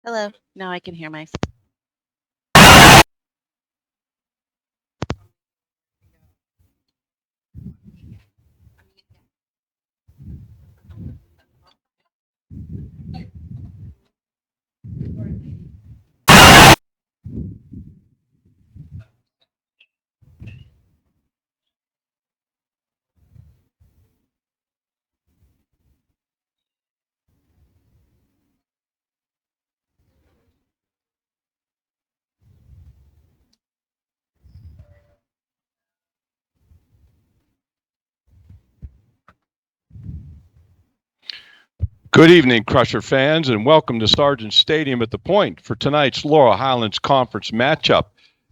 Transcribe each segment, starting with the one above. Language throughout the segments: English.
Hello. Now I can hear myself. Good evening, Crusher fans, and welcome to Sargent Stadium at the Point for tonight's Laurel Highlands Conference matchup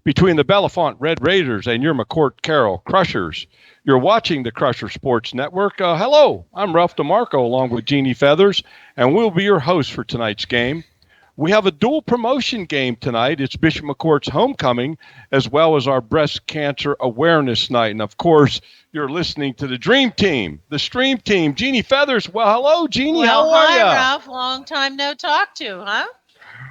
between the Bellefonte Red Raiders and your McCort Carroll Crushers. You're watching the Crusher Sports Network. Hello, I'm Ralph DeMarco along with Jeannie Feathers, and we'll be your host for tonight's game. We have a dual promotion game tonight. It's Bishop McCort's homecoming, as well as our breast cancer awareness night. And, of course, you're listening to the Dream Team, the Stream Team. Jeannie Feathers. Well, hello, Jeannie. How are you? Hi, Ralph. Long time no talk to, huh?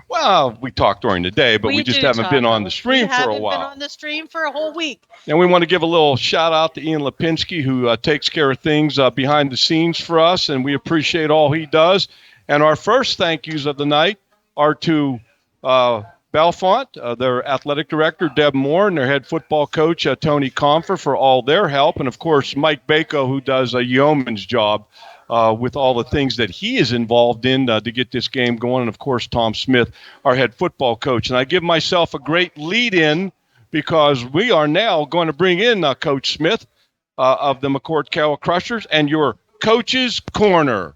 Well, we talk during the day, but we just haven't been on the stream for a while. We haven't been on the stream for a whole week. And we want to give a little shout out to Ian Lipinski, who takes care of things behind the scenes for us, and we appreciate all he does. And our first thank yous of the night are to Bellefonte, their athletic director, Deb Moore, and their head football coach, Tony Comfer, for all their help. And, of course, Mike Bako, who does a yeoman's job with all the things that he is involved in to get this game going. And, of course, Tom Smith, our head football coach. And I give myself a great lead-in because we are now going to bring in Coach Smith of the McCort Carroll Crushers and your Coach's Corner.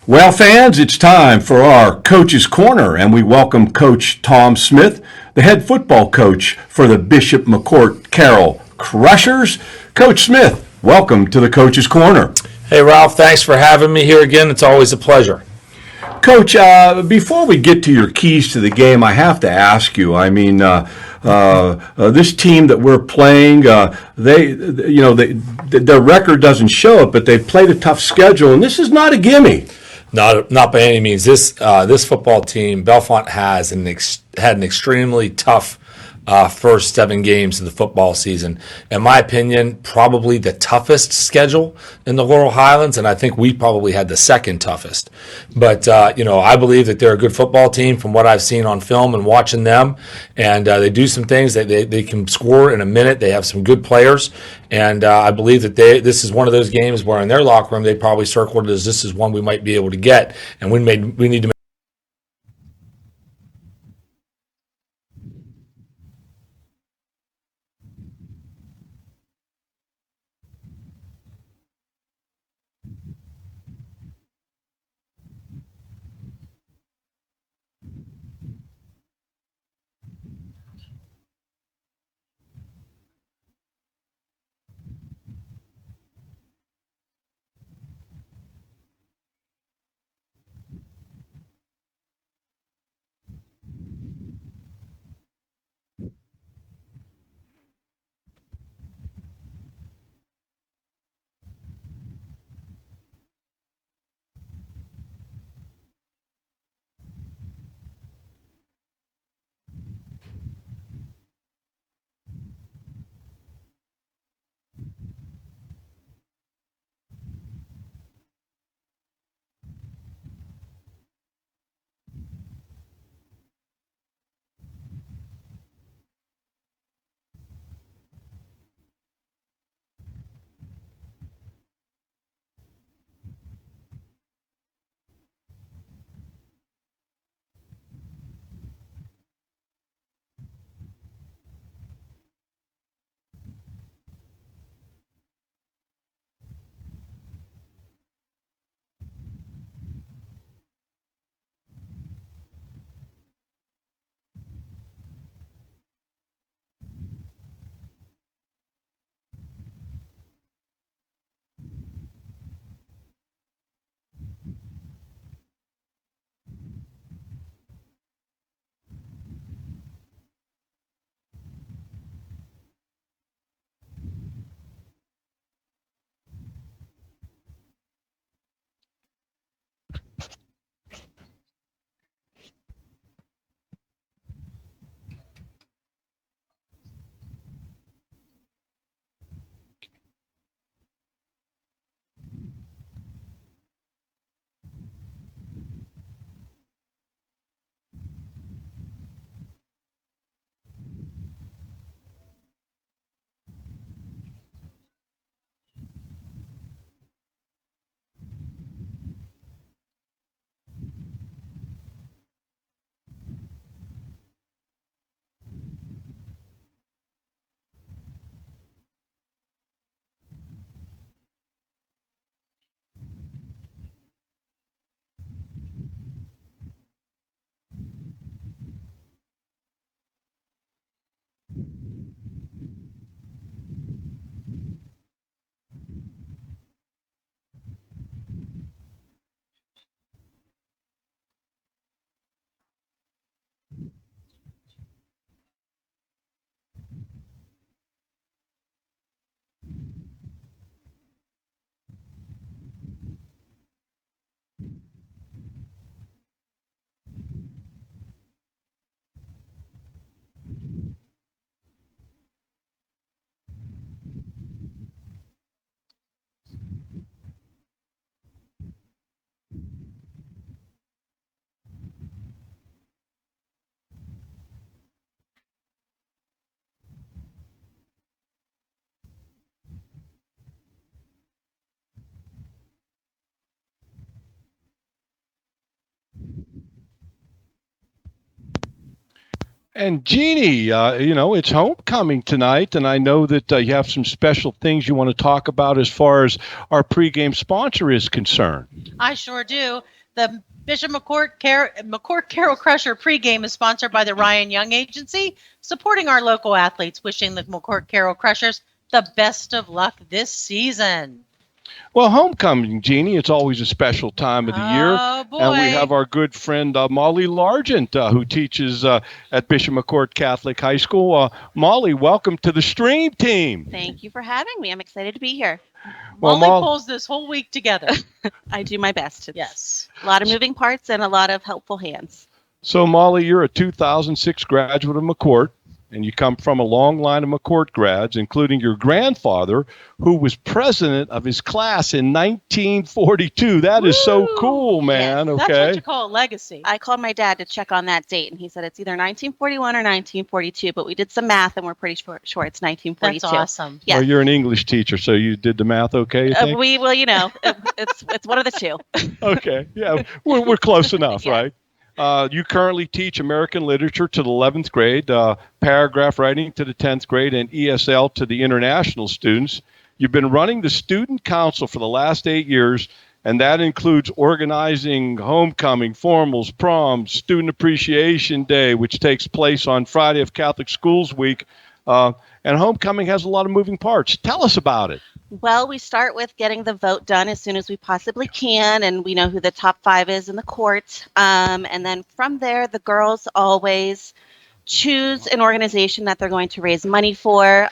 Well, fans, it's time for our Coach's Corner, and we welcome Coach Tom Smith, the head football coach for the Bishop McCort Carroll Crushers. Coach Smith, welcome to the Coach's Corner. Hey, Ralph, thanks for having me here again. It's always a pleasure. Coach, before we get to your keys to the game, I have to ask you, this team that we're playing, their record doesn't show it, but they've played a tough schedule, and this is not a gimme. Not by any means. This football team, Bellefonte, has had an extremely tough first 7 games of the football season. In my opinion, probably the toughest schedule in the Laurel Highlands, and I think we probably had the second toughest. But, I believe that they're a good football team from what I've seen on film and watching them, and they do some things that they can score in a minute. They have some good players, and I believe that this is one of those games where in their locker room they probably circled it as this is one we might be able to get, and we need to make And Jeannie, it's homecoming tonight, and I know that you have some special things you want to talk about as far as our pregame sponsor is concerned. I sure do. The Bishop McCort Carroll Crusher pregame is sponsored by the Ryan Young Agency, supporting our local athletes, wishing the McCort Carroll Crushers the best of luck this season. Well, homecoming, Jeannie, it's always a special time of the year. Oh, boy. And we have our good friend Molly Largent, who teaches at Bishop McCort Catholic High School. Molly, welcome to the Stream Team. Thank you for having me. I'm excited to be here. Well, Molly pulls this whole week together. I do my best. It's Yes. a lot of moving parts and a lot of helpful hands. So, Molly, you're a 2006 graduate of McCort, and you come from a long line of McCort grads, including your grandfather, who was president of his class in 1942. That is so Woo! cool, man. That's Okay. what you call a legacy. I called my dad to check on that date, and he said it's either 1941 or 1942, but we did some math, and we're pretty sure it's 1942. That's awesome. Yes. Well, you're an English teacher, so you did the math okay, you think? We will, it's one of the two. Okay. Yeah, we're close enough, Yeah. right? You currently teach American literature to the 11th grade, paragraph writing to the 10th grade, and ESL to the international students. You've been running the student council for the last 8 years, and that includes organizing homecoming, formals, proms, student appreciation day, which takes place on Friday of Catholic Schools Week. And homecoming has a lot of moving parts. Tell us about it. Well, we start with getting the vote done as soon as we possibly can, and we know who the top 5 is in the court. And then from there, the girls always choose an organization that they're going to raise money for.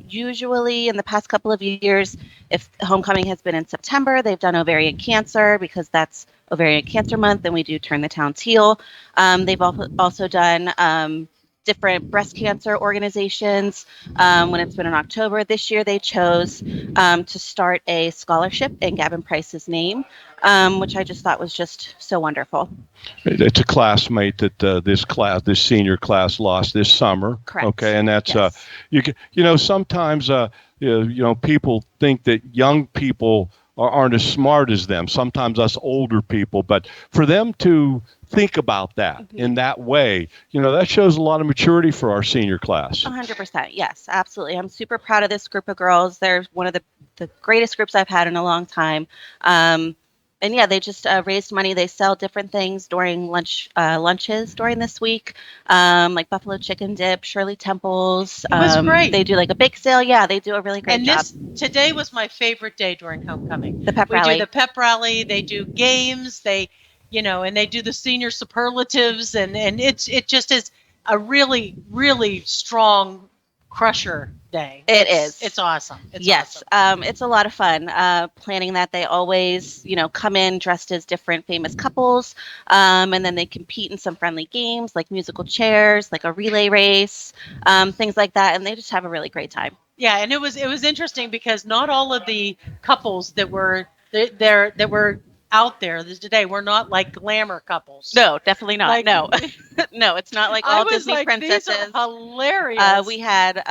Usually, in the past couple of years, if homecoming has been in September, they've done ovarian cancer because that's ovarian cancer month, and we do Turn the Town Teal. They've also done different breast cancer organizations when it's been in October. This year they chose to start a scholarship in Gavin Price's name, which I just thought was just so wonderful. It's a classmate that this senior class lost this summer. Correct. Okay, and that's Yes. sometimes people think that young people aren't as smart as them. Sometimes us older people, but for them to think about that in that way, that shows a lot of maturity for our senior class. 100%. Yes, absolutely. I'm super proud of this group of girls. They're one of the greatest groups I've had in a long time. And yeah, they just raised money. They sell different things during lunches during this week, like buffalo chicken dip, Shirley Temples. It was great. They do like a bake sale. Yeah, they do a really great And job. today was my favorite day during homecoming. The pep We rally. do the pep rally. They do games. And they do the senior superlatives, and it just is a really, really strong crusher day. It's awesome. Yes, awesome. it's a lot of fun planning that. They always, come in dressed as different famous couples, and then they compete in some friendly games like musical chairs, like a relay race, things like that, and they just have a really great time. Yeah, and it was interesting because not all of the couples that were there that were out there today were not like glamour couples. No, definitely not. Like- No, no, it's not like I all was Disney like, princesses. these are hilarious. We had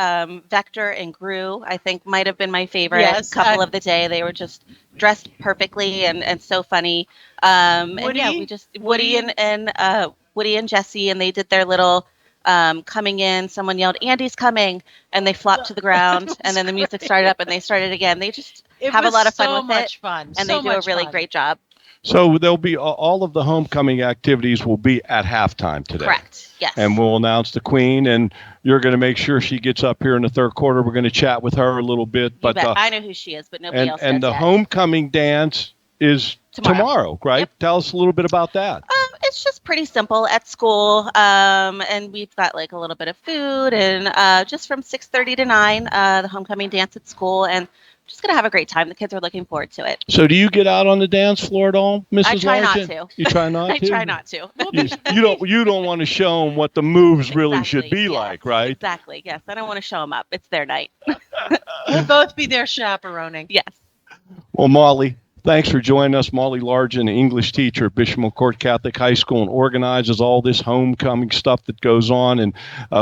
Vector and Gru, I think might have been my favorite Yes, couple of the day. They were just dressed perfectly and so funny. And yeah, Woody? we just Woody and Jesse, and they did their little coming in. Someone yelled, "Andy's coming," and they flopped to the ground, and then the music started up, and they started again. They just It have a was lot of so fun with much it, fun. and So they do a much really fun. great job. So there'll be all of the homecoming activities will be at halftime today. Correct. Yes. And we'll announce the queen, and you're going to make sure she gets up here in the third quarter. We're going to chat with her a little bit. You But bet. I know who she is, but nobody else and does the yet. homecoming dance is tomorrow, right? Yep. Tell us a little bit about that. It's just pretty simple at school, and we've got like a little bit of food, and just from 6:30 to 9, the homecoming dance at school, and just gonna have a great time. The kids are looking forward to it. So do you get out on the dance floor at all, Mrs. I try not Largent? to. You try not I to? try not to. You don't want to show them what the moves really should Exactly, be yes, like, right? Exactly. Yes. I don't want to show them up. It's their night. We'll both be there chaperoning. Yes. Well, Molly, Thanks for joining us. Molly Largen, an English teacher at Bishop McCort Catholic High School, and organizes all this homecoming stuff that goes on. And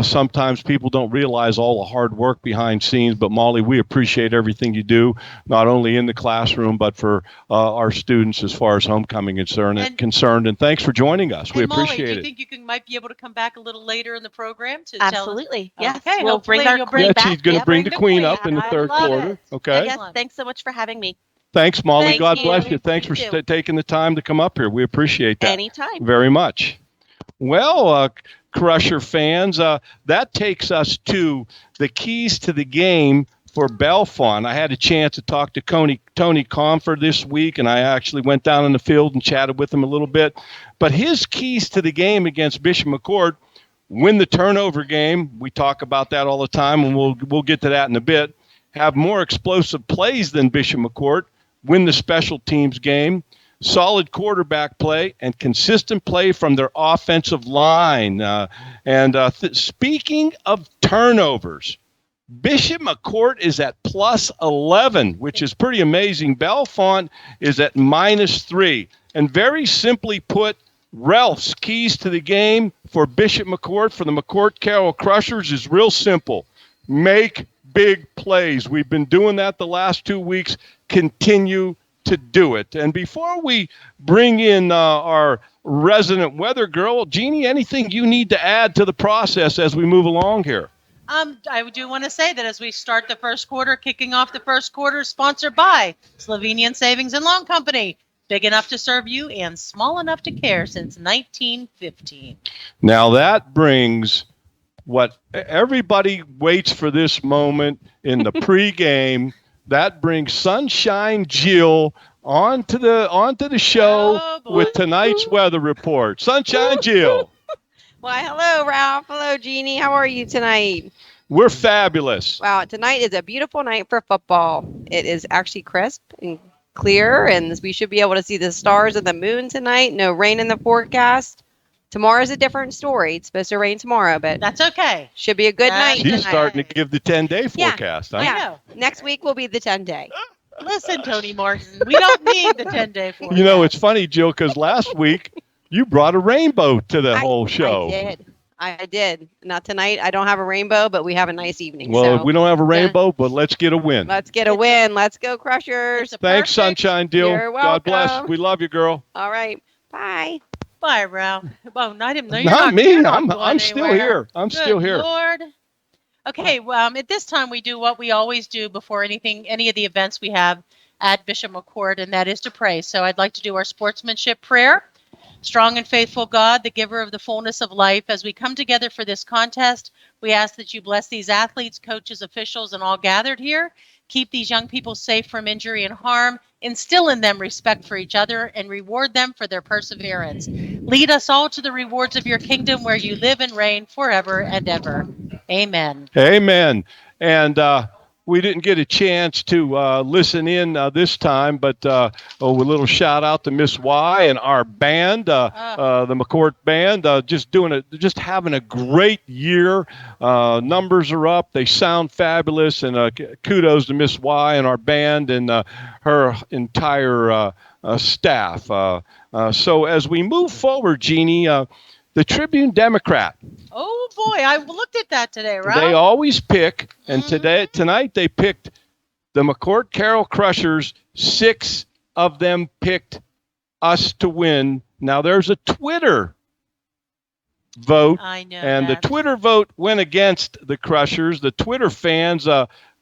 sometimes people don't realize all the hard work behind scenes. But Molly, we appreciate everything you do, not only in the classroom, but for our students as far as homecoming is concerned. And thanks for joining us. We Molly, appreciate do you it. think you might be able to come back a little later in the program to Absolutely. tell us? Yes. Okay, We'll bring our you'll queen back. She's going to Yep. bring the queen queen. up in the I third love quarter. it. Okay. Yes. Thanks so much for having me. Thanks, Molly. Thank God you. bless you. Thanks for You too. taking the time to come up here. We appreciate that Anytime. very much. Well, Crusher fans, that takes us to the keys to the game for Bellefonte. I had a chance to talk to Tony Comfort this week, and I actually went down in the field and chatted with him a little bit. But his keys to the game against Bishop McCort: win the turnover game. We talk about that all the time, and we'll get to that in a bit. Have more explosive plays than Bishop McCort. Win the special teams game. Solid quarterback play and consistent play from their offensive line. Speaking of turnovers, Bishop McCort is at plus 11, which is pretty amazing. Bellefonte is at -3. And very simply put, Ralph's keys to the game for Bishop McCort, for the McCort Carroll Crushers, is real simple. Make big plays. We've been doing that the last 2 weeks. Continue to do it. And before we bring in our resident weather girl, Jeannie, anything you need to add to the process as we move along here? I do want to say that as we start the first quarter, kicking off the first quarter, sponsored by Slovenian Savings and Loan Company. Big enough to serve you and small enough to care since 1915. Now that brings what everybody waits for this moment in the pregame. That brings Sunshine Jill onto the show with tonight's weather report. Sunshine Jill. Well, hello, Ralph. Hello, Jeannie. How are you tonight? We're fabulous. Wow, tonight is a beautiful night for football. It is actually crisp and clear, and we should be able to see the stars and the moon tonight. No rain in the forecast. Tomorrow's a different story. It's supposed to rain tomorrow, but That's okay. should be a good night She's tonight. starting to give the 10-day Yeah. forecast. Huh? I Yeah. know. Next week will be the 10-day. Listen, Tony Martin, we don't need the 10-day forecast. You know, it's funny, Jill, because last week you brought a rainbow to the whole show. I did. Not tonight. I don't have a rainbow, but we have a nice evening. Well, so we don't have a rainbow, but let's get a win. let's get a win. Let's go, Crushers. It's a Thanks, perfect- Sunshine Jill. You're God bless. welcome. We love you, girl. All right. Bye. Bye, Ralph. Well, not him. No, you're Not not. me. You're not I'm going still anywhere. here. I'm Good still here. Lord. Okay. Well, at this time, we do what we always do before any of the events we have at Bishop McCort, and that is to pray. So I'd like to do our sportsmanship prayer. Strong and faithful God, the giver of the fullness of life, as we come together for this contest, we ask that you bless these athletes, coaches, officials, and all gathered here. Keep these young people safe from injury and harm. Instill in them respect for each other and reward them for their perseverance. Lead us all to the rewards of your kingdom where you live and reign forever and ever. Amen. Amen. And we didn't get a chance to listen in this time, but a little shout out to Miss Y and our band, the McCort band, just having a great year. Numbers are up; they sound fabulous, and kudos to Miss Y and our band and her entire staff. So as we move forward, Jeannie, the Tribune Democrat. Oh boy, I looked at that today, right? They always pick, and tonight they picked the McCort Carroll Crushers. 6 of them picked us to win. Now there's a Twitter vote, I know. and the that. Twitter vote went against the Crushers. The Twitter fans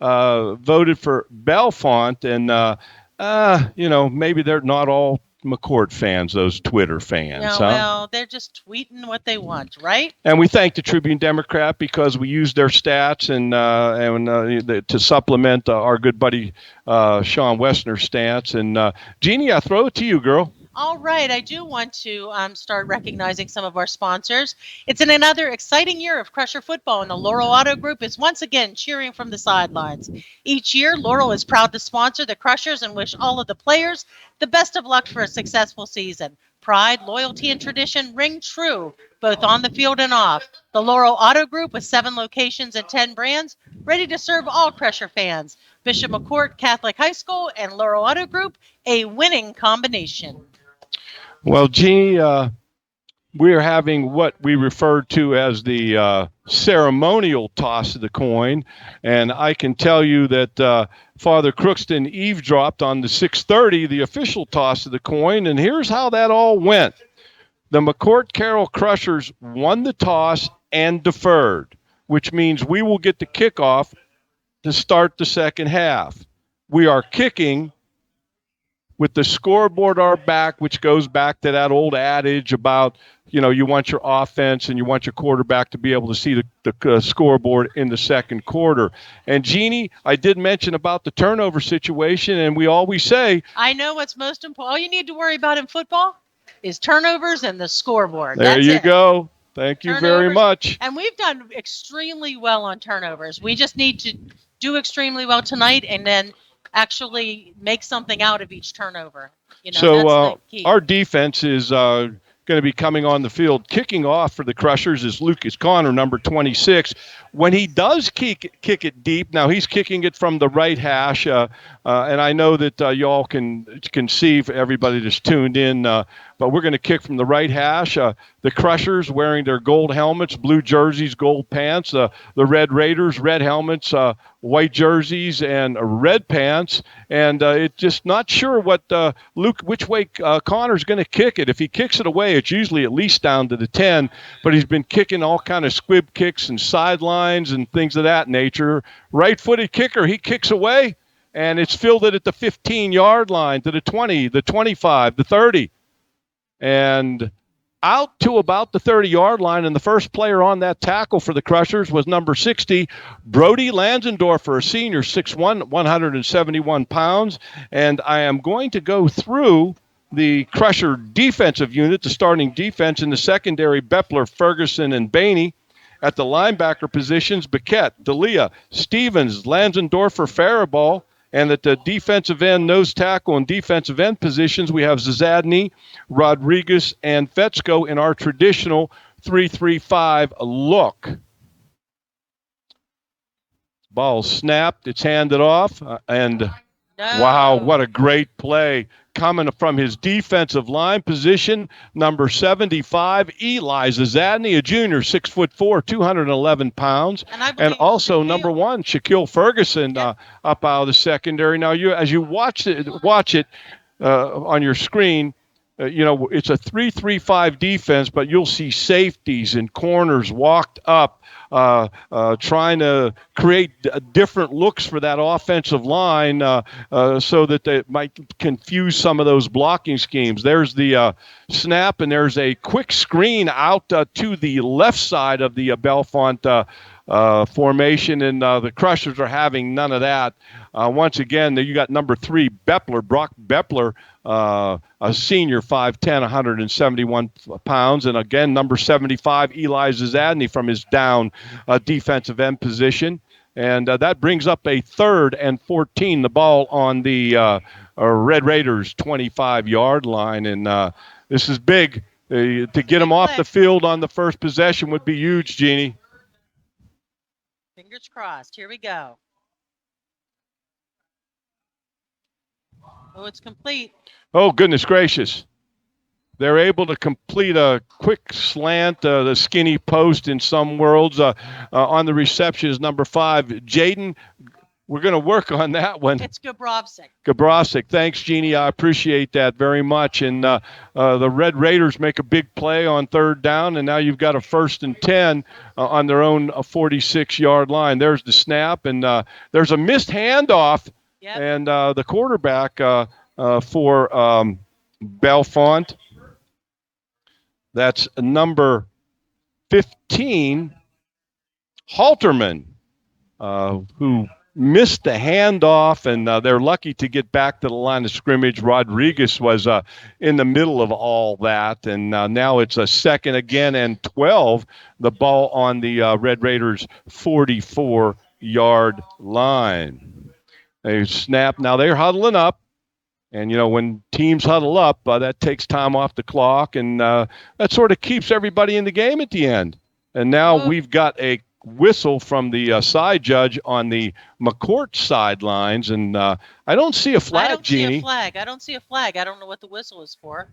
voted for Bellefonte, and maybe they're not all McCort fans, those Twitter fans. No, huh? well, they're just tweeting what they want, right? And we thank the Tribune Democrat because we use their stats and to supplement our good buddy Sean Westner's stats. And Jeannie, I throw it to you, girl. All right, I do want to start recognizing some of our sponsors. It's in another exciting year of Crusher football, and the Laurel Auto Group is once again cheering from the sidelines. Each year, Laurel is proud to sponsor the Crushers and wish all of the players the best of luck for a successful season. Pride, loyalty, and tradition ring true both on the field and off. The Laurel Auto Group with 7 locations and 10 brands, ready to serve all Crusher fans. Bishop McCort Catholic High School and Laurel Auto Group, a winning combination. Well, Jeannie, we are having what we refer to as the ceremonial toss of the coin, and I can tell you that Father Crookston eavesdropped on the 6:30, the official toss of the coin, and here's how that all went. The McCort Carroll Crushers won the toss and deferred, which means we will get the kickoff to start the second half. We are kicking with the scoreboard our back, which goes back to that old adage about, you want your offense and you want your quarterback to be able to see the scoreboard in the second quarter. And, Jeannie, I did mention about the turnover situation, and we always say, I know what's most important. All you need to worry about in football is turnovers and the scoreboard. There That's you it. go. Thank you very Turnovers. much. And we've done extremely well on turnovers. We just need to do extremely well tonight and then actually make something out of each turnover. That's the key. Our defense is going to be coming on the field. Kicking off for the Crushers is Lucas Connor, number 26. When he does kick it deep, now he's kicking it from the right hash, and I know that y'all can see for everybody that's tuned in, but we're going to kick from the right hash. The Crushers wearing their gold helmets, blue jerseys, gold pants. The Red Raiders, red helmets, white jerseys, and red pants. And it's just not sure what which way Connor's going to kick it. If he kicks it away, it's usually at least down to the 10, but he's been kicking all kind of squib kicks and sidelines and things of that nature. Right-footed kicker, he kicks away, and it's fielded at the 15-yard line, to the 20, the 25, the 30. And out to about the 30-yard line, and the first player on that tackle for the Crushers was number 60, Brody Lansendorfer, a senior, 6'1", 171 pounds. And I am going to go through the Crusher defensive unit, the starting defense. In the secondary, Beppler, Ferguson, and Bainey. At the linebacker positions, Biquette, D'Elia, Stevens, Lansendorfer, Faribault. And at the defensive end, nose tackle, and defensive end positions, we have Zazadny, Rodriguez, and Fetzko in our traditional 3-3-5 look. Ball snapped. It's handed off. Wow, what a great play. Coming from his defensive line position, number 75, Eli Zazadny, a junior, 6'4", 211 pounds. And also number 1, Shaquille Ferguson, up out of the secondary. Now, as you watch it on your screen, it's a 3-3-5 defense, but you'll see safeties and corners walked up, trying to create different looks for that offensive line, so that they might confuse some of those blocking schemes. There's the snap, and there's a quick screen out to the left side of the Bellefonte formation, and the Crushers are having none of that. Once again, you got number 3, Beppler, Brock Beppler, a senior, 5'10", 171 pounds. And again, number 75, Eli Zazadny from his down defensive end position. And that brings up a 3rd and 14, the ball on the Red Raiders 25-yard line. And this is big. To get them off the field on the first possession would be huge, Jeannie. Fingers crossed. Here we go. Oh, it's complete. Oh, goodness gracious. They're able to complete a quick slant, the skinny post in some worlds. On the reception is number 5, Jaden. We're going to work on that one. It's Gabrovsik. Gabrovsik. Thanks, Jeannie. I appreciate that very much. And the Red Raiders make a big play on 3rd down, and now you've got a 1st and 10 on their own 46-yard line. There's the snap, and there's a missed handoff. Yep. And the quarterback for Bellefonte, that's number 15, Halterman, who missed the handoff, and they're lucky to get back to the line of scrimmage. Rodriguez was in the middle of all that, and now it's a 2nd again and 12, the ball on the Red Raiders' 44-yard line. They snap. Now they're huddling up. And, when teams huddle up, that takes time off the clock, and that sort of keeps everybody in the game at the end. And now we've got a whistle from the side judge on the McCort sidelines, and I don't see a flag, Jeannie. I don't see a flag. I don't know what the whistle is for.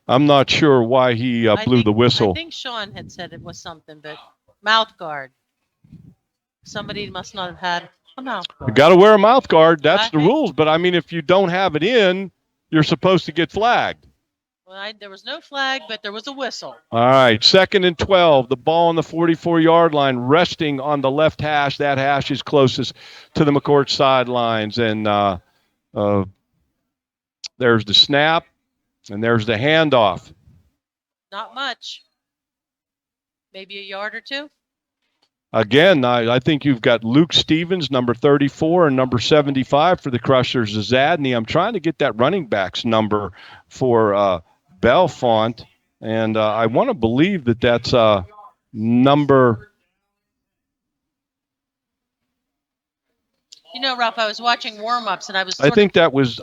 I'm not sure why he blew the whistle. I think Sean had said it was something, but mouth guard. Somebody must not have had a mouth guard. You got to wear a mouth guard. That's the rules. But, I mean, if you don't have it in, you're supposed to get flagged. Well, there was no flag, but there was a whistle. All right, 2nd and 12. The ball on the 44-yard line, resting on the left hash. That hash is closest to the McCort sidelines. And there's the snap, and there's the handoff. Not much. Maybe a yard or two. Again, I think you've got Luke Stevens, number 34, and number 75 for the Crushers, Zadney. I'm trying to get that running back's number for Bellefonte, and I want to believe that that's number. Ralph, I was watching warm-ups, and I think that was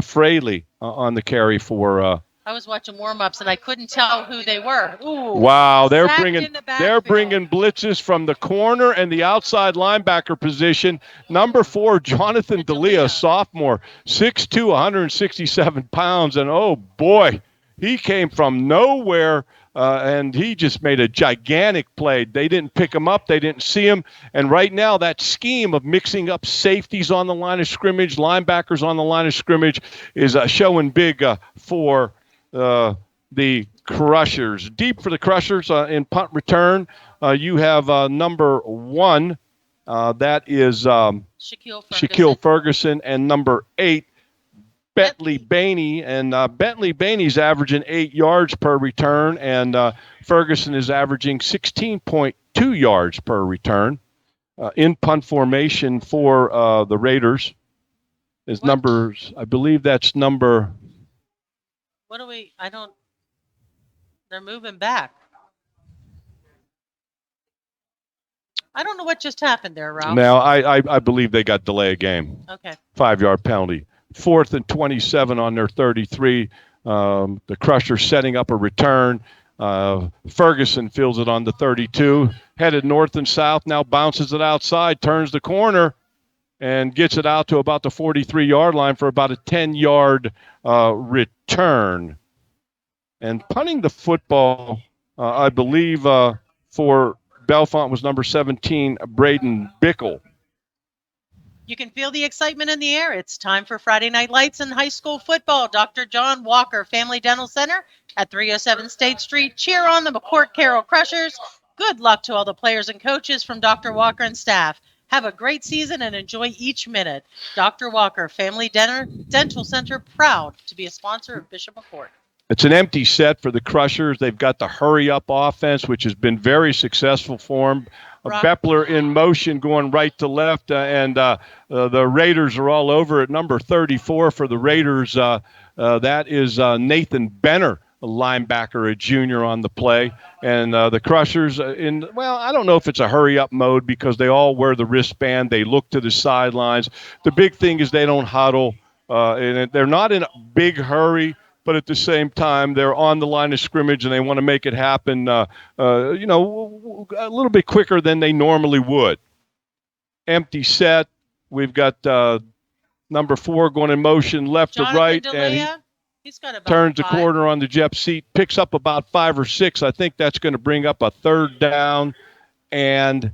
Fraley on the carry for. I was watching warm-ups, and I couldn't tell who they were. Ooh, wow, they're bringing the blitzes from the corner and the outside linebacker position. Number 4, Jonathan D'Elia, sophomore, 6'2", 167 pounds, and oh boy, he came from nowhere. And he just made a gigantic play. They didn't pick him up. They didn't see him. And right now, that scheme of mixing up safeties on the line of scrimmage, linebackers on the line of scrimmage, is showing big for the Crushers. Deep for the Crushers in punt return. You have number 1. That is Shaquille Ferguson, and number 8. Bentley Bainey, and Bentley Bainey's averaging 8 yards per return, and Ferguson is averaging 16.2 yards per return. In punt formation for the Raiders is numbers. I believe that's number. They're moving back. I don't know what just happened there, Ralph. Now, I believe they got delay of game. Okay. 5-yard penalty. 4th and 27 on their 33. The Crushers setting up a return. Ferguson fields it on the 32. Headed north and south, now bounces it outside, turns the corner, and gets it out to about the 43-yard line for about a 10-yard return. And punting the football, I believe, for Bellefonte was number 17, Braden Bickle. You can feel the excitement in the air. It's time for Friday Night Lights in high school football. Dr. John Walker Family Dental Center at 307 State Street. Cheer on the McCort Carroll Crushers. Good luck to all the players and coaches from Dr. Walker and staff. Have a great season and enjoy each minute. Dr. Walker Family Dental Center, proud to be a sponsor of Bishop McCort. It's an empty set for the Crushers. They've got the hurry-up offense, which has been very successful for them. Beppler in motion going right to left, and the Raiders are all over at number 34 for the Raiders. That is Nathan Benner, a linebacker, a junior on the play. And the Crushers, I don't know if it's a hurry-up mode because they all wear the wristband. They look to the sidelines. The big thing is they don't huddle, and they're not in a big hurry. But at the same time, they're on the line of scrimmage and they want to make it happen, a little bit quicker than they normally would. Empty set. We've got number 4 going in motion left to right, and he turns the corner on the jet seat, picks up about 5 or 6. I think that's going to bring up a 3rd down and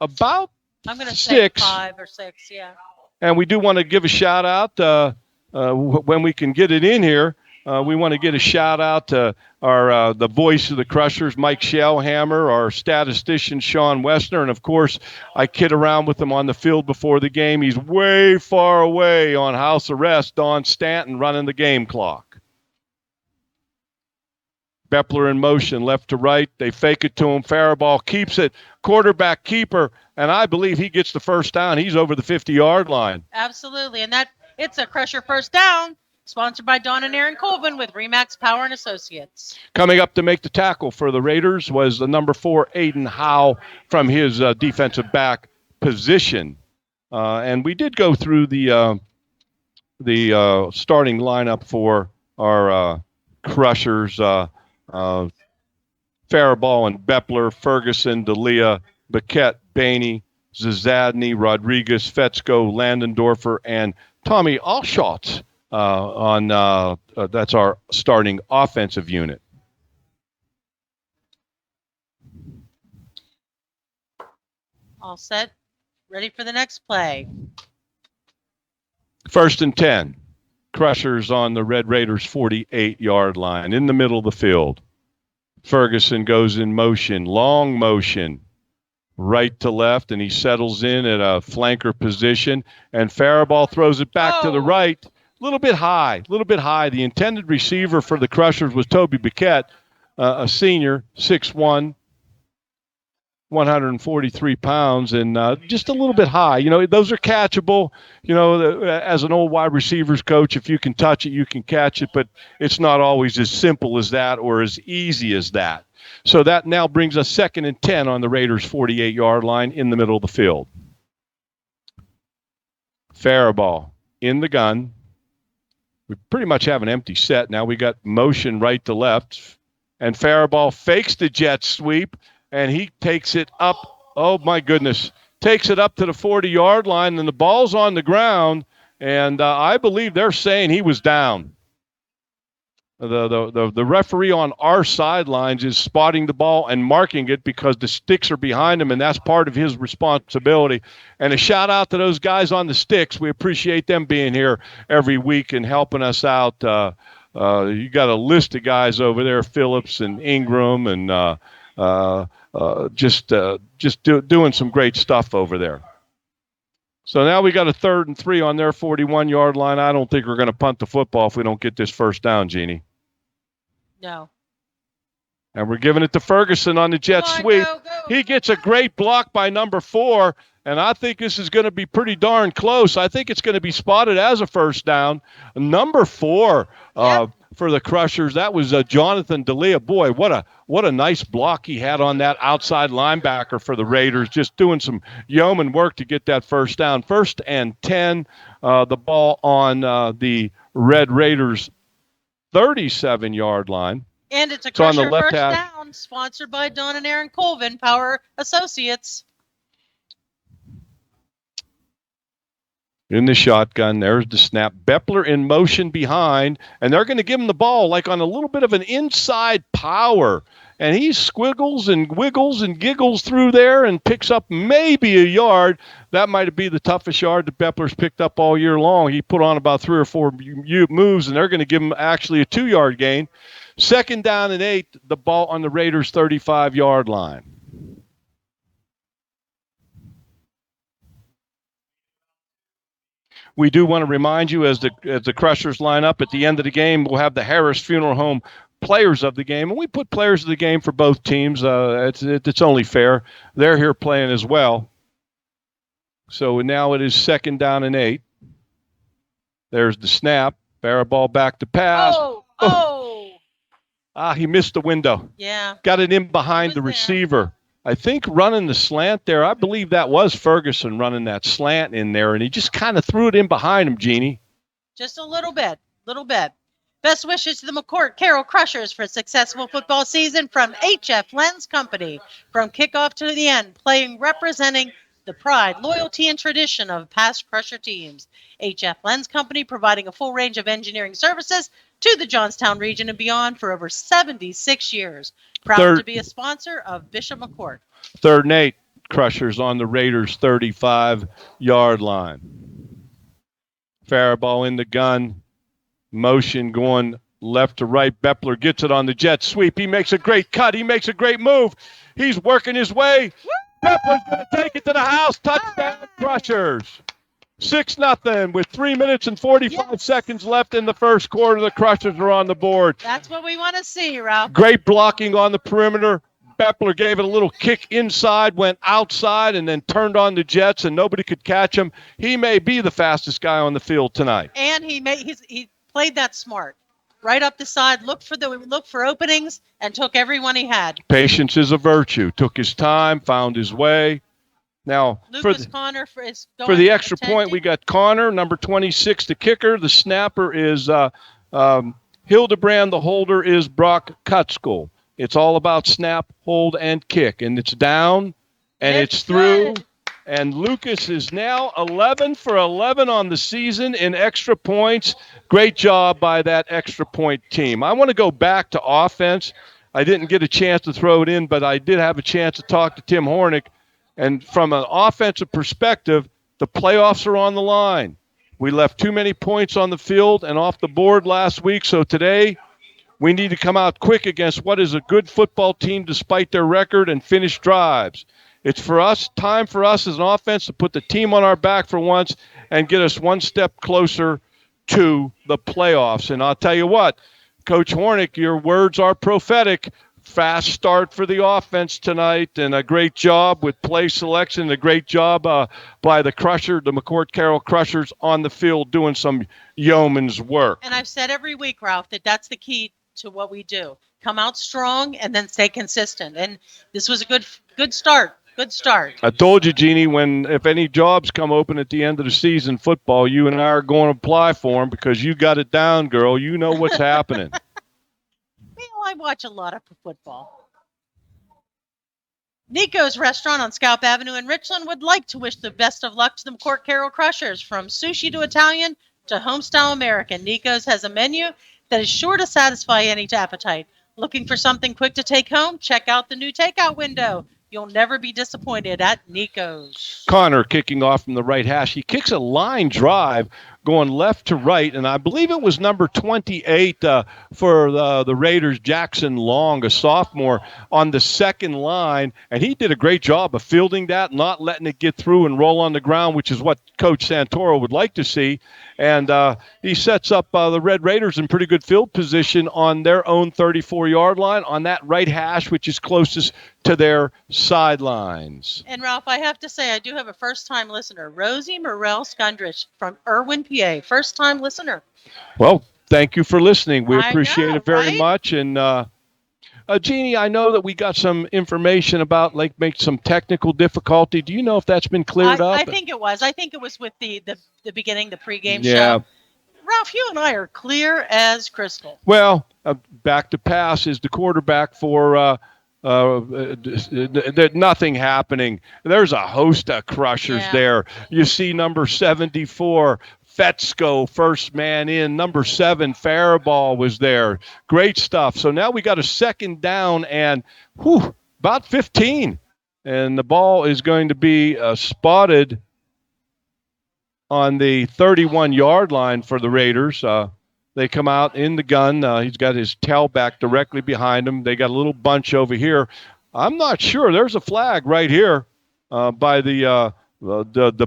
about I'm going to 6. say 5 or 6, yeah. And we do want to give a shout out when we can get it in here. We want to get a shout out to our the voice of the Crushers, Mike Shellhammer, our statistician, Sean Westner, and, of course, I kid around with him on the field before the game. He's way far away on house arrest, Don Stanton running the game clock. Beppler in motion, left to right. They fake it to him. Faribault keeps it. Quarterback keeper, and I believe he gets the first down. He's over the 50-yard line. Absolutely, and it's a Crusher first down. Sponsored by Don and Aaron Colvin with Remax Power and Associates. Coming up to make the tackle for the Raiders was the number 4, Aiden Howe, from his defensive back position. And we did go through the starting lineup for our Crushers. Faraball and Bepler, Ferguson, D'Elia, Paquette, Bainey, Zazadny, Rodriguez, Fetzko, Landendorfer, and Tommy Alshotz that's our starting offensive unit. All set. Ready for the next play. 1st and 10. Crushers on the Red Raiders 48-yard line in the middle of the field. Ferguson goes in motion, long motion, right to left, and he settles in at a flanker position. And Faraball throws it back to the right, a little bit high. The intended receiver for the Crushers was Toby Paquette, a senior, 6'1", 143 pounds, and just a little bit high. Those are catchable. As an old wide receivers coach, if you can touch it, you can catch it, but it's not always as simple as that or as easy as that. So that now brings us 2nd and 10 on the Raiders' 48-yard line in the middle of the field. Faraball in the gun. We pretty much have an empty set. Now we got motion right to left, and Faraball fakes the jet sweep, and he takes it up. Oh, my goodness. Takes it up to the 40-yard line, and the ball's on the ground, and I believe they're saying he was down. The referee on our sidelines is spotting the ball and marking it because the sticks are behind him, and that's part of his responsibility. And a shout-out to those guys on the sticks. We appreciate them being here every week and helping us out. You got a list of guys over there, Phillips and Ingram, and doing some great stuff over there. So now we got a 3rd and 3 on their 41-yard line. I don't think we're going to punt the football if we don't get this first down, Jeannie. No. And we're giving it to Ferguson on the jet sweep. Go. He gets a great block by number 4, and I think this is going to be pretty darn close. I think it's going to be spotted as a first down. Number 4 for the Crushers, that was Jonathan D'Elia. Boy, what a nice block he had on that outside linebacker for the Raiders, just doing some yeoman work to get that first down. 1st and 10, the ball on the Red Raiders' 37-yard line. And it's a So on the Crusher left first half- down, sponsored by Don and Aaron Colvin, Power Associates. In the shotgun, there's the snap. Bepler in motion behind, and they're going to give him the ball like on a little bit of an inside power. And he squiggles and wiggles and giggles through there and picks up maybe a yard. That might be the toughest yard that Bepler's picked up all year long. He put on about 3 or 4 moves, and they're going to give him actually a 2-yard gain. 2nd down and 8, the ball on the Raiders' 35-yard line. We do want to remind you as the Crushers line up at the end of the game, we'll have the Harris Funeral Home players of the game, and we put players of the game for both teams. It's only fair. They're here playing as well. So now it is 2nd down and 8. There's the snap. Faraball back to pass. He missed the window. Yeah. Got it in behind the receiver. I think running the slant there, I believe that was Ferguson running that slant in there, and he just kind of threw it in behind him, Jeannie. Just a little bit. Best wishes to the McCort Carroll Crushers for a successful football season from HF Lens Company. From kickoff to the end, representing the pride, loyalty, and tradition of past Crusher teams. HF Lens Company providing a full range of engineering services to the Johnstown region and beyond for over 76 years. Proud to be a sponsor of Bishop McCort. 3rd and 8, Crushers on the Raiders' 35-yard line. Faraball in the gun. Motion going left to right. Bepler gets it on the jet sweep. He makes a great cut. He makes a great move. He's working his way. Bepler's going to take it to the house. Touchdown, Crushers. 6-0 with 3 minutes and 45 seconds left in the first quarter. The Crushers are on the board. That's what we want to see, Ralph. Great blocking on the perimeter. Bepler gave it a little kick inside, went outside, and then turned on the Jets, and nobody could catch him. He may be the fastest guy on the field tonight. And he played that smart. Right up the side, looked for openings, and took everyone he had. Patience is a virtue. Took his time, found his way. Now, Lucas Connor is going for the extra point, attending. we got Connor, number 26, the kicker. The snapper is Hildebrand. The holder is Brock Kutzkel. It's all about snap, hold, and kick. And it's down, and it's through. Good. And Lucas is now 11 for 11 on the season in extra points. Great job by that extra point team. I want to go back to offense. I didn't get a chance to throw it in, but I did have a chance to talk to Tim Hornick. And from an offensive perspective, the playoffs are on the line. We left too many points on the field and off the board last week, so today we need to come out quick against what is a good football team despite their record and finish drives. It's time for us as an offense to put the team on our back for once and get us one step closer to the playoffs. And I'll tell you what, Coach Hornick, your words are prophetic. Fast start for the offense tonight, and a great job with play selection, a great job by the McCort Carroll Crushers on the field doing some yeoman's work. And I've said every week, Ralph, that's the key to what we do. Come out strong and then stay consistent. And this was a good start. Good start. I told you, Jeannie, if any jobs come open at the end of the season, football, you and I are going to apply for them because you got it down, girl. You know what's happening. Well, I watch a lot of football. Nico's Restaurant on Scalp Avenue in Richland would like to wish the best of luck to the McCort Carroll Crushers. From sushi to Italian to homestyle American, Nico's has a menu that is sure to satisfy any appetite. Looking for something quick to take home? Check out the new takeout window. You'll never be disappointed at Nico's. Connor kicking off from the right hash. He kicks a line drive going left to right, and I believe it was number 28 for the Raiders, Jackson Long, a sophomore, on the second line, and he did a great job of fielding that, not letting it get through and roll on the ground, which is what Coach Santoro would like to see. And he sets up the Red Raiders in pretty good field position on their own 34-yard line on that right hash, which is closest to their sidelines. And, Ralph, I have to say, I do have a first-time listener, Rosie Morel Skundrich from Irwin, PA. First-time listener. Well, thank you for listening. We appreciate it very right? much. And, Jeannie, I know that we got some information about some technical difficulty. Do you know if that's been cleared up? I think it was. I think it was with the beginning, the pregame Yeah. show. Ralph, you and I are clear as crystal. Well, back to pass is the quarterback for nothing happening. There's a host of crushers there. You see number 74, Fetzko, first man in. Number 7, Faribault was there. Great stuff. So now we got a second down and about 15. And the ball is going to be spotted on the 31-yard line for the Raiders. They come out in the gun. He's got his tailback directly behind him. They got a little bunch over here. I'm not sure. There's a flag right here by the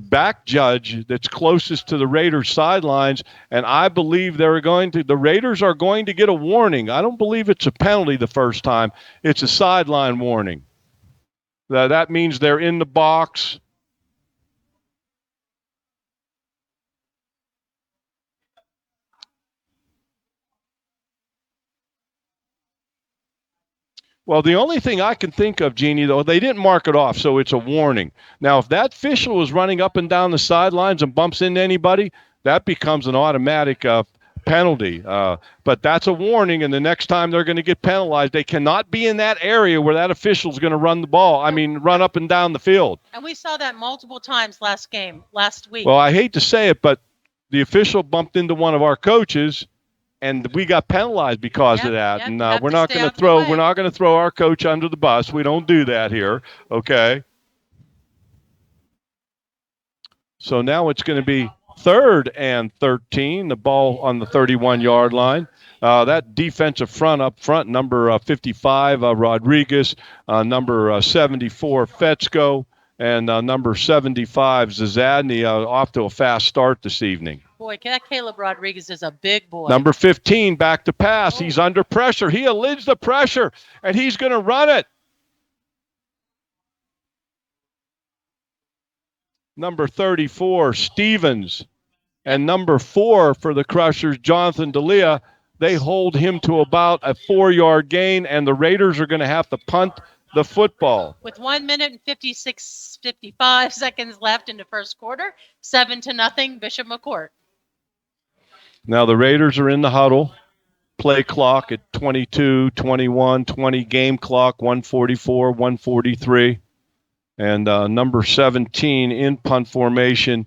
back judge that's closest to the Raiders sidelines, and I believe the Raiders are going to get a warning. I don't believe it's a penalty the first time. It's a sideline warning. That means they're in the box. Well, the only thing I can think of, Jeannie, though, they didn't mark it off, so it's a warning. Now, if that official is running up and down the sidelines and bumps into anybody, that becomes an automatic penalty. But that's a warning, and the next time they're going to get penalized, they cannot be in that area where that official is going to run up and down the field. And we saw that multiple times last week. Well, I hate to say it, but the official bumped into one of our coaches, and we got penalized because of that. And we're not going to throw our coach under the bus. We don't do that here. Okay. So now it's going to be 3rd and 13. The ball on the 31-yard line. That defensive front up front, number 55 Rodriguez, number 74 Fetzko, and number 75 Zazadny off to a fast start this evening. Boy, Caleb Rodriguez is a big boy. Number 15, back to pass. He's under pressure. He elides the pressure, and he's going to run it. Number 34, Stevens. And number 4 for the Crushers, Jonathan D'Elia. They hold him to about a 4-yard gain, and the Raiders are going to have to punt the football. With 1 minute and 55 seconds left in the first quarter, 7-0, Bishop McCort. Now the Raiders are in the huddle. Play clock at 22, 21, 20. Game clock 144, 143. And number 17 in punt formation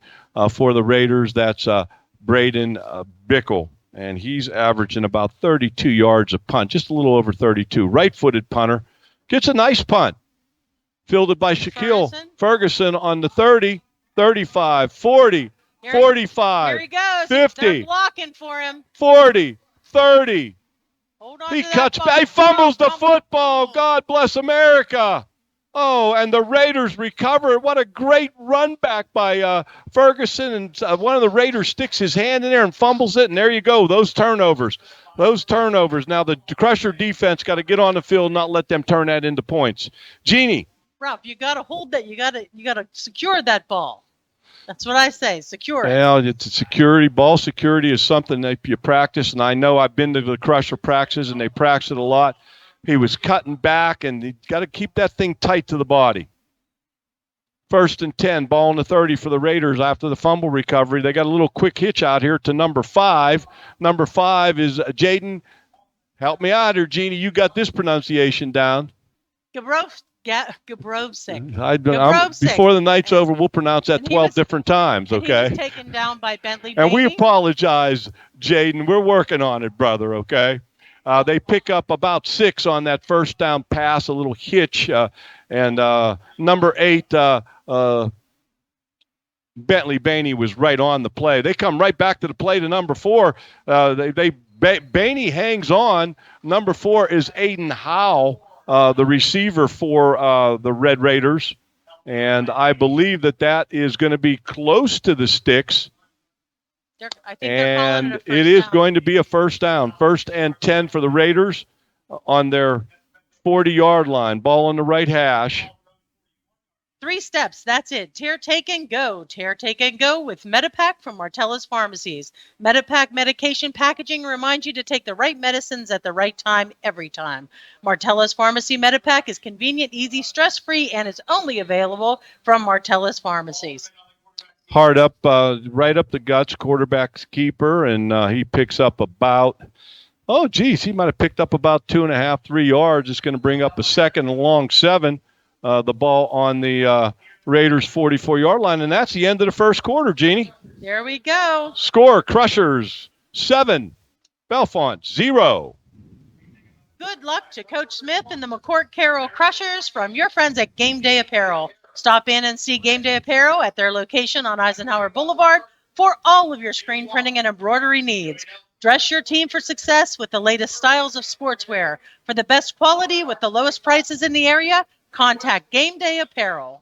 for the Raiders, that's Braden Bickle. And he's averaging about 32 yards a punt, just a little over 32. Right-footed punter. Gets a nice punt. Fielded by Shaquille Ferguson on the 30, 35, 40, 45, here he goes. 50. They're blocking for him. 40, 30. Hold on He to that cuts ball. back. He fumbles the football. God bless America. Oh, and the Raiders recover. What a great run back by Ferguson. And one of the Raiders sticks his hand in there and fumbles it. And there you go. Those turnovers. Now the Crusher defense got to get on the field and not let them turn that into points. Jeannie. Ralph, you got to hold that. You got to secure that ball. That's what I say. Secure it. Well, it's a security. Ball security is something that you practice. And I know I've been to the Crusher practices, and they practice it a lot. He was cutting back, and you got to keep that thing tight to the body. 1st and 10, ball on the 30 for the Raiders after the fumble recovery. They got a little quick hitch out here to number 5. Number 5 is Jaden. Help me out here, Jeannie. You got this pronunciation down. Gabrovsik. Before the night's over, we'll pronounce that 12 different times, okay? He was taken down by Bentley And we Baby. apologize, Jaden. We're working on it, brother, okay? They pick up about 6 on that first down pass, a little hitch. And number 8, Bentley Bainey was right on the play. They come right back to the play to number 4. Bainey hangs on. Number 4 is Aiden Howe, the receiver for the Red Raiders. And I believe that is going to be close to the sticks. I think they're calling it a first it is down. going to be a first down. 1st and 10 for the Raiders on their 40-yard line. Ball on the right hash. 3 steps. That's it. Tear, take, and go. Tear, take, and go with Medipack from Martellus Pharmacies. Medipack medication packaging reminds you to take the right medicines at the right time every time. Martellus Pharmacy Medipack is convenient, easy, stress-free, and is only available from Martellus Pharmacies. Hard up, right up the guts, quarterback's keeper, and he picks up about, he might have picked up about 2.5, 3 yards. It's going to bring up a second and long 7. The ball on the Raiders' 44-yard line, and that's the end of the first quarter, Jeannie. There we go. Score, Crushers 7, Bellefonte 0. Good luck to Coach Smith and the McCort Carroll Crushers from your friends at Game Day Apparel. Stop in and see Game Day Apparel at their location on Eisenhower Boulevard for all of your screen printing and embroidery needs. Dress your team for success with the latest styles of sportswear. For the best quality with the lowest prices in the area, contact Game Day Apparel.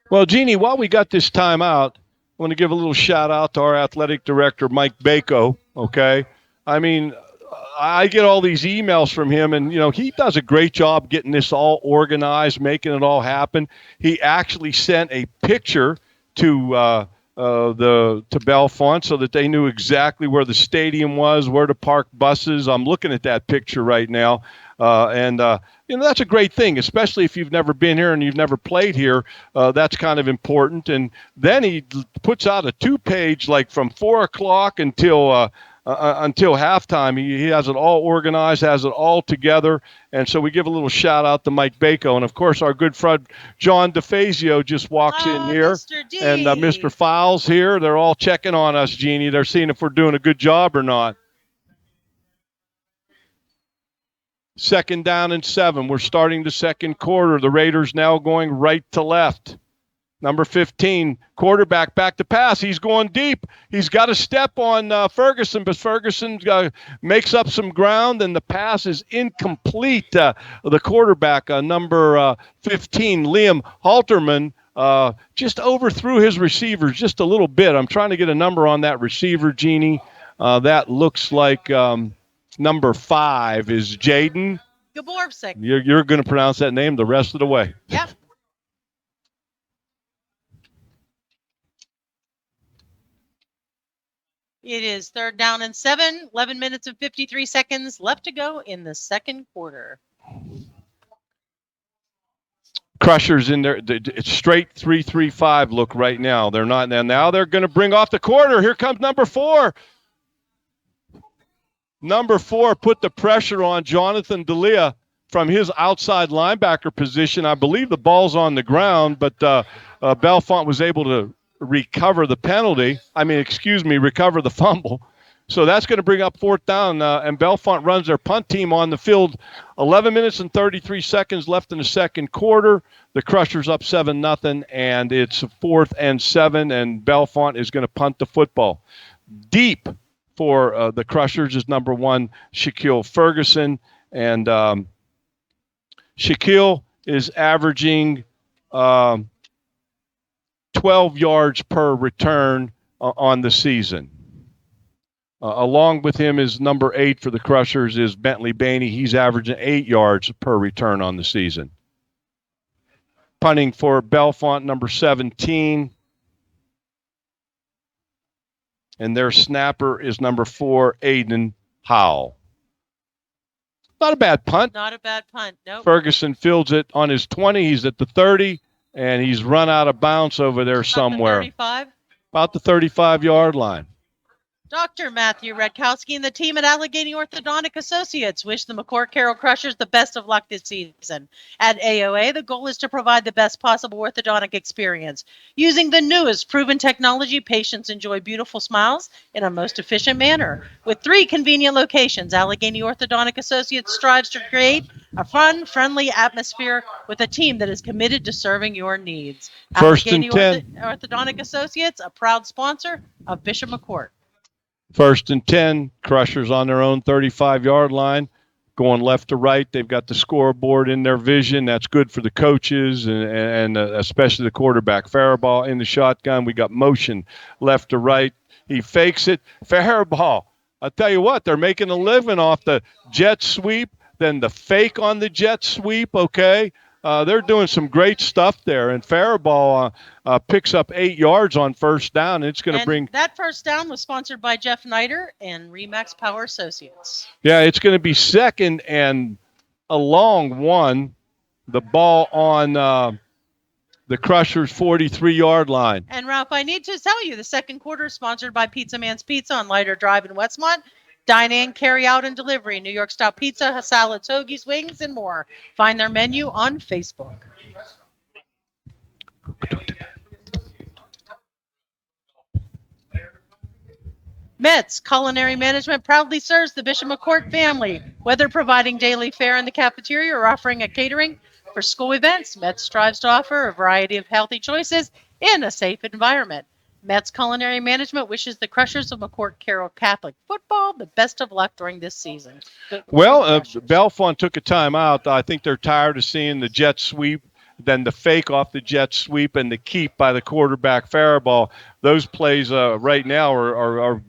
Well, Jeannie, while we got this time out, I want to give a little shout out to our athletic director, Mike Bako, okay? I mean, I get all these emails from him, and, he does a great job getting this all organized, making it all happen. He actually sent a picture to Bellefonte so that they knew exactly where the stadium was, where to park buses. I'm looking at that picture right now. That's a great thing, especially if you've never been here and you've never played here. That's kind of important. And then he puts out a 2-page, like from 4 o'clock until halftime. He has it all organized, has it all together. And so we give a little shout out to Mike Bako. And of course, our good friend John DeFazio just walks in here. Mr. D. And Mr. Files here. They're all checking on us, Jeannie. They're seeing if we're doing a good job or not. 2nd down and 7. We're starting the second quarter. The Raiders now going right to left. Number 15, quarterback back to pass. He's going deep. He's got a step on Ferguson, but Ferguson makes up some ground, and the pass is incomplete. The quarterback, number 15, Liam Halterman, just overthrew his receivers just a little bit. I'm trying to get a number on that receiver, Jeannie. That looks like number 5 is Jaden. Gabrovsik. You're going to pronounce that name the rest of the way. Yeah. It is 3rd down and 7, 11 minutes and 53 seconds left to go in the second quarter. Crushers in there. It's straight 3-3-5 look right now. They're not now. They're going to bring off the corner. Here comes number 4. Number 4 put the pressure on Jonathan D'Elia from his outside linebacker position. I believe the ball's on the ground, but Bellefonte was able to recover the recover the fumble. So that's going to bring up 4th down, and Bellefonte runs their punt team on the field. 11 minutes and 33 seconds left in the second quarter. The Crushers up 7-0, and it's 4th and 7, and Bellefonte is going to punt the football. Deep for the Crushers is number 1, Shaquille Ferguson, and Shaquille is averaging 12 yards per return on the season. Along with him is number 8 for the Crushers is Bentley Bainey. He's averaging 8 yards per return on the season. Punting for Bellefonte, number 17. And their snapper is number 4, Aiden Howell. Not a bad punt. Not a bad punt. Nope. Ferguson fields it on his 20. He's at the 30, and he's run out of bounds over there somewhere. 35. About the 35-yard line. Dr. Matthew Redkowski and the team at Allegheny Orthodontic Associates wish the McCort Carroll Crushers the best of luck this season. At AOA, the goal is to provide the best possible orthodontic experience. Using the newest proven technology, patients enjoy beautiful smiles in a most efficient manner. With 3 convenient locations, Allegheny Orthodontic Associates strives to create a fun, friendly atmosphere with a team that is committed to serving your needs. First and Allegheny 10. Orthodontic Associates, a proud sponsor of Bishop McCort. 1st and 10, Crushers on their own 35-yard line, going left to right. They've got the scoreboard in their vision. That's good for the coaches and especially the quarterback. Faribault in the shotgun. We got motion left to right. He fakes it. Faribault, I'll tell you what, they're making a living off the jet sweep, then the fake on the jet sweep, okay? They're doing some great stuff there, and Faribault picks up 8 yards on 1st down. It's going to bring that 1st down was sponsored by Jeff Niter and Remax Power Associates. Yeah, it's going to be 2nd and a long 1. The ball on the Crushers' 43-yard line. And Ralph, I need to tell you, the second quarter is sponsored by Pizza Man's Pizza on Lighter Drive in Westmont. Dine in, carry out, and delivery. New York style pizza, salads, hoagies, wings, and more. Find their menu on Facebook. Metz Culinary Management proudly serves the Bishop McCort family. Whether providing daily fare in the cafeteria or offering a catering for school events, Metz strives to offer a variety of healthy choices in a safe environment. Metz Culinary Management wishes the Crushers of McCort Carroll Catholic football the best of luck during this season. Well, Bellefonte took a timeout. I think they're tired of seeing the jet sweep, then the fake off the jet sweep, and the keep by the quarterback Faribault. Those plays right now are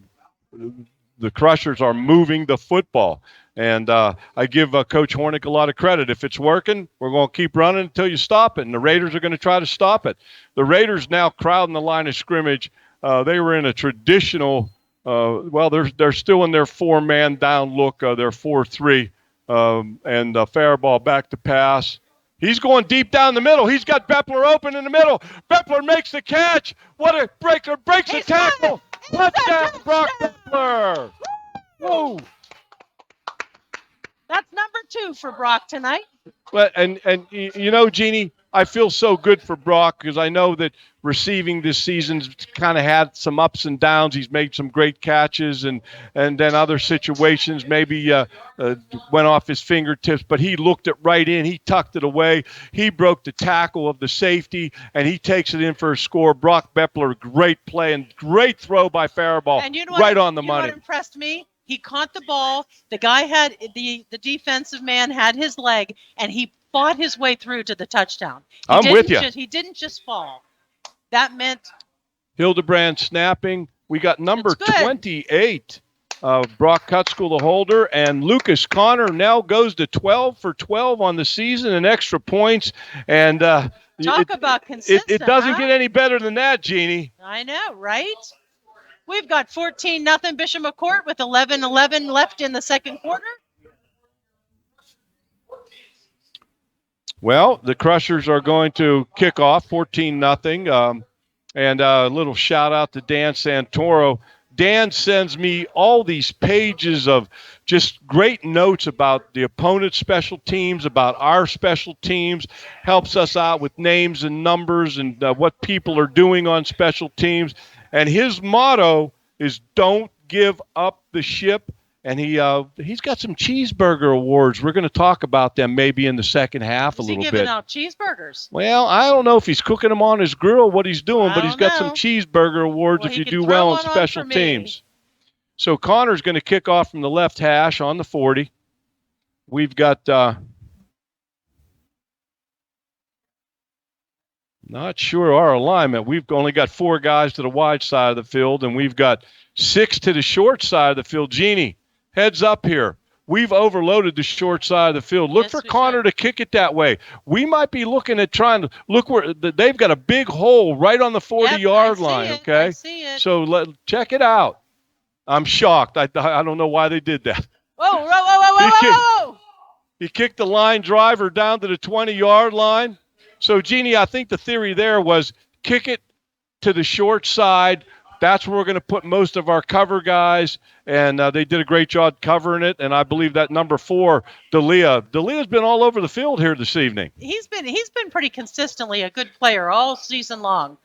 the Crushers are moving the football. And I give Coach Hornick a lot of credit. If it's working, we're going to keep running until you stop it, and the Raiders are going to try to stop it. The Raiders now crowding the line of scrimmage. They were in a traditional they're still in their 4-man down look. They're 4-3, and Faribault back to pass. He's going deep down the middle. He's got Beppler open in the middle. Beppler makes the catch. What a breaker. Breaks the tackle. Touchdown, Brock Beppler. Whoa. That's number 2 for Brock tonight. Well, and you know, Jeannie, I feel so good for Brock because I know that receiving this season's kind of had some ups and downs. He's made some great catches, and then other situations maybe went off his fingertips, but he looked it right in. He tucked it away. He broke the tackle of the safety, and he takes it in for a score. Brock Beppler, great play and great throw by Faribault, and you know right on the money. You know what impressed me? He caught the ball. The guy had the defensive man had his leg, and he fought his way through to the touchdown. I'm with you. He didn't just fall. That meant Hildebrand snapping. We got number 28, Brock Cutschool, the holder, and Lucas Connor now goes to 12 for 12 on the season and extra points. And talk about consistent. It doesn't get any better than that, Jeannie. I know, right? We've got 14-0 Bishop McCort with 11-11 left in the second quarter. Well, the Crushers are going to kick off 14-0. And a little shout out to Dan Santoro. Dan sends me all these pages of just great notes about the opponent's special teams, about our special teams, helps us out with names and numbers and what people are doing on special teams. And his motto is don't give up the ship. And he's got some cheeseburger awards. We're going to talk about them maybe in the second half a little bit. Is he giving out cheeseburgers? Well, I don't know if he's cooking them on his grill, what he's doing, but he's got some cheeseburger awards if you do well on special teams. So Connor's going to kick off from the left hash on the 40. We've got not sure our alignment. We've only got 4 guys to the wide side of the field, and we've got 6 to the short side of the field. Jeannie, heads up here. We've overloaded the short side of the field. Look for Connor to kick it that way. We might be looking at trying to look where they've got a big hole right on the 40-yard line. Okay, I see it. So check it out. I'm shocked. I don't know why they did that. Whoa! He kicked the line driver down to the 20-yard line. So Jeannie, I think the theory there was kick it to the short side. That's where we're going to put most of our cover guys, and they did a great job covering it. And I believe that number 4, D'Elia's been all over the field here this evening. He's been pretty consistently a good player all season long.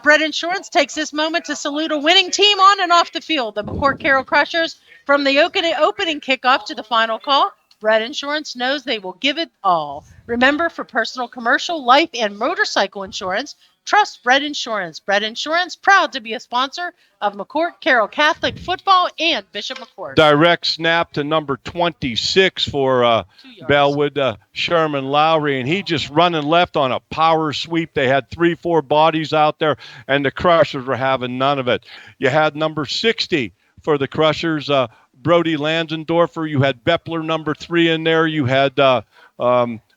Brett Insurance takes this moment to salute a winning team on and off the field. The McCort Carroll Crushers, from the opening kickoff to the final call, Brett Insurance knows they will give it all. Remember, for personal, commercial, life, and motorcycle insurance, trust Brett Insurance. Brett Insurance, proud to be a sponsor of McCort Carroll Catholic Football and Bishop McCort. Direct snap to number 26 for Bellwood, Sherman Lowry, and he just running left on a power sweep. They had 3-4 bodies out there, and the Crushers were having none of it. You had number 60 for the Crushers, Brody Lansendorfer. You had Beppler, number 3 in there. You had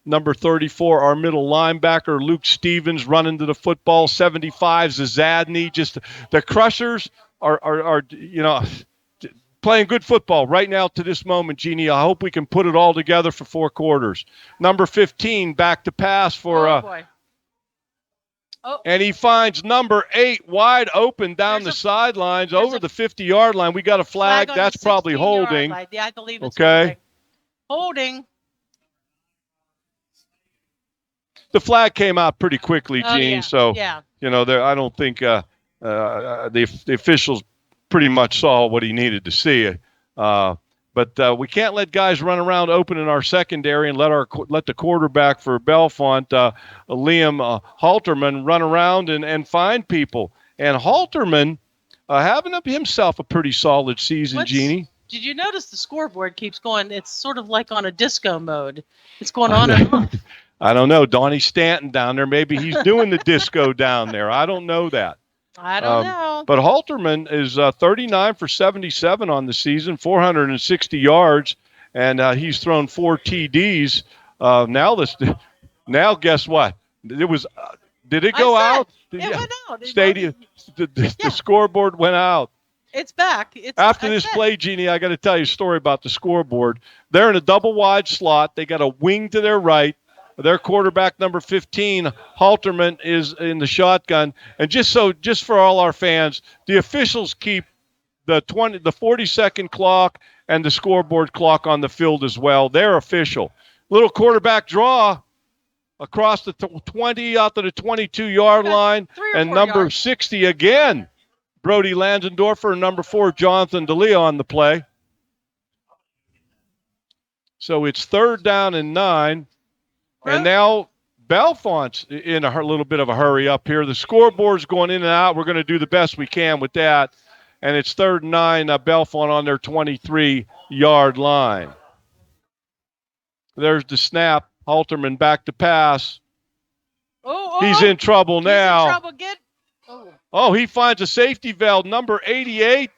number 34, our middle linebacker, Luke Stevens, running to the football. 75, Zazadny. Just the Crushers are playing good football right now to this moment, Jeannie. I hope we can put it all together for 4 quarters. Number 15, back to pass for boy. And he finds number 8 wide open down the sidelines over the 50-yard line. We got a flag. That's probably holding. Yeah, I believe it's okay. Holding. The flag came out pretty quickly, Gene. Yeah. So, yeah. I don't think the officials pretty much saw what he needed to see. But we can't let guys run around open in our secondary and let the quarterback for Bellefonte, Liam Halterman, run around and find people. And Halterman having himself a pretty solid season, Jeannie. Did you notice the scoreboard keeps going? It's sort of like on a disco mode. It's going on and on. I don't know. Donnie Stanton down there. Maybe he's doing the disco down there. I don't know that. I don't know. But Halterman is 39 for 77 on the season, 460 yards, and he's thrown 4 TDs. Now guess what? It was. Did it go out? It went out. Stadium. The scoreboard went out. It's back. After this play, Jeannie, I got to tell you a story about the scoreboard. They're in a double wide slot. They got a wing to their right. Their quarterback, number 15, Halterman, is in the shotgun. And just for all our fans, the officials keep the 40-second clock and the scoreboard clock on the field as well. They're official. Little quarterback draw across the 20 out to the 22-yard line. And number 60 again, Brody Lansendorfer, and number 4, Jonathan D'Elia on the play. So it's 3rd down and 9. And now Bellefonte's in a little bit of a hurry up here. The scoreboard's going in and out. We're going to do the best we can with that. And it's 3rd and 9, Bellefonte on their 23-yard line. There's the snap. Halterman back to pass. He's in trouble now. He finds a safety valve. Number 88,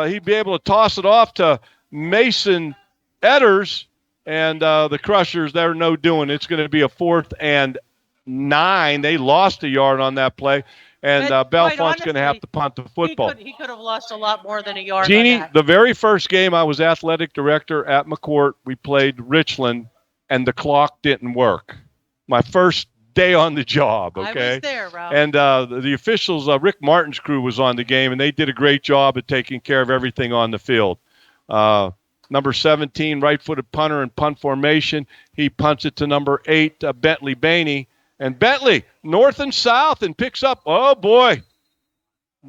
he'd be able to toss it off to Mason Edders. And the Crushers, they're no doing. It's going to be a 4th and 9. They lost a yard on that play. And Bellefonte's going to have to punt the football. He could have lost a lot more than a yard. Jeannie, the very first game I was athletic director at McCort, we played Richland and the clock didn't work. My first day on the job, okay? I was there, Ralph. And the officials, Rick Martin's crew was on the game, and they did a great job of taking care of everything on the field. Number 17, right-footed punter in punt formation. He punts it to number 8, Bentley Bainey. And Bentley, north and south, and picks up, oh, boy.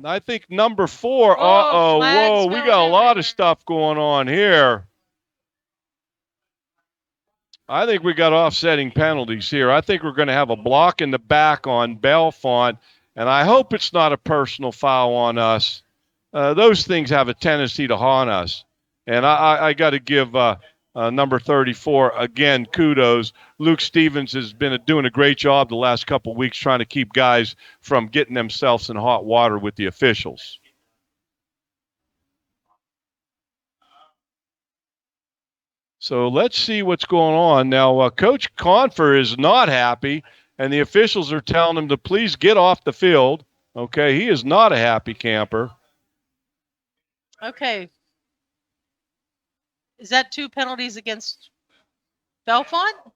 I think number 4, Oh, whoa, we got a lot of stuff going on here. I think we got offsetting penalties here. I think we're going to have a block in the back on Bellefonte, and I hope it's not a personal foul on us. Those things have a tendency to haunt us. And I got to give number 34, again, kudos. Luke Stevens has been doing a great job the last couple of weeks trying to keep guys from getting themselves in hot water with the officials. So let's see what's going on. Now, Coach Confer is not happy, and the officials are telling him to please get off the field. Okay, he is not a happy camper. Okay. Is that 2 penalties against Bellefonte?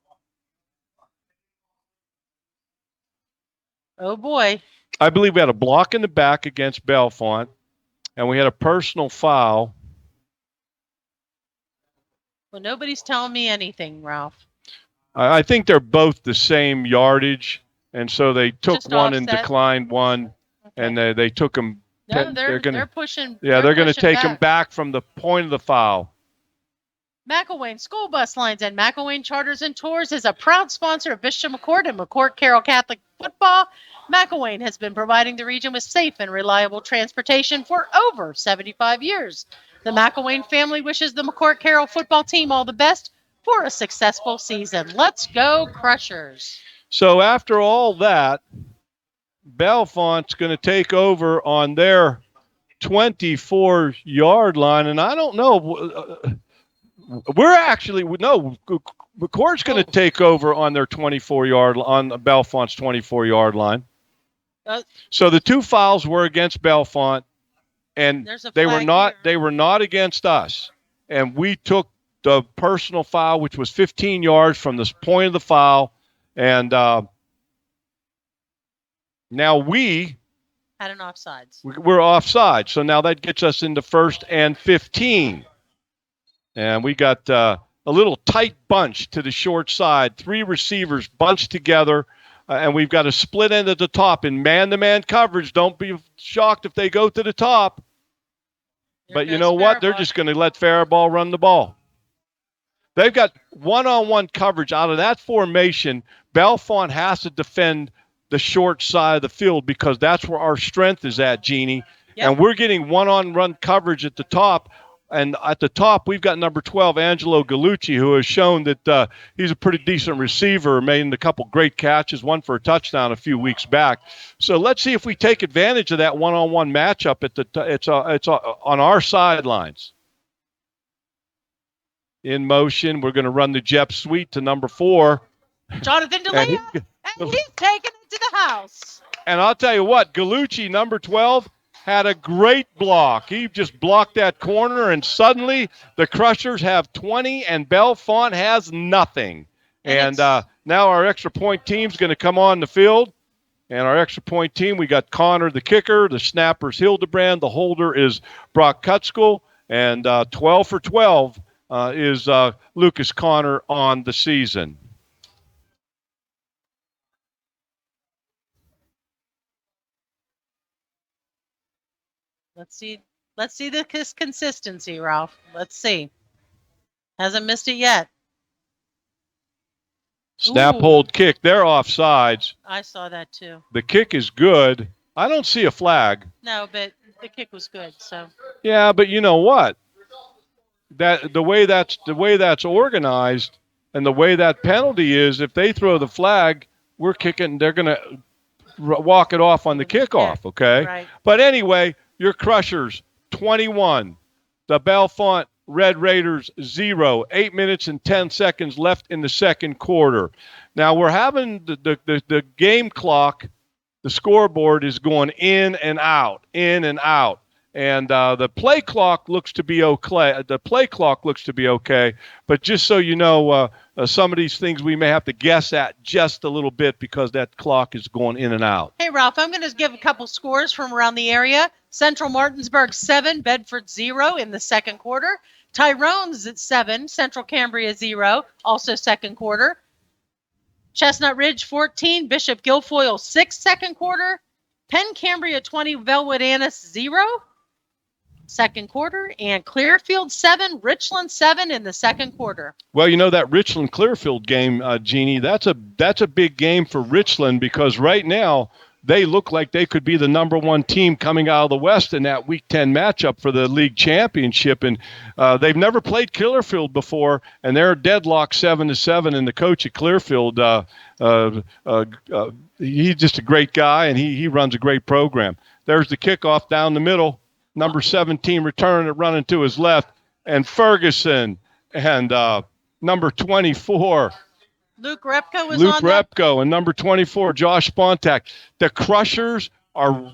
Oh, boy. I believe we had a block in the back against Bellefonte, and we had a personal foul. Well, nobody's telling me anything, Ralph. I think they're both the same yardage, and so they took Just one and offset. declined one, Okay. and they took them. No, they're gonna, pushing. yeah, they're going to pushing take them back from the point of the foul. McElwain School Bus Lines and McElwain Charters and Tours is a proud sponsor of Bishop McCort and McCort Carroll Catholic Football. McElwain has been providing the region with safe and reliable transportation for over 75 years. The McElwain family wishes the McCort Carroll football team all the best for a successful season. Let's go, Crushers. So after all that, Bellefonte's going to take over on their 24-yard line, and I don't know. We're actually McCort's going to take over on their 24-yard on Bellefonte's 24-yard line. So the 2 fouls were against Bellefonte, and they were not against us. And we took the personal foul, which was 15 yards from this point of the foul, and now we had an offsides. We're offside, so now that gets us into 1st and 15. And we got a little tight bunch to the short side, 3 receivers bunched together, and we've got a split end at the top in man-to-man coverage. Don't be shocked if they go to the top. But you know what? They're just going to let Faribault run the ball. They've got one-on-one coverage out of that formation. Bellefonte has to defend the short side of the field because that's where our strength is at, Jeannie. Yep. And we're getting one-on-one coverage at the top. And at the top, we've got number 12, Angelo Gallucci, who has shown that he's a pretty decent receiver, made a couple great catches, one for a touchdown a few weeks back. So let's see if we take advantage of that one-on-one matchup. It's on our sidelines. In motion, we're going to run the jet sweep to number 4. Jonathan DeLeo, and he's taking it to the house. And I'll tell you what, Gallucci, number 12, had a great block. He just blocked that corner, and suddenly the Crushers have 20 and Bellefonte has nothing. And now our extra point team's going to come on the field. And our extra point team, we got Connor, the kicker, the snapper's Hildebrand, the holder is Brock Kutskill, and 12 for 12 is Lucas Connor on the season. Let's see this consistency, Ralph. Let's see. Hasn't missed it yet. Snap, hold, kick. They're offsides. I saw that too. The kick is good. I don't see a flag. No, but the kick was good. So. Yeah, but you know what? That the way that's organized, and the way that penalty is, if they throw the flag, we're kicking. They're gonna walk it off on the kickoff. Okay. Right. But anyway. Your Crushers, 21. The Bellefonte Red Raiders, 0. 8 minutes and 10 seconds left in the second quarter. Now, we're having the game clock, the scoreboard is going in and out. And the play clock looks to be okay. But just so you know, some of these things we may have to guess at just a little bit because that clock is going in and out. Hey, Ralph, I'm going to give a couple scores from around the area. Central Martinsburg 7, Bedford 0 in the second quarter. Tyrone's at 7, Central Cambria 0, also second quarter. Chestnut Ridge 14, Bishop Guilfoyle 6, second quarter. Penn Cambria 20, Velwood Annis 0, second quarter. And Clearfield 7, Richland 7 in the second quarter. Well, you know that Richland Clearfield game, Jeannie, that's a big game for Richland because right now they look like they could be the number one team coming out of the West in that Week 10 matchup for the league championship. And they've never played Clearfield before, and they're deadlocked 7-7. And the coach at Clearfield, he's just a great guy, and he runs a great program. There's the kickoff down the middle. Number 17 returning it, running to his left, and Ferguson and number 24. Luke Repko is Luke on that. Repko and number 24, Josh Spontak. The Crushers are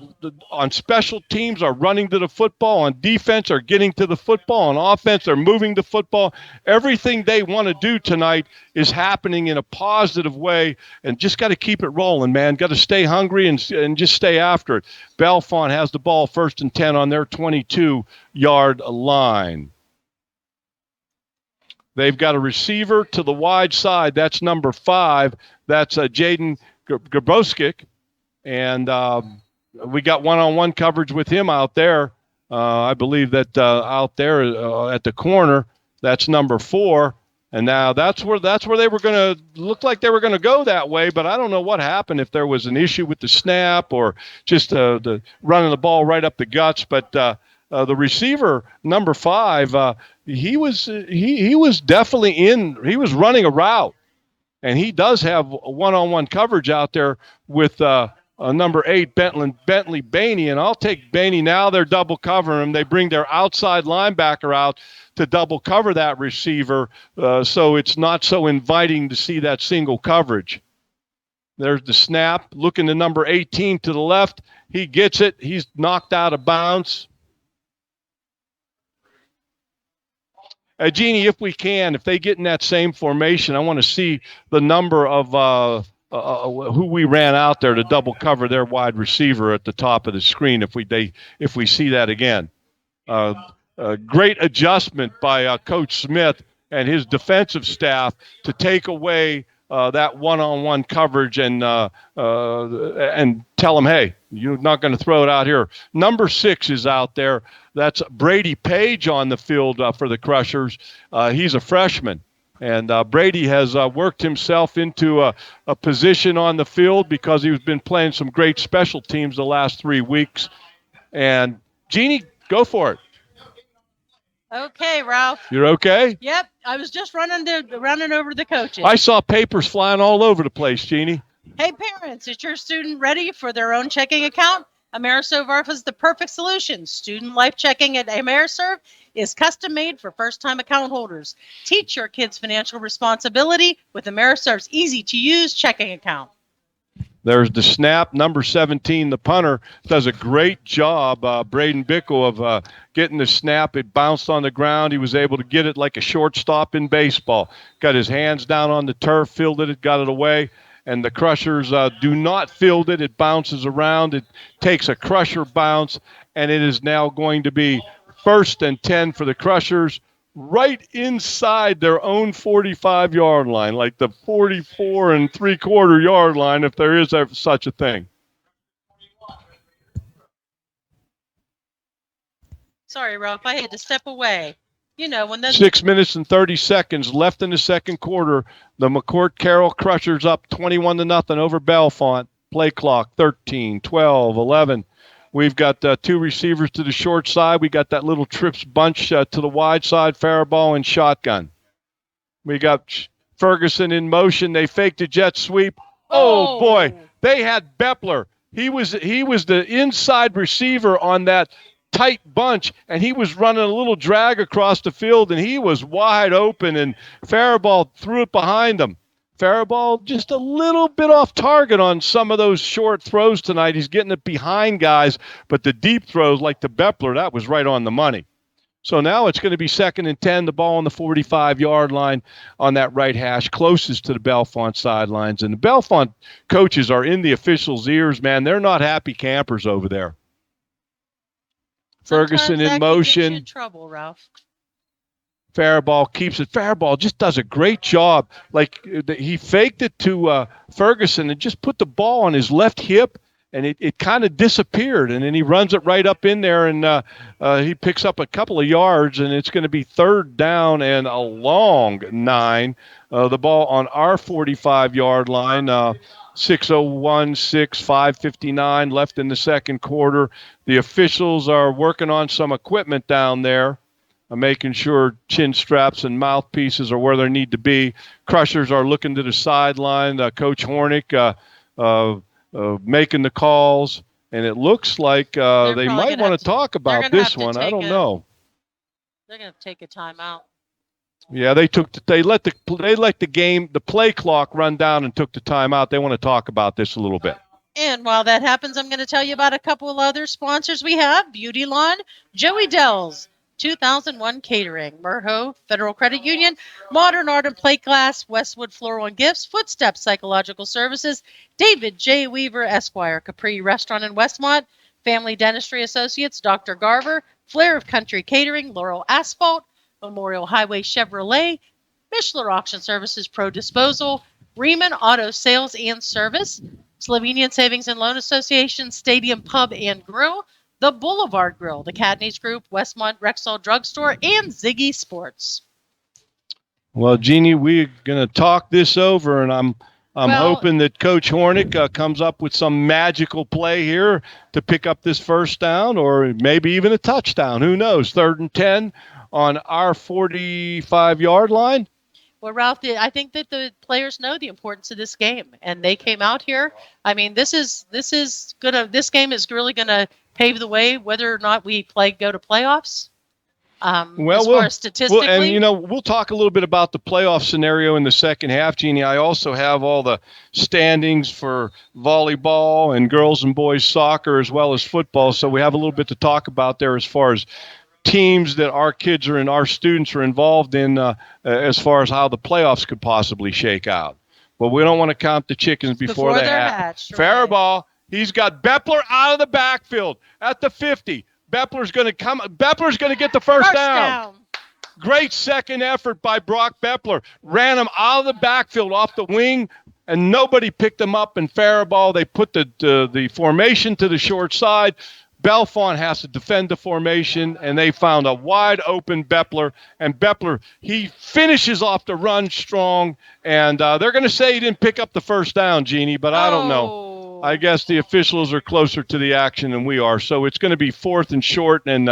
on special teams are running to the football. On defense are getting to the football. On offense are moving the football. Everything they want to do tonight is happening in a positive way, and just got to keep it rolling, man. Got to stay hungry and just stay after it. Bellefonte has the ball 1st and 10 on their 22-yard line. They've got a receiver to the wide side. That's number 5. That's Jaden Gaboskic. And we got one-on-one coverage with him out there. I believe that out there at the corner, that's number 4. And now that's where they were going to look like they were going to go that way. But I don't know what happened, if there was an issue with the snap or just the running the ball right up the guts. But the receiver, number 5, he was definitely he was running a route, and he does have a one-on-one coverage out there with number 8, Bentley Bainey, and I'll take Bainey now. They're double covering him. They bring their outside linebacker out to double cover that receiver, so it's not so inviting to see that single coverage. There's the snap, looking to number 18 to the left. He gets it. He's knocked out of bounds. Jeannie, if we can, if they get in that same formation, I want to see the number of who we ran out there to double cover their wide receiver at the top of the screen. If we see that again, great adjustment by Coach Smith and his defensive staff to take away that one-on-one coverage and tell them, hey, you're not going to throw it out here. Number 6 is out there. That's Brady Page on the field for the Crushers. He's a freshman. And Brady has worked himself into a position on the field because he's been playing some great special teams the last 3 weeks. And, Jeannie, go for it. Okay, Ralph. You're okay? Yep, I was just running over the coaches. I saw papers flying all over the place, Jeannie. Hey, parents, is your student ready for their own checking account? Ameriserve offers the perfect solution. Student life checking at Ameriserve is custom made for first-time account holders. Teach your kids financial responsibility with Ameriserve's easy-to-use checking account. There's the snap. Number 17, the punter, does a great job, Braden Bickle, of getting the snap. It bounced on the ground. He was able to get it like a shortstop in baseball. Got his hands down on the turf, fielded it, got it away. And the Crushers do not field it. It bounces around. It takes a Crusher bounce, and it is now going to be 1st and 10 for the Crushers, right inside their own 45-yard line, like the 44 3/4 line, if there is such a thing. Sorry, Ralph, I had to step away. You know, when 6 minutes and 30 seconds left in the second quarter. The McCort Carroll Crushers up 21-0 over Bellefonte. Play clock 13, 12, 11. We've got 2 receivers to the short side. We got that little trips bunch to the wide side, Faribault and shotgun. We got Ferguson in motion. They faked a jet sweep. Oh boy, they had Bepler. He was the inside receiver on that tight bunch, and he was running a little drag across the field, and he was wide open, and Faribault threw it behind him. Faribault just a little bit off target on some of those short throws tonight. He's getting it behind guys, but the deep throws like the Beppler, that was right on the money. So now it's going to be 2nd and 10, the ball on the 45-yard line on that right hash, closest to the Bellefonte sidelines. And the Bellefonte coaches are in the officials' ears, man. They're not happy campers over there. Sometimes Ferguson that in can get you motion. in trouble, Ralph. Faribault keeps it. Faribault just does a great job. Like he faked it to Ferguson and just put the ball on his left hip, and it kind of disappeared. And then he runs it right up in there, and he picks up a couple of yards, and it's going to be 3rd down and a long 9. The ball on our 45-yard line. 6:01, 5:59 left in the second quarter. The officials are working on some equipment down there, making sure chin straps and mouthpieces are where they need to be. Crushers are looking to the sideline. Coach Hornick making the calls, and it looks like they might want to talk about this one. I don't know. They're going to take a timeout. Yeah, they let the play clock run down and took the timeout. They want to talk about this a little bit. And while that happens, I'm going to tell you about a couple of other sponsors we have. Beauty Lawn, Joey Dell's 2001 Catering, Merho Federal Credit Union, Modern Art and Plate Glass, Westwood Floral and Gifts, Footsteps Psychological Services, David J. Weaver, Esquire, Capri Restaurant in Westmont, Family Dentistry Associates, Dr. Garver, Flair of Country Catering, Laurel Asphalt, Memorial Highway Chevrolet, Mishler Auction Services Pro Disposal, Riemann Auto Sales and Service, Slovenian Savings and Loan Association, Stadium Pub and Grill, the Boulevard Grill, the Cadney's Group, Westmont Rexall Drugstore, and Ziggy Sports. Well, Jeannie, we're going to talk this over, and I'm hoping that Coach Hornick comes up with some magical play here to pick up this first down, or maybe even a touchdown. Who knows? 3rd and 10 on our 45-yard line. Well, Ralph, I think that the players know the importance of this game, and they came out here. I mean, this game is really gonna pave the way whether or not we go to playoffs. As far as statistically, we'll talk a little bit about the playoff scenario in the second half, Jeannie. I also have all the standings for volleyball and girls and boys soccer as well as football, so we have a little bit to talk about there as far as teams that our kids are in, our students are involved in, as far as how the playoffs could possibly shake out. But we don't want to count the chickens before they hatch. Right. Faribault, he's got Beppler out of the backfield at the 50. Beppler's going to get the first down. Great second effort by Brock Beppler. Ran him out of the backfield off the wing, and nobody picked him up. And Faribault, they put the formation to the short side. Bellefonte has to defend the formation, and they found a wide-open Beppler. And Beppler, he finishes off the run strong. And they're going to say he didn't pick up the first down, Jeannie, but I don't know. I guess the officials are closer to the action than we are. So it's going to be 4th and short, and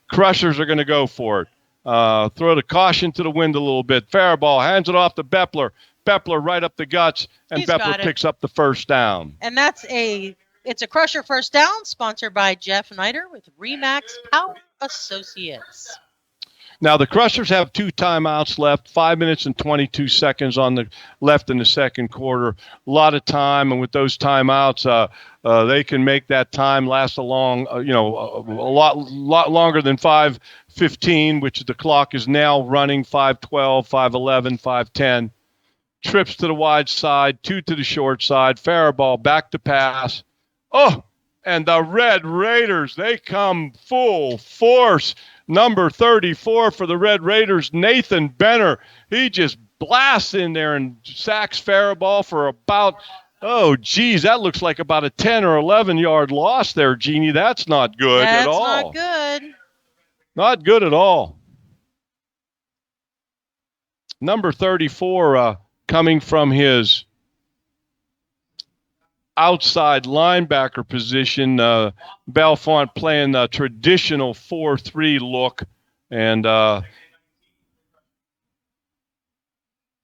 Crushers are going to go for it. Throw the caution to the wind a little bit. Faribault hands it off to Beppler. Beppler right up the guts, and Beppler picks up the first down. And it's a Crusher first down, sponsored by Jeff Nider with Remax Power Associates. Now, the Crushers have 2 timeouts left, 5 minutes and 22 seconds left in the second quarter. A lot of time, and with those timeouts, they can make that time last a lot longer than 5:15, which the clock is now running 5:12, 5:11, 5:10. Trips to the wide side, 2 to the short side. Faribault back to pass. Oh, and the Red Raiders, they come full force. Number 34 for the Red Raiders, Nathan Benner. He just blasts in there and sacks Faribault for about, that looks like about a 10 or 11-yard loss there, Jeannie. That's not good at all. That's not good. Not good at all. Number 34 coming from his outside linebacker position, Bellefonte playing a traditional 4-3 look, and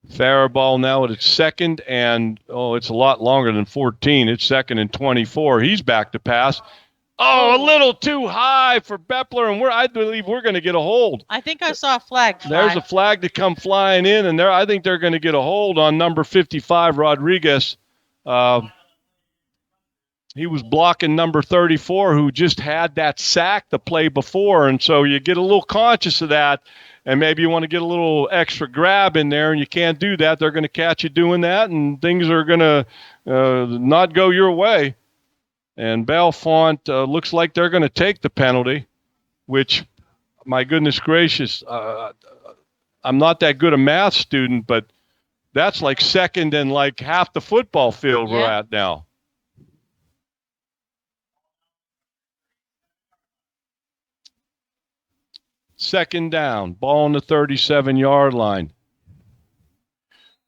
Faribault now at its second, and it's a lot longer than 14. It's 2nd and 24. He's back to pass. Oh, a little too high for Beppler, and I believe we're going to get a hold. I think I saw a flag fly. There's a flag to come flying in, and I think they're going to get a hold on number 55, Rodriguez. He was blocking number 34, who just had that sack the play before, and so you get a little conscious of that, and maybe you want to get a little extra grab in there, and you can't do that. They're going to catch you doing that, and things are going to not go your way. And Bellefonte looks like they're going to take the penalty, which, my goodness gracious, I'm not that good a math student, but that's like second and like half the football field we're at now. Second down, ball on the 37-yard line.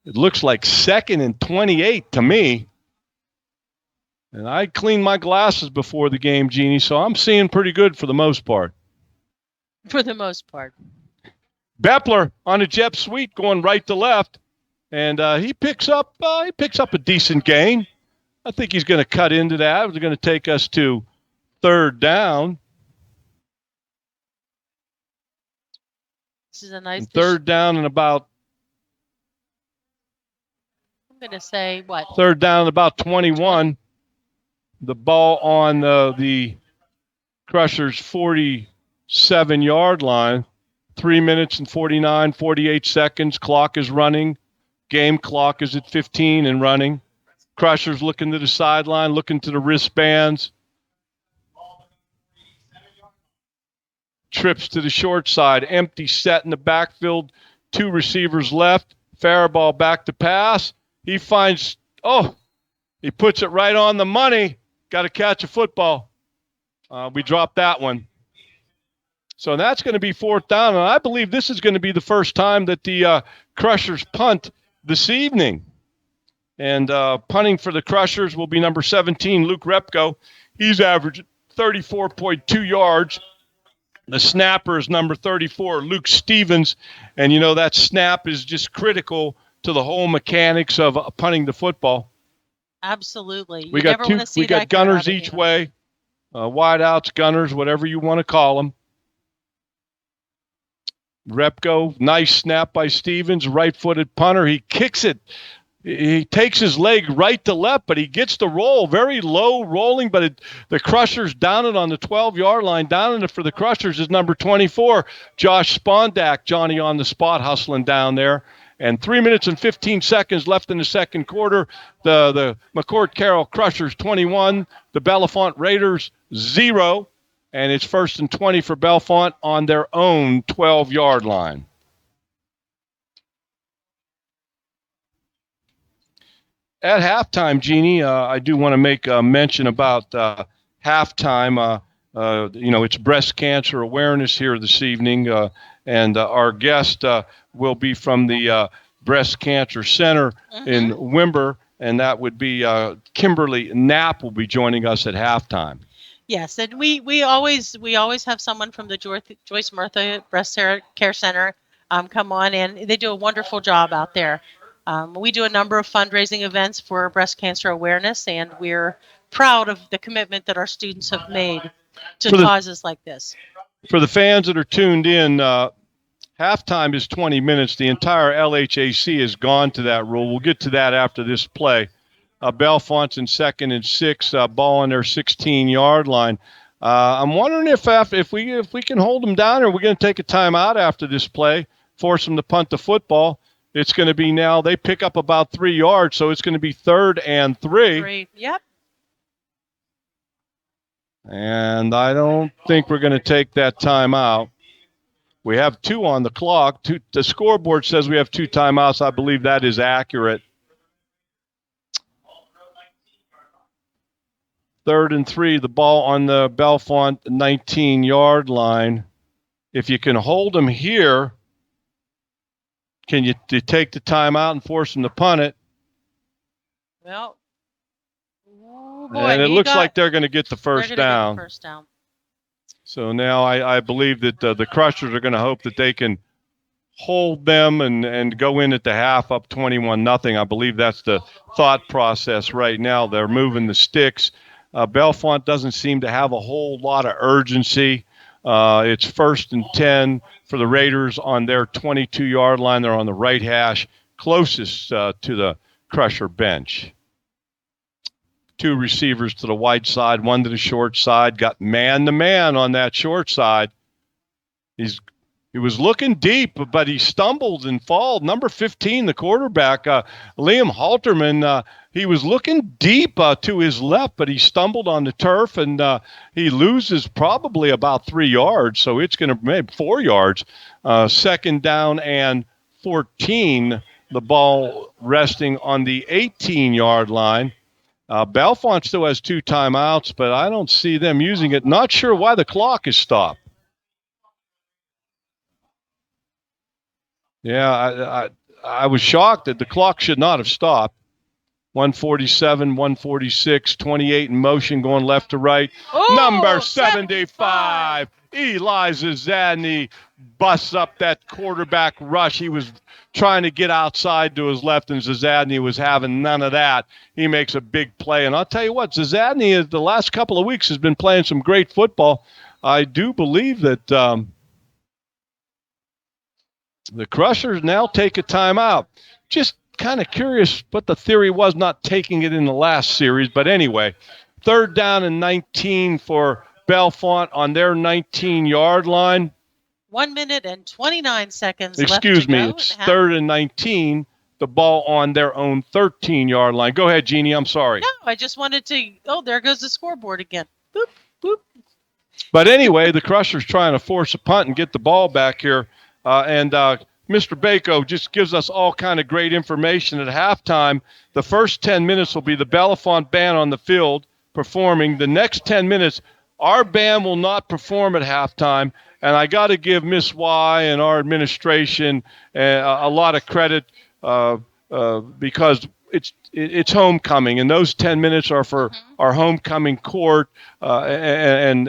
It looks like second and 28 to me. And I cleaned my glasses before the game, Jeannie, so I'm seeing pretty good for the most part. For the most part. Beppler on a jet sweep going right to left, and he picks up a decent gain. I think he's going to cut into that. They're going to take us to third down. This is a nice Third down and about. I'm going to say what? Third down and about 21. The ball on the Crushers' 47-yard line. 3 minutes and 48 seconds. Clock is running. Game clock is at 15 and running. Crushers looking to the sideline, looking to the wristbands. Trips to the short side. Empty set in the backfield. 2 receivers left. Faribault back to pass. He finds, he puts it right on the money. Got to catch a football. We dropped that one. So that's going to be fourth down, and I believe this is going to be the first time that the Crushers punt this evening. And punting for the Crushers will be number 17, Luke Repko. He's averaging 34.2 yards. The snapper is number 34, Luke Stevens. And, that snap is just critical to the whole mechanics of punting the football. Absolutely. We got gunners each way, wideouts, gunners, whatever you want to call them. Repko, nice snap by Stevens, right-footed punter. He kicks it. He takes his leg right to left, but he gets the roll, very low rolling, but the Crushers down it on the 12-yard line. Down it for the Crushers is number 24, Josh Spondak, Johnny on the spot, hustling down there. And 3 minutes and 15 seconds left in the second quarter. The McCort Carroll Crushers 21, the Bellefonte Raiders 0, and it's 1st and 20 for Bellefonte on their own 12-yard line. At halftime, Jeannie, I do want to make a mention about halftime. It's Breast Cancer Awareness here this evening, and our guest will be from the Breast Cancer Center in Wimber, and that would be Kimberly Knapp will be joining us at halftime. Yes, and we always have someone from the Joyce Murtha Breast Care Center come on, and they do a wonderful job out there. We do a number of fundraising events for breast cancer awareness, and we're proud of the commitment that our students have made to causes like this. For the fans that are tuned in, halftime is 20 minutes. The entire LHAC has gone to that rule. We'll get to that after this play. Bellefonte's in 2nd and 6, ball on their 16-yard line. I'm wondering if we can hold them down, or we're going to take a timeout after this play, force them to punt the football. It's going to be now, they pick up about 3 yards, so it's going to be 3rd and 3. Yep. And I don't think we're going to take that timeout. We have 2 on the clock. The scoreboard says we have 2 timeouts. I believe that is accurate. 3rd and 3, the ball on the Bellefonte 19-yard line. If you can hold them here, can you take the timeout and force them to punt it? Well, and it looks like they're going to get the first down. So now I believe that the Crushers are going to hope that they can hold them and go in at the half up 21-0. I believe that's the thought process right now. They're moving the sticks. Bellefonte doesn't seem to have a whole lot of urgency. It's 1st and 10 for the Raiders on their 22-yard line. They're on the right hash, closest to the Crusher bench. 2 receivers to the wide side, 1 to the short side. Got man-to-man on that short side. He was looking deep, but he stumbled and fell. Number 15, the quarterback, Liam Halterman, he was looking deep to his left, but he stumbled on the turf, and he loses probably about 3 yards, so it's going to maybe 4 yards. 2nd down and 14, the ball resting on the 18-yard line. Bellefonte still has 2 timeouts, but I don't see them using it. Not sure why the clock is stopped. Yeah, I was shocked that the clock should not have stopped. 147, 146, 28 in motion going left to right. Oh, Number 75, Eli Zadney busts up that quarterback rush. He was trying to get outside to his left, and Zadney was having none of that. He makes a big play. And I'll tell you what, Zadney, the last couple of weeks, has been playing some great football. I do believe that the Crushers now take a timeout. Just kind of curious what the theory was not taking it in the last series. But anyway, 3rd down and 19 for Bellefonte on their 19-yard line. 1 minute and 29 seconds Excuse left to me, go it's in the half. 3rd and 19, the ball on their own 13-yard line. Go ahead, Jeannie, I'm sorry. No, I just wanted to. Oh, there goes the scoreboard again. Boop, boop. But anyway, the Crushers trying to force a punt and get the ball back here. And Mr. Bako just gives us all kind of great information at halftime. The first 10 minutes will be the Bellefonte band on the field performing. The next 10 minutes, our band will not perform at halftime. And I got to give Miss Y and our administration a lot of credit because it's homecoming, and those 10 minutes are for our homecoming court and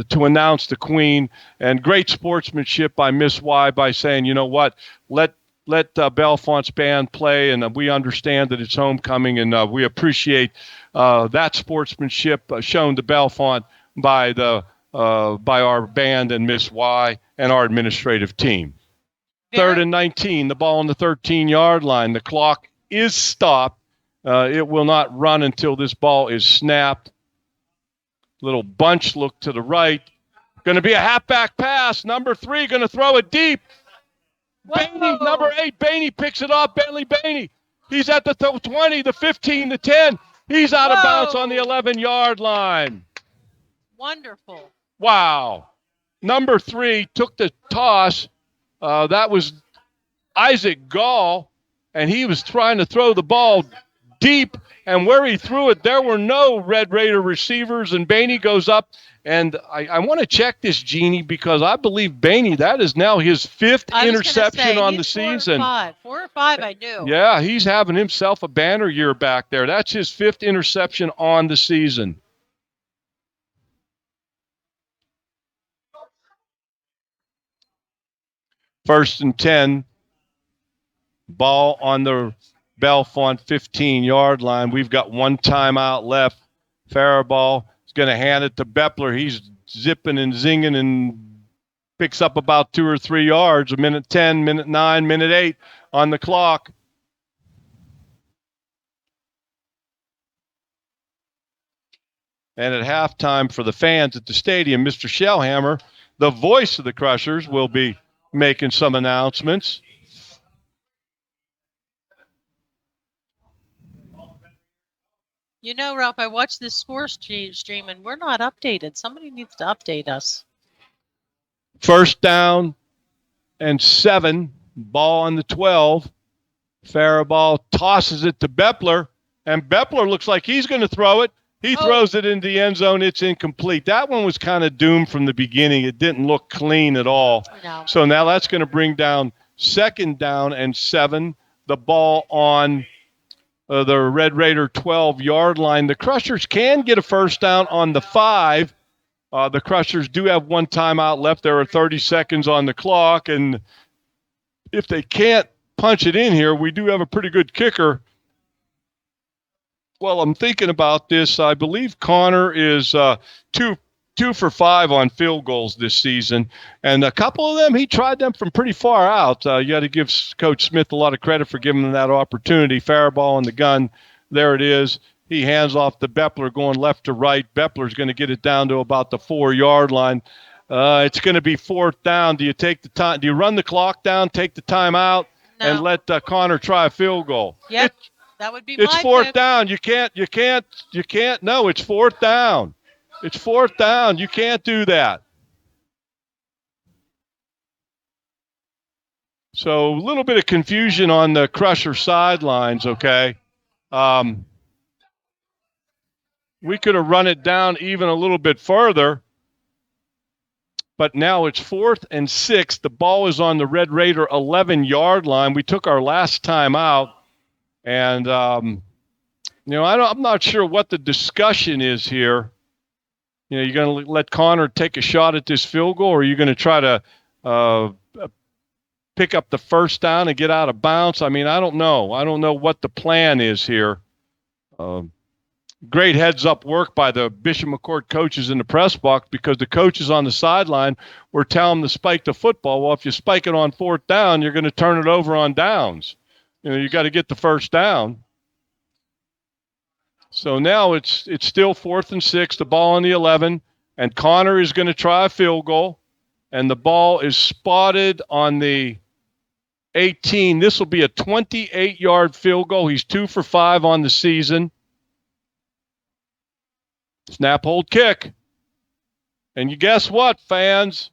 to announce the Queen. And great sportsmanship by Miss Y by saying, you know what, let Bellefonte's band play, and we understand that it's homecoming, and we appreciate that sportsmanship shown to Bellefonte by our band and Miss Y and our administrative team. 3rd and 19, the ball on the 13-yard line. The clock is stopped. It will not run until this ball is snapped. Little bunch look to the right. Going to be a halfback pass. Number 3 going to throw it deep. Bainey, number 8, Bainey picks it up. Bentley Bainey. He's at the 20, the 15, the 10. He's out of bounds on the 11-yard line. Wonderful. Wow. Number 3 took the toss. That was Isaac Gall, and he was trying to throw the ball deep, and where he threw it, there were no Red Raider receivers, and Bainey goes up. And I want to check this, Jeannie, because I believe Bainey, that is now his 5th interception on the season. 4 or 5, I knew. Yeah, he's having himself a banner year back there. That's his 5th interception on the season. First and 10, ball on the Bellefonte 15-yard line. We've got 1 timeout left. Faribault is going to hand it to Beppler. He's zipping and zinging and picks up about 2 or 3 yards. 1:10, 9, 8 on the clock. And at halftime for the fans at the stadium, Mr. Shellhammer, the voice of the Crushers, will be making some announcements. You know, Ralph, I watched this score stream, and we're not updated. Somebody needs to update us. 1st down and 7, ball on the 12. Faribault tosses it to Beppler, and Beppler looks like he's going to throw it. He throws it into the end zone. It's incomplete. That one was kind of doomed from the beginning. It didn't look clean at all. No. So now that's going to bring down 2nd down and 7, the ball on the Red Raider 12-yard line. The Crushers can get a 1st down on the 5. The Crushers do have 1 timeout left. There are 30 seconds on the clock, and if they can't punch it in here, we do have a pretty good kicker Well, I'm thinking about this. I believe Connor is two for 5 on field goals this season, and a couple of them he tried them from pretty far out. You got to give Coach Smith a lot of credit for giving him that opportunity. Faraball on the gun, there it is. He hands off to Beppler going left to right. Beppler's going to get it down to about the 4-yard line. It's going to be 4th down. Do you take the time? Do you run the clock down, take the time out, and No. let Connor try a field goal? Yep. That would be It's my 4th pick. down. You can't. No, it's 4th down. It's 4th down. You can't do that. So a little bit of confusion on the Crusher sidelines, okay? We could have run it down even a little bit further, but now it's 4th and 6. The ball is on the Red Raider 11-yard line. We took our last time out, and I'm not sure what the discussion is here. You're going to let Connor take a shot at this field goal, or are you going to try to pick up the first down and get out of bounds? I mean, I don't know. I don't know what the plan is here. Great heads-up work by the Bishop McCort coaches in the press box, because the coaches on the sideline were telling them to spike the football. Well, if you spike it on 4th down, you're going to turn it over on downs. You got to get the first down. So now it's still 4th and 6, the ball on the 11, and Connor is going to try a field goal, and the ball is spotted on the 18. This will be a 28-yard field goal. He's 2 for 5 on the season. Snap, hold, kick. And you guess what, fans?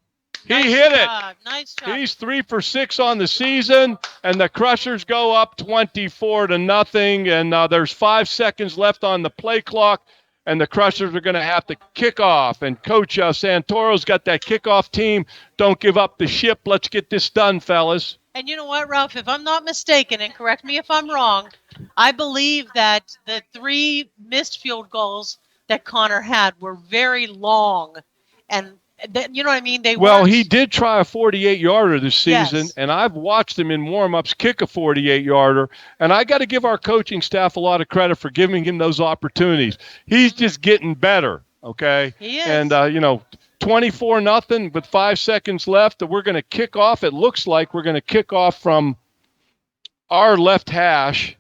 He hit it. Nice job. He's 3 for 6 on the season, and the Crushers go up 24-0. And there's 5 seconds left on the play clock, and the Crushers are going to have to kick off. And Coach Santoro's got that kickoff team. Don't give up the ship. Let's get this done, fellas. And you know what, Ralph? If I'm not mistaken, and correct me if I'm wrong, I believe that the 3 missed field goals that Connor had were very long, and you know what I mean? He did try a 48-yarder this season, yes. And I've watched him in warm-ups kick a 48-yarder, and I got to give our coaching staff a lot of credit for giving him those opportunities. He's just getting better, okay? He is. And 24-0 with 5 seconds left. We're going to kick off. It looks like we're going to kick off from our left hash.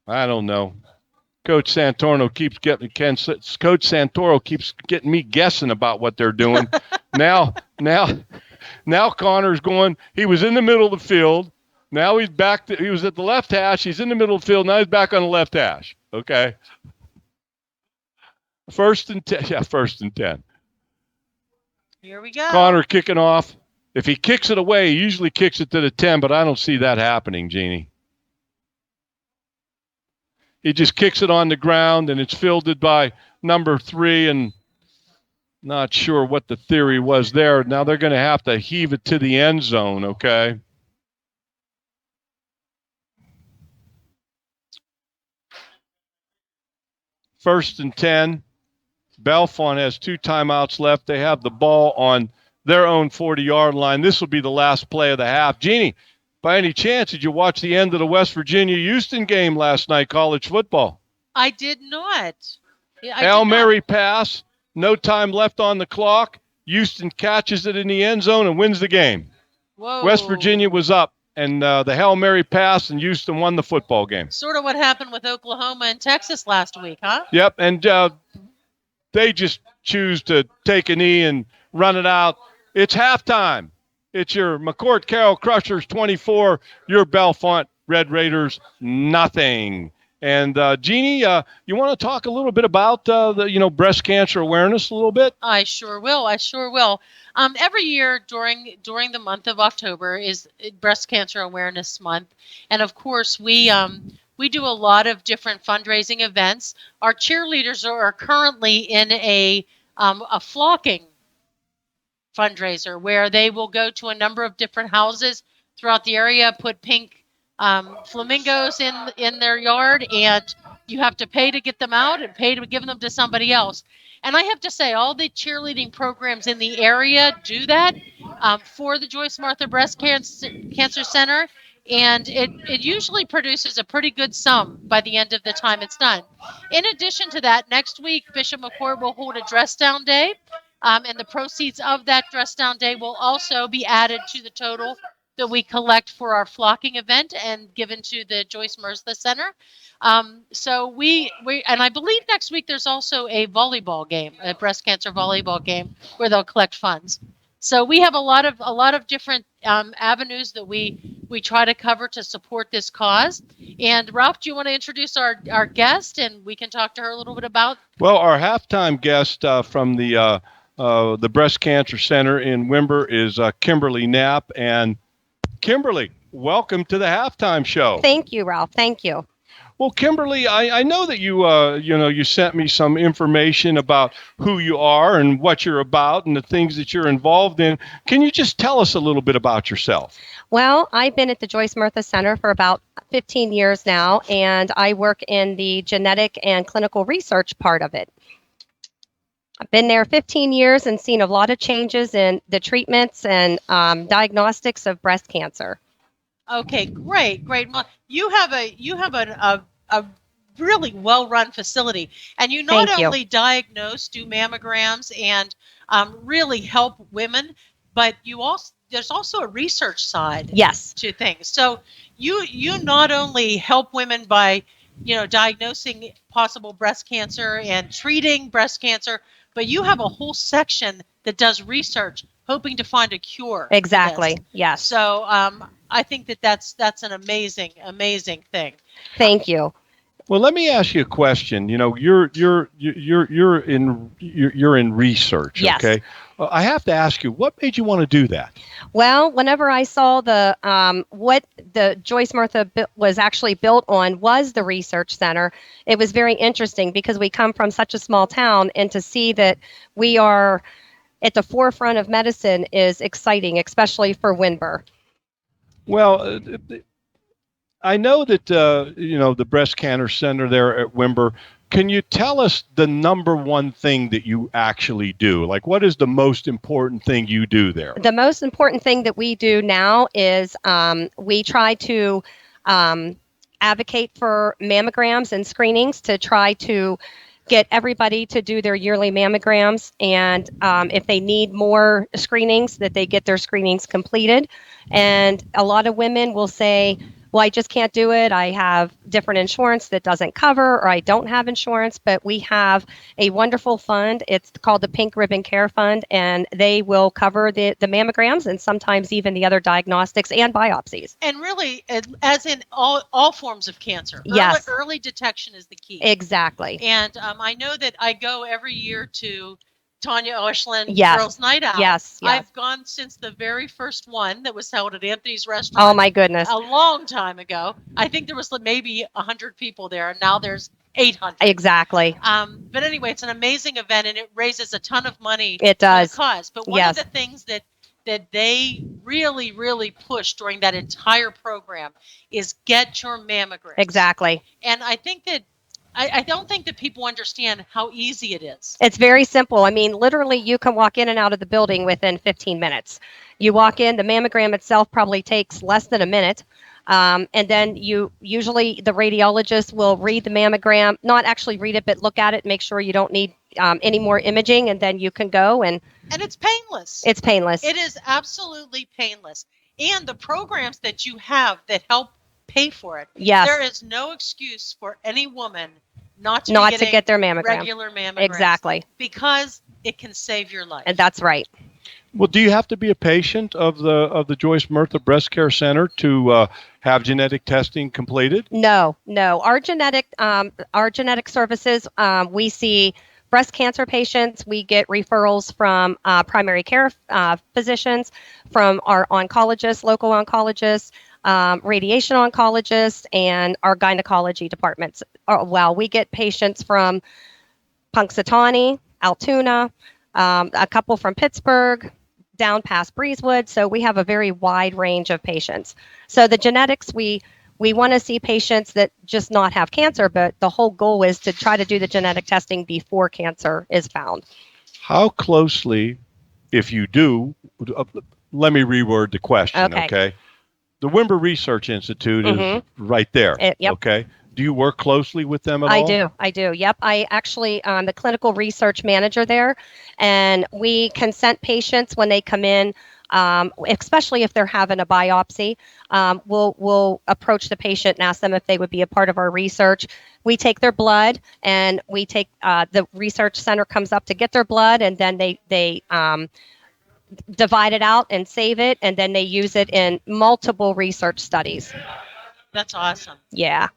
I don't know. Coach Santoro keeps getting me guessing about what they're doing. Now Connor's going. He was in the middle of the field. Now he's back. He was at the left hash. He's in the middle of the field. Now he's back on the left hash. Okay. 1st and 10. Yeah, 1st and 10. Here we go. Connor kicking off. If he kicks it away, he usually kicks it to the 10, but I don't see that happening, Jeannie. He just kicks it on the ground, and it's fielded by number 3, and not sure what the theory was there. Now they're going to have to heave it to the end zone, okay? First and 10. Bellefonte has 2 timeouts left. They have the ball on their own 40-yard line. This will be the last play of the half. Jeannie, by any chance, did you watch the end of the West Virginia-Houston game last night, college football? I did not. Hail Mary pass, no time left on the clock. Houston catches it in the end zone and wins the game. Whoa. West Virginia was up, and the Hail Mary pass, and Houston won the football game. Sort of what happened with Oklahoma and Texas last week, huh? Yep, and they just choose to take a knee and run it out. It's halftime. It's your McCort Carroll Crushers 24, your Bellefonte Red Raiders nothing. And Jeannie, you want to talk a little bit about the breast cancer awareness a little bit? I sure will. Every year during the month of October is Breast Cancer Awareness Month, and of course we do a lot of different fundraising events. Our cheerleaders are currently in a flocking fundraiser where they will go to a number of different houses throughout the area, put pink flamingos in their yard, and you have to pay to get them out and pay to give them to somebody else. And I have to say, all the cheerleading programs in the area do that for the Joyce Martha Breast Cancer Center. And it usually produces a pretty good sum by the end of the time it's done. In addition to that, next week, Bishop McCort will hold a dress down day. And the proceeds of that dress down day will also be added to the total that we collect for our flocking event and given to the Joyce Merzla Center. So we and I believe next week there's also a volleyball game, a breast cancer volleyball game where they'll collect funds. So we have a lot of different avenues that we try to cover to support this cause. And Ralph, do you want to introduce our guest, and we can talk to her a little bit about? Well, our halftime guest from the Breast Cancer Center in Wimber is Kimberly Knapp. And Kimberly, welcome to the halftime show. Thank you, Ralph. Thank you. Well, Kimberly, I know that you sent me some information about who you are and what you're about and the things that you're involved in. Can you just tell us a little bit about yourself? Well, I've been at the Joyce Merzla Center for about 15 years now, and I work in the genetic and clinical research part of it. I've been there 15 years and seen a lot of changes in the treatments and diagnostics of breast cancer. Okay, great. Well, you have a really well-run facility, and you not Thank you. only diagnose, do mammograms, and really help women, but there's also a research side Yes. to things. So you not only help women by diagnosing possible breast cancer and treating breast cancer, but you have a whole section that does research, hoping to find a cure. Exactly. For this. Yes. So I think that's an amazing thing. Thank you. Well, let me ask you a question. You're in research. Yes. Okay. I have to ask you, what made you want to do that? Well, whenever I saw the what the Joyce Merzla was actually built on was the research center, it was very interesting because we come from such a small town, and to see that we are at the forefront of medicine is exciting, especially for Wimber. Well, I know that the breast cancer center there at Wimber. Can you tell us the number one thing that you actually do? Like, what is the most important thing you do there? The most important thing that we do now is we try to advocate for mammograms and screenings to try to get everybody to do their yearly mammograms, and if they need more screenings, that they get their screenings completed. And a lot of women will say, well, I just can't do it. I have different insurance that doesn't cover, or I don't have insurance, but we have a wonderful fund. It's called the Pink Ribbon Care Fund, and they will cover the mammograms and sometimes even the other diagnostics and biopsies. And really, as in all forms of cancer, Yes. early detection is the key. Exactly. And I know that I go every year to Tanya Oshland Yes. Girls Night Out. Yes. I've gone since the very first one that was held at Anthony's Restaurant. Oh, my goodness. A long time ago. I think there was maybe 100 people there, and now there's 800. Exactly. But anyway, it's an amazing event, and it raises a ton of money. It does. For the cause. But one Yes. of the things that they really push during that entire program is get your mammograms. Exactly. And I think that I don't think that people understand how easy it is. It's very simple. I mean, literally, you can walk in and out of the building within 15 minutes. You walk in, the mammogram itself probably takes less than a minute. And then usually the radiologist will read the mammogram, not actually read it, but look at it, make sure you don't need any more imaging, and then you can go. And it's painless. It's painless. It is absolutely painless. And the programs that you have that help pay for it. Yes. There is no excuse for any woman not to get their mammogram. Regular mammograms. Exactly. Because it can save your life. And that's right. Well, do you have to be a patient of the Joyce Merzla Breast Care Center to have genetic testing completed? No. Our genetic services, we see breast cancer patients. We get referrals from primary care physicians, from our oncologists, local oncologists, radiation oncologists, and our gynecology departments. Well, we get patients from Punxsutawney, Altoona, a couple from Pittsburgh, down past Breezewood. So we have a very wide range of patients. So the genetics, we want to see patients that just not have cancer, but the whole goal is to try to do the genetic testing before cancer is found. How closely, if you do, let me reword the question, okay? the Wimber Research Institute is right there. Yep. Okay. Do you work closely with them at all? I do. Yep. I actually, the clinical research manager there, and we consent patients when they come in, especially if they're having a biopsy. We'll approach the patient and ask them if they would be a part of our research. We take their blood, and we take the research center comes up to get their blood, and then they divide it out and save it, and then they use it in multiple research studies. That's awesome. Yeah.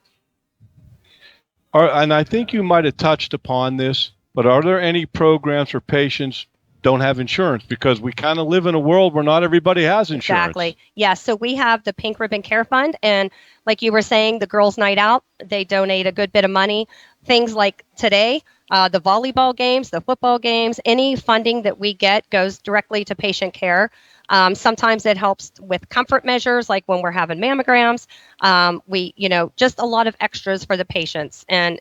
And I think you might have touched upon this, but are there any programs for patients don't have insurance? Because we kind of live in a world where not everybody has insurance. Exactly. Yeah. So we have the Pink Ribbon Care Fund, and like you were saying, the Girls' Night Out, they donate a good bit of money. Things like today, the volleyball games, the football games, any funding that we get goes directly to patient care. Sometimes it helps with comfort measures, like when we're having mammograms. We, just a lot of extras for the patients. And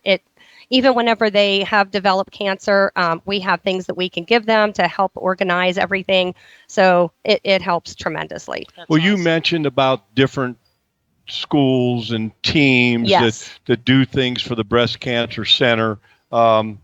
even whenever they have developed cancer, we have things that we can give them to help organize everything. So it helps tremendously. That's Well, you awesome. mentioned about different schools and teams Yes. that do things for the breast cancer center. And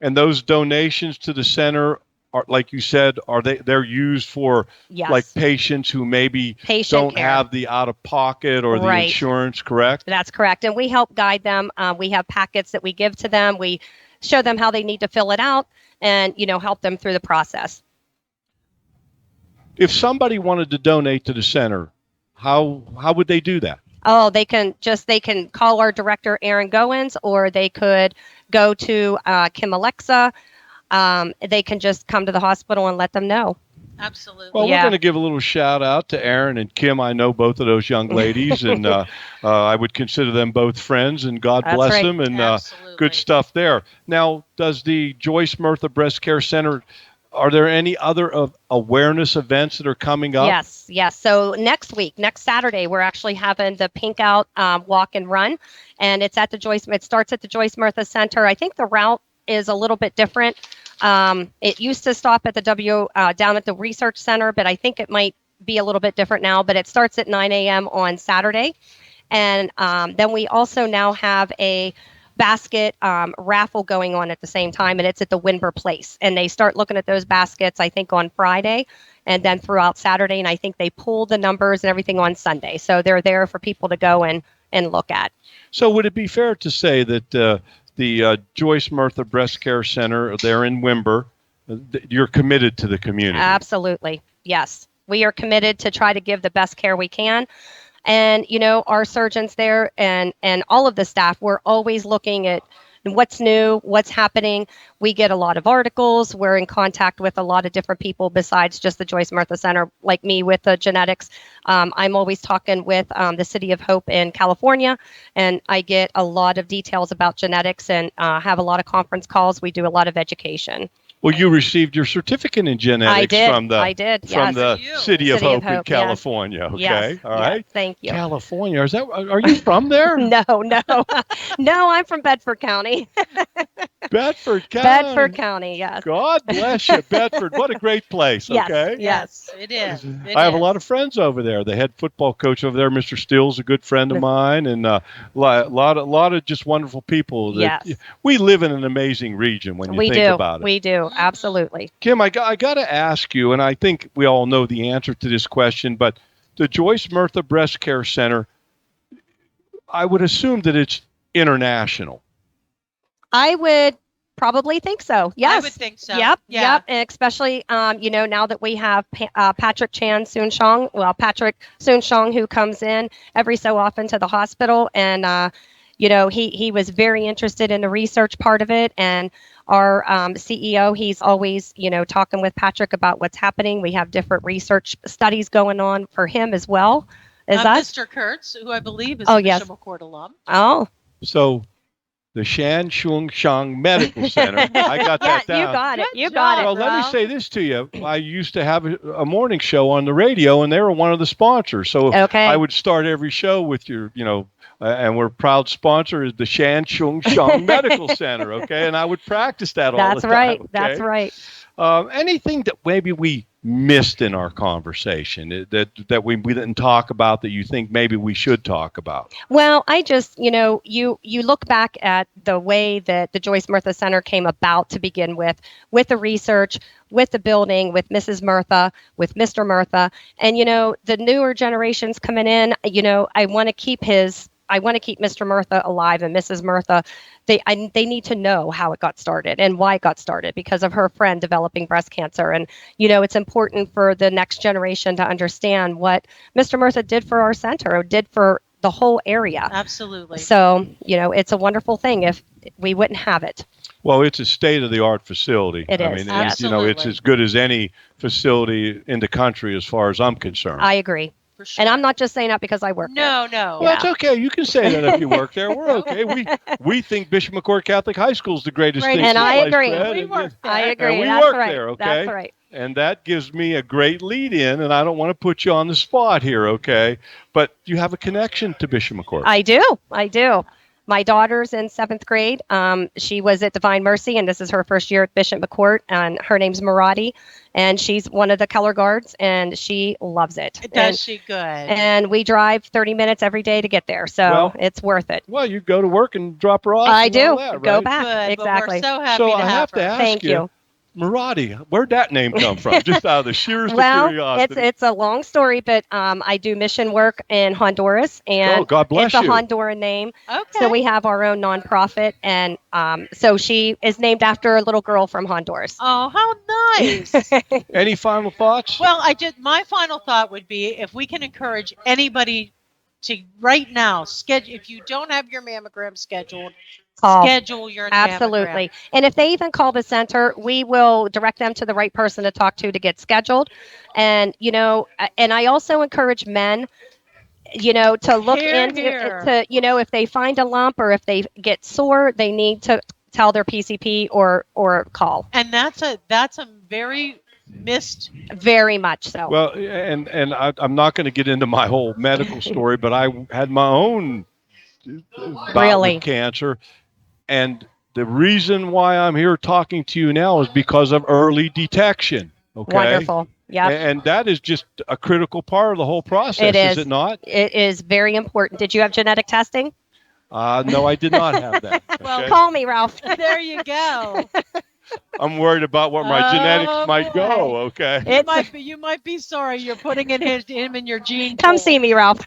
those donations to the center are, like you said, they're used for Yes. like patients who maybe Patient don't care. have the out of pocket or the Right. insurance, correct? That's correct. And we help guide them. We have packets that we give to them. We show them how they need to fill it out and, help them through the process. If somebody wanted to donate to the center, how would they do that? Oh, they can call our director, Aaron Goins, or they could go to Kim Alexa. They can just come to the hospital and let them know. Absolutely. Well, Yeah. we're going to give a little shout out to Aaron and Kim. I know both of those young ladies, and I would consider them both friends, and God That's bless right. them, and Absolutely. good stuff there. Now, does the Joyce Murtha Breast Care Center, are there any other awareness events that are coming up? Yes. So next Saturday, we're actually having the Pink Out walk and run, and it's at it starts at the Joyce Murtha Center. I think the route is a little bit different. It used to stop at the down at the research center, but I think it might be a little bit different now. But it starts at 9 a.m. on Saturday, and then we also now have a basket raffle going on at the same time, and it's at the Wimber Place. And they start looking at those baskets, I think, on Friday, and then throughout Saturday. And I think they pull the numbers and everything on Sunday, so they're there for people to go and look at. So would it be fair to say that the Joyce Murtha Breast Care Center, they're in Wimber, you're committed to the community? Absolutely. Yes. We are committed to try to give the best care we can. And, our surgeons there and all of the staff, we're always looking at what's new, what's happening. We get a lot of articles. We're in contact with a lot of different people besides just the Joyce Murtha Center, like me with the genetics. I'm always talking with the City of Hope in California, and I get a lot of details about genetics and have a lot of conference calls. We do a lot of education. Well, you received your certificate in genetics from the yes. the City of Hope in yes. California. Okay, Yes, all right. yes, thank you. California, are you from there? No. No, I'm from Bedford County. Bedford County. Bedford County, yes. God bless you, Bedford. What a great place. Yes, Okay. yes. It is. I have a lot of friends over there. The head football coach over there, Mr. Steele's a good friend of mine, and a lot of just wonderful people. That, Yes. We live in an amazing region when you We think do. about it. We do. Absolutely. Kim, I got to ask you, and I think we all know the answer to this question, but the Joyce Murtha Breast Care Center, I would assume that it's international. I would probably think so. Yes. I would think so. Yep. Yeah. Yep. And especially, now that we have Patrick Patrick Soonshong, who comes in every so often to the hospital, and he was very interested in the research part of it. And our CEO, he's always, talking with Patrick about what's happening. We have different research studies going on for him as well as us. Mr. Kurtz, who I believe is Oh, a yes. Bishop McCort alum. Oh, So the Shan Shung Shang Medical Center, I got yeah, that down. you got it. Good You got job. it. Well, let me Ralph. say this to you. I used to have a morning show on the radio, and they were one of the sponsors. So Okay. I would start every show with and we're proud sponsor is the Shan Shung Shang Medical Center, okay? And I would practice that all the That's time. right. Okay? That's right. Anything that maybe we missed in our conversation that we didn't talk about that you think maybe we should talk about? Well, I just, you look back at the way that the Joyce Murtha Center came about to begin with the research, with the building, with Mrs. Murtha, with Mr. Murtha, and the newer generations coming in. I want to keep Mr. Murtha alive and Mrs. Murtha. They need to know how it got started and why it got started because of her friend developing breast cancer. And, it's important for the next generation to understand what Mr. Murtha did for our center, or did for the whole area. Absolutely. So, it's a wonderful thing if we wouldn't have it. Well, it's a state-of-the-art facility. It is, I mean, yes. it's as good as any facility in the country as far as I'm concerned. I agree. For sure. And I'm not just saying that because I work there. No. Well, it's okay. You can say that if you work there. We're okay. We think Bishop McCort Catholic High School is the greatest thing. And I agree. We work there. I agree. And we That's work right. there, okay? That's right. And that gives me a great lead in, and I don't want to put you on the spot here, okay? But you have a connection to Bishop McCort. I do. My daughter's in 7th grade. She was at Divine Mercy, and this is her first year at Bishop McCort, and her name's Marati, and she's one of the color guards, and she loves it. Does she good? And we drive 30 minutes every day to get there, so it's worth it. Well, you go to work and drop her off. I and all do. that, Go right? back. Good, Exactly. But we're so happy So to I have her. to ask Thank you. Marati, where'd that name come from? Just out of the sheerest of Well, curiosity. it's a long story, but I do mission work in Honduras, and God bless it's a you. Honduran name. Okay. So we have our own nonprofit, and so she is named after a little girl from Honduras. Oh, how nice. Any final thoughts? Well, my final thought would be if we can encourage anybody to right now schedule, if you don't have your mammogram scheduled, Call. schedule your Absolutely. mammogram. And if they even call the center, we will direct them to the right person to talk to get scheduled. And, and I also encourage men, to look Hear, into, hear. if they find a lump or if they get sore, they need to tell their PCP or call. And that's a very missed. Very much so. Well, and I'm not going to get into my whole medical story, but I had my own bout Really? with cancer. And the reason why I'm here talking to you now is because of early detection. Okay. Wonderful. Yeah. And that is just a critical part of the whole process, It is. it not? It is very important. Did you have genetic testing? No, I did not have that. Well, okay? Call me, Ralph. There you go. I'm worried about what my genetics might go. Okay. You might be sorry you're putting him in your gene Come pool. see me, Ralph.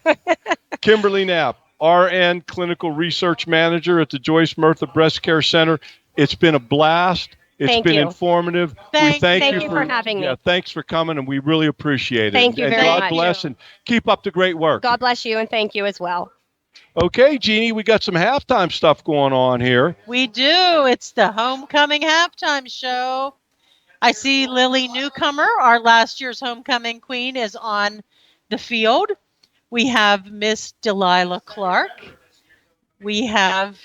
Kimberly Knapp, RN Clinical Research Manager at the Joyce Murtha Breast Care Center. It's been a blast. It's Thank been you. informative. Thank We thank you for having me. Yeah, thanks for coming, and we really appreciate it. Thank you and very God much. bless and keep up the great work. God bless you, and thank you as well. Okay, Jeannie, we got some halftime stuff going on here. We do. It's the homecoming halftime show. I see Lily Newcomer, our last year's homecoming queen, is on the field. We have Miss Delilah Clark. We have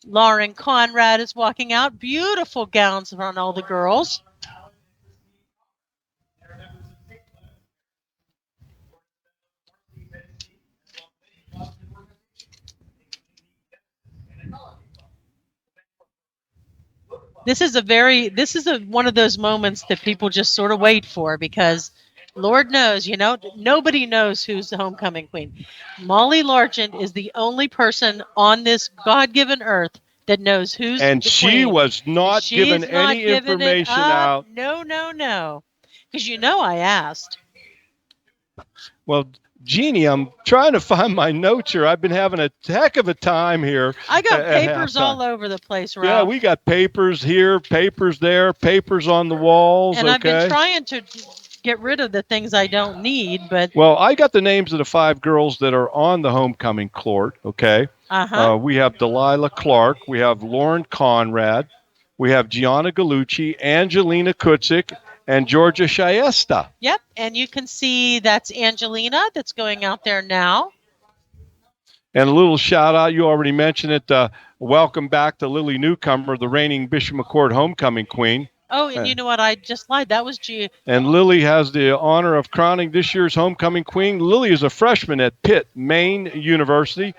Lauren Conrad is walking out. Beautiful gowns on all the girls. This is one of those moments that people just sort of wait for because Lord knows, nobody knows who's the homecoming queen. Molly Largent is the only person on this God-given earth that knows who's And the she queen. was not She's given not any giving it information up. out. No. Because I asked. Well, Jeannie, I'm trying to find my notes here. I've been having a heck of a time here. I got at papers halftime. all over the place, Ralph. Yeah, we got papers here, papers there, papers on the walls. And okay. I've been trying to get rid of the things I don't need, but Well, I got the names of the 5 girls that are on the homecoming court. Okay. We have Delilah Clark. We have Lauren Conrad. We have Gianna Gallucci, Angelina Kutzik, and Georgia Shiesta. Yep, and you can see that's Angelina that's going out there now. And a little shout out, you already mentioned it. Welcome back to Lily Newcomer, the reigning Bishop McCort homecoming queen. Oh, and you know what? I just lied. That was G. And Lily has the honor of crowning this year's homecoming queen. Lily is a freshman at Pitt, Maine University.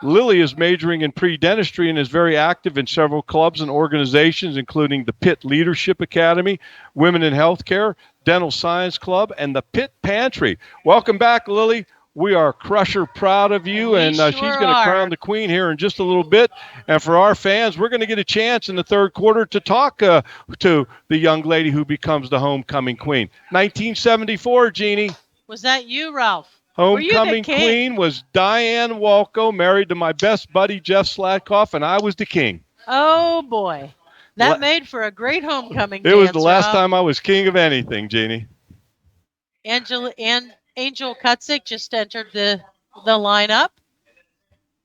Lily is majoring in pre-dentistry and is very active in several clubs and organizations, including the Pitt Leadership Academy, Women in Healthcare, Dental Science Club, and the Pitt Pantry. Welcome back, Lily. We are Crusher proud of you, and sure she's going to are. crown the queen here in just a little bit. And for our fans, we're going to get a chance in the third quarter to talk to the young lady who becomes the homecoming queen. 1974, Jeannie. Was that you, Ralph? Were you the Homecoming king? queen was Diane Walco, married to my best buddy Jeff Slatkoff, and I was the king. Oh boy, that La- made for a great homecoming. It was the dance, last Ralph. time I was king of anything, Jeannie. Angel Kutzik just entered the lineup.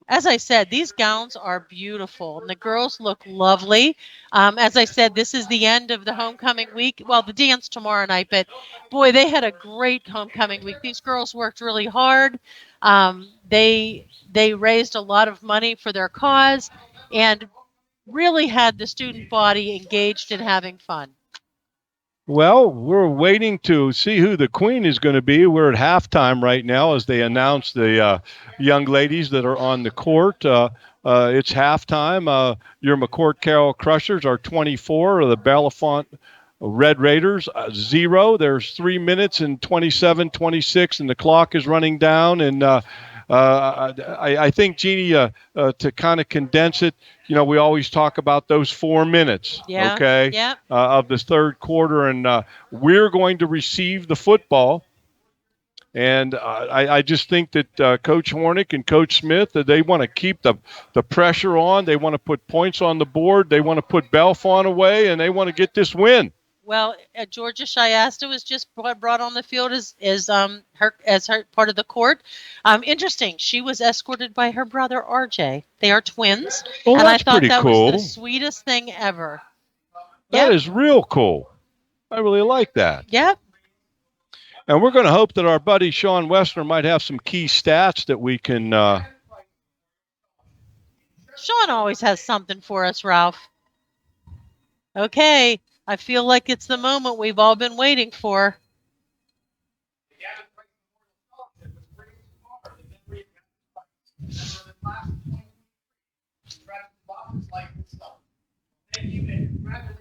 As I said, these gowns are beautiful, and the girls look lovely. As I said, this is the end of the homecoming week. Well, the dance tomorrow night, but boy, they had a great homecoming week. These girls worked really hard. They raised a lot of money for their cause, and really had the student body engaged and having fun. Well, we're waiting to see who the queen is going to be. We're at halftime right now as they announce the young ladies that are on the court. It's halftime. Your McCort Carroll Crushers are 24, the Bellefonte Red Raiders 0. There's 3 minutes and 27-26, and the clock is running down. And I think, Jeannie, to kind of condense it, we always talk about those 4 minutes, Yeah, okay, yeah. of this third quarter, and we're going to receive the football. And I just think that Coach Hornick and Coach Smith, they want to keep the pressure on. They want to put points on the board. They want to put Bellefonte away, and they want to get this win. Well, Georgia Shiasta was just brought on the field as her part of the court. Interesting. She was escorted by her brother RJ. They are twins, Well, and I that's thought pretty that cool. was the sweetest thing ever. That Yep. is real cool. I really like that. Yep. And we're going to hope that our buddy Sean Westner might have some key stats that we can. Sean always has something for us, Ralph. Okay, I feel like it's the moment we've all been waiting for.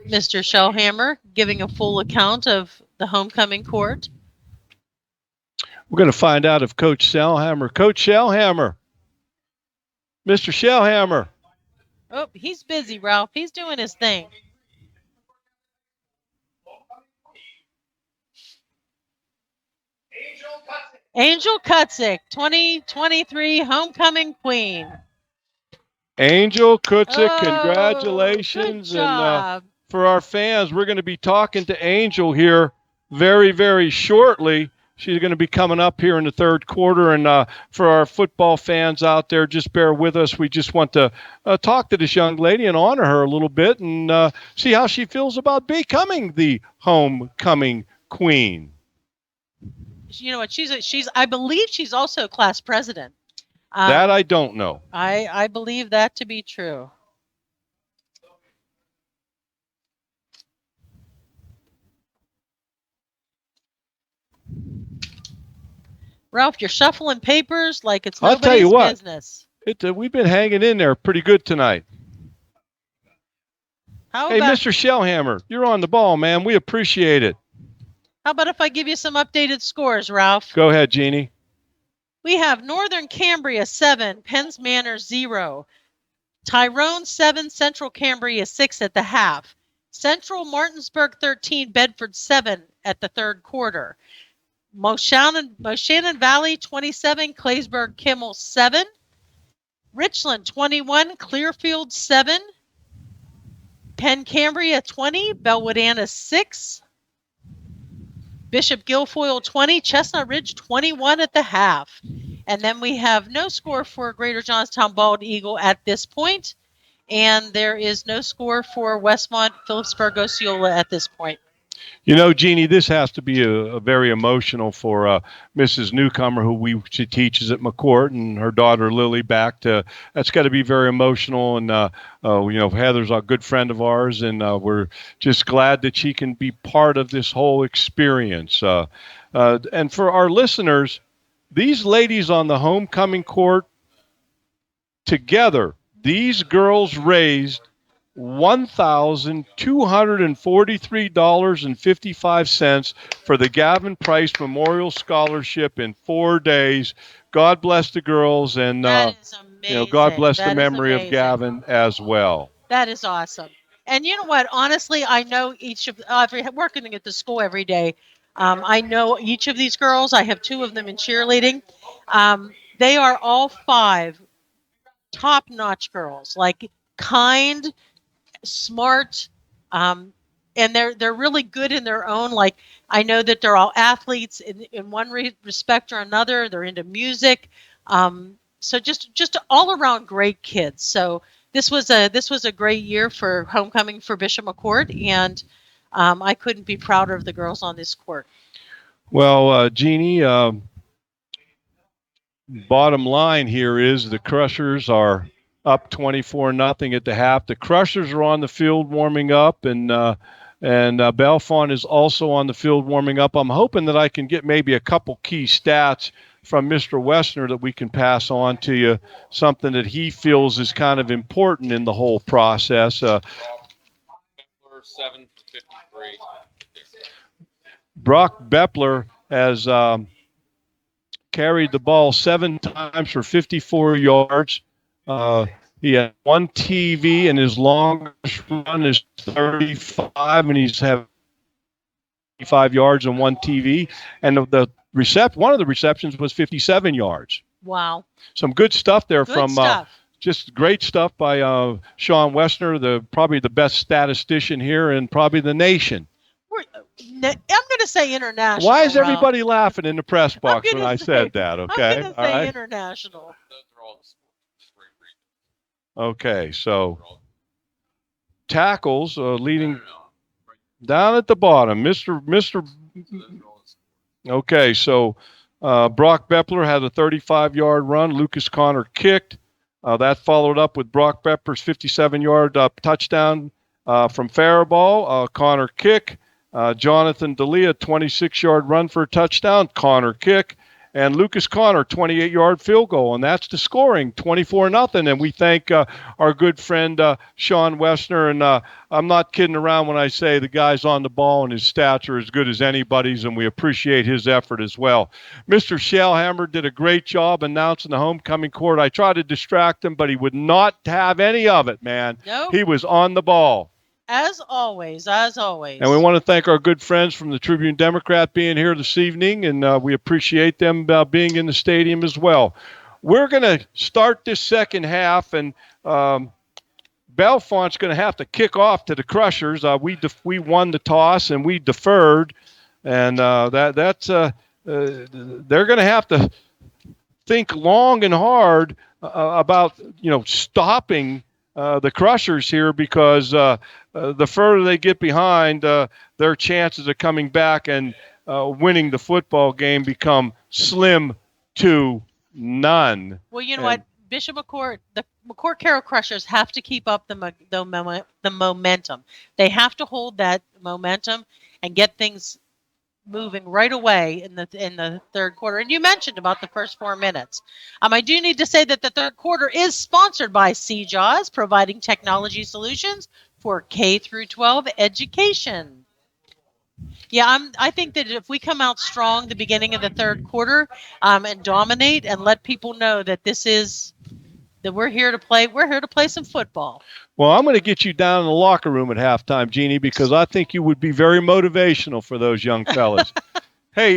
Mr. Shellhammer giving a full account of the homecoming court. We're going to find out if Coach Shellhammer. Mr. Shellhammer. Oh, he's busy, Ralph. He's doing his thing. Angel Kutzik, 2023 homecoming queen. Angel Kutzik, Oh, congratulations. Good And job. for our fans, we're going to be talking to Angel here very, very shortly. She's going to be coming up here in the third quarter. And for our football fans out there, just bear with us. We just want to talk to this young lady and honor her a little bit and see how she feels about becoming the homecoming queen. You know what? She's. I believe she's also class president. That I don't know. I believe that to be true. Ralph, you're shuffling papers like it's I'll nobody's tell you what. business. We've been hanging in there pretty good tonight. How Hey, about Mr. Shellhammer, you're on the ball, man. We appreciate it. how about if I give you some updated scores, Ralph? Go ahead, Jeannie. We have Northern Cambria 7, Penns Manor 0, Tyrone 7, Central Cambria 6 at the half, Central Martinsburg 13, Bedford 7 at the third quarter, Moshannon Valley 27, Claysburg Kimmel 7, Richland 21, Clearfield 7, Penn Cambria 20, Bellwood Anna 6, Bishop Guilfoyle 20, Chestnut Ridge 21 at the half. And then we have no score for Greater Johnstown Bald Eagle at this point, and there is no score for Westmont Phillipsburg Osceola at this point. You know, Jeannie, this has to be a very emotional for Mrs. Newcomer, she teaches at McCort, and her daughter Lily that's got to be very emotional. And Heather's a good friend of ours, and we're just glad that she can be part of this whole experience. And for our listeners, these ladies on the homecoming court, Together, these girls raised $1,243.55 for the Gavin Price Memorial Scholarship in 4 days. God bless the girls, and That is amazing. God bless the That is memory of amazing. Gavin as well. That is awesome. And you know what? Honestly, I know each of working at the school every day. I know each of these girls. I have 2 of them in cheerleading. They are all 5 top-notch girls, like kind, smart, and they're really good in their own. Like I know that they're all athletes in one respect or another. They're into music, so just all around great kids. So this was a great year for homecoming for Bishop McCort, and I couldn't be prouder of the girls on this court. Well, Jeannie, bottom line here is the Crushers are up 24-0 at the half. The Crushers are on the field warming up, and Bellefonte is also on the field warming up. I'm hoping that I can get maybe a couple key stats from Mr. Wessner that we can pass on to you, something that he feels is kind of important in the whole process. 7 for 53. Brock Beppler has carried the ball 7 times for 54 yards. He had 1 TV, and his longest run is 35, and he's had 55 yards and 1 TV. And one of the receptions was 57 yards. Wow. Some good stuff there Good from stuff. just great stuff by Sean Wessner, probably the best statistician here and probably the nation. I'm going to say international. Why is Rob. everybody laughing in the press box when I said that? I'm Okay. going to say international. Okay, so tackles leading down at the bottom. Mr. Okay, so Brock Beppler had a 35-yard run. Lucas Connor kicked. That followed up with Brock Beppler's 57-yard touchdown from Faribault. Connor kick. Jonathan D'Elia, 26-yard run for a touchdown. Connor kick. And Lucas Connor, 28-yard field goal. And that's the scoring, 24-0. And we thank our good friend Sean Wessner. And I'm not kidding around when I say the guy's on the ball and his stats are as good as anybody's, and we appreciate his effort as well. Mr. Shellhammer did a great job announcing the homecoming court. I tried to distract him, but he would not have any of it, man. Nope. He was on the ball. As always. And we want to thank our good friends from the Tribune Democrat being here this evening, and we appreciate them being in the stadium as well. We're going to start this second half, and Bellefonte's going to have to kick off to the Crushers. We won the toss, and we deferred, and they're going to have to think long and hard about stopping the Crushers here, because the further they get behind, their chances of coming back and winning the football game become slim to none. Well, you know what? Bishop McCort, the McCort Carroll Crushers have to keep up the momentum. They have to hold that momentum and get things moving right away in the third quarter. And you mentioned about the first 4 minutes. I do need to say that the third quarter is sponsored by CJAWS, providing technology solutions for K through 12 education. Yeah, I think that if we come out strong the beginning of the third quarter and dominate and let people know that we're here to play some football. Well, I'm going to get you down in the locker room at halftime, Jeannie, because I think you would be very motivational for those young fellas. Hey,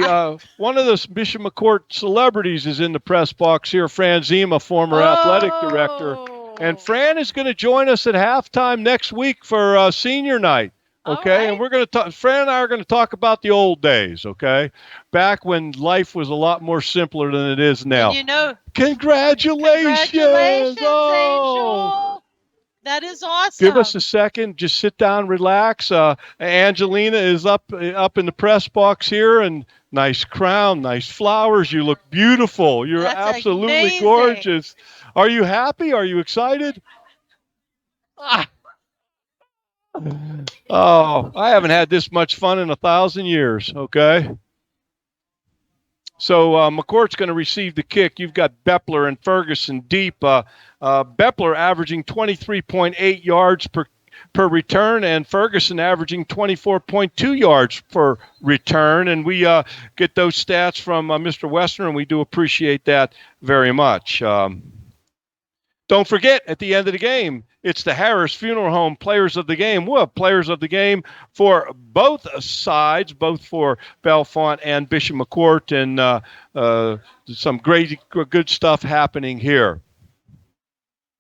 one of the Bishop McCort celebrities is in the press box here, Fran Zima, former athletic director. And Fran is going to join us at halftime next week for senior night. Okay, right. And we're going to talk. Fran and I are going to talk about the old days. Okay, back when life was a lot more simpler than it is now. And Congratulations! Angel. That is awesome. Give us a second. Just sit down, relax. Angelina is up in the press box here, and nice crown, nice flowers. You look beautiful. You're That's absolutely amazing. gorgeous. Are you happy? Are you excited? Oh, I haven't had this much fun in 1,000 years. Okay. So McCourt's going to receive the kick. You've got Beppler and Ferguson deep. Beppler averaging 23.8 yards per return, and Ferguson averaging 24.2 yards per return. And we get those stats from Mr. Westner, and we do appreciate that very much. Don't forget, at the end of the game, it's the Harris Funeral Home Players of the Game. We'll have Players of the Game for both sides, both for Bellefonte and Bishop McCort, and some good stuff happening here.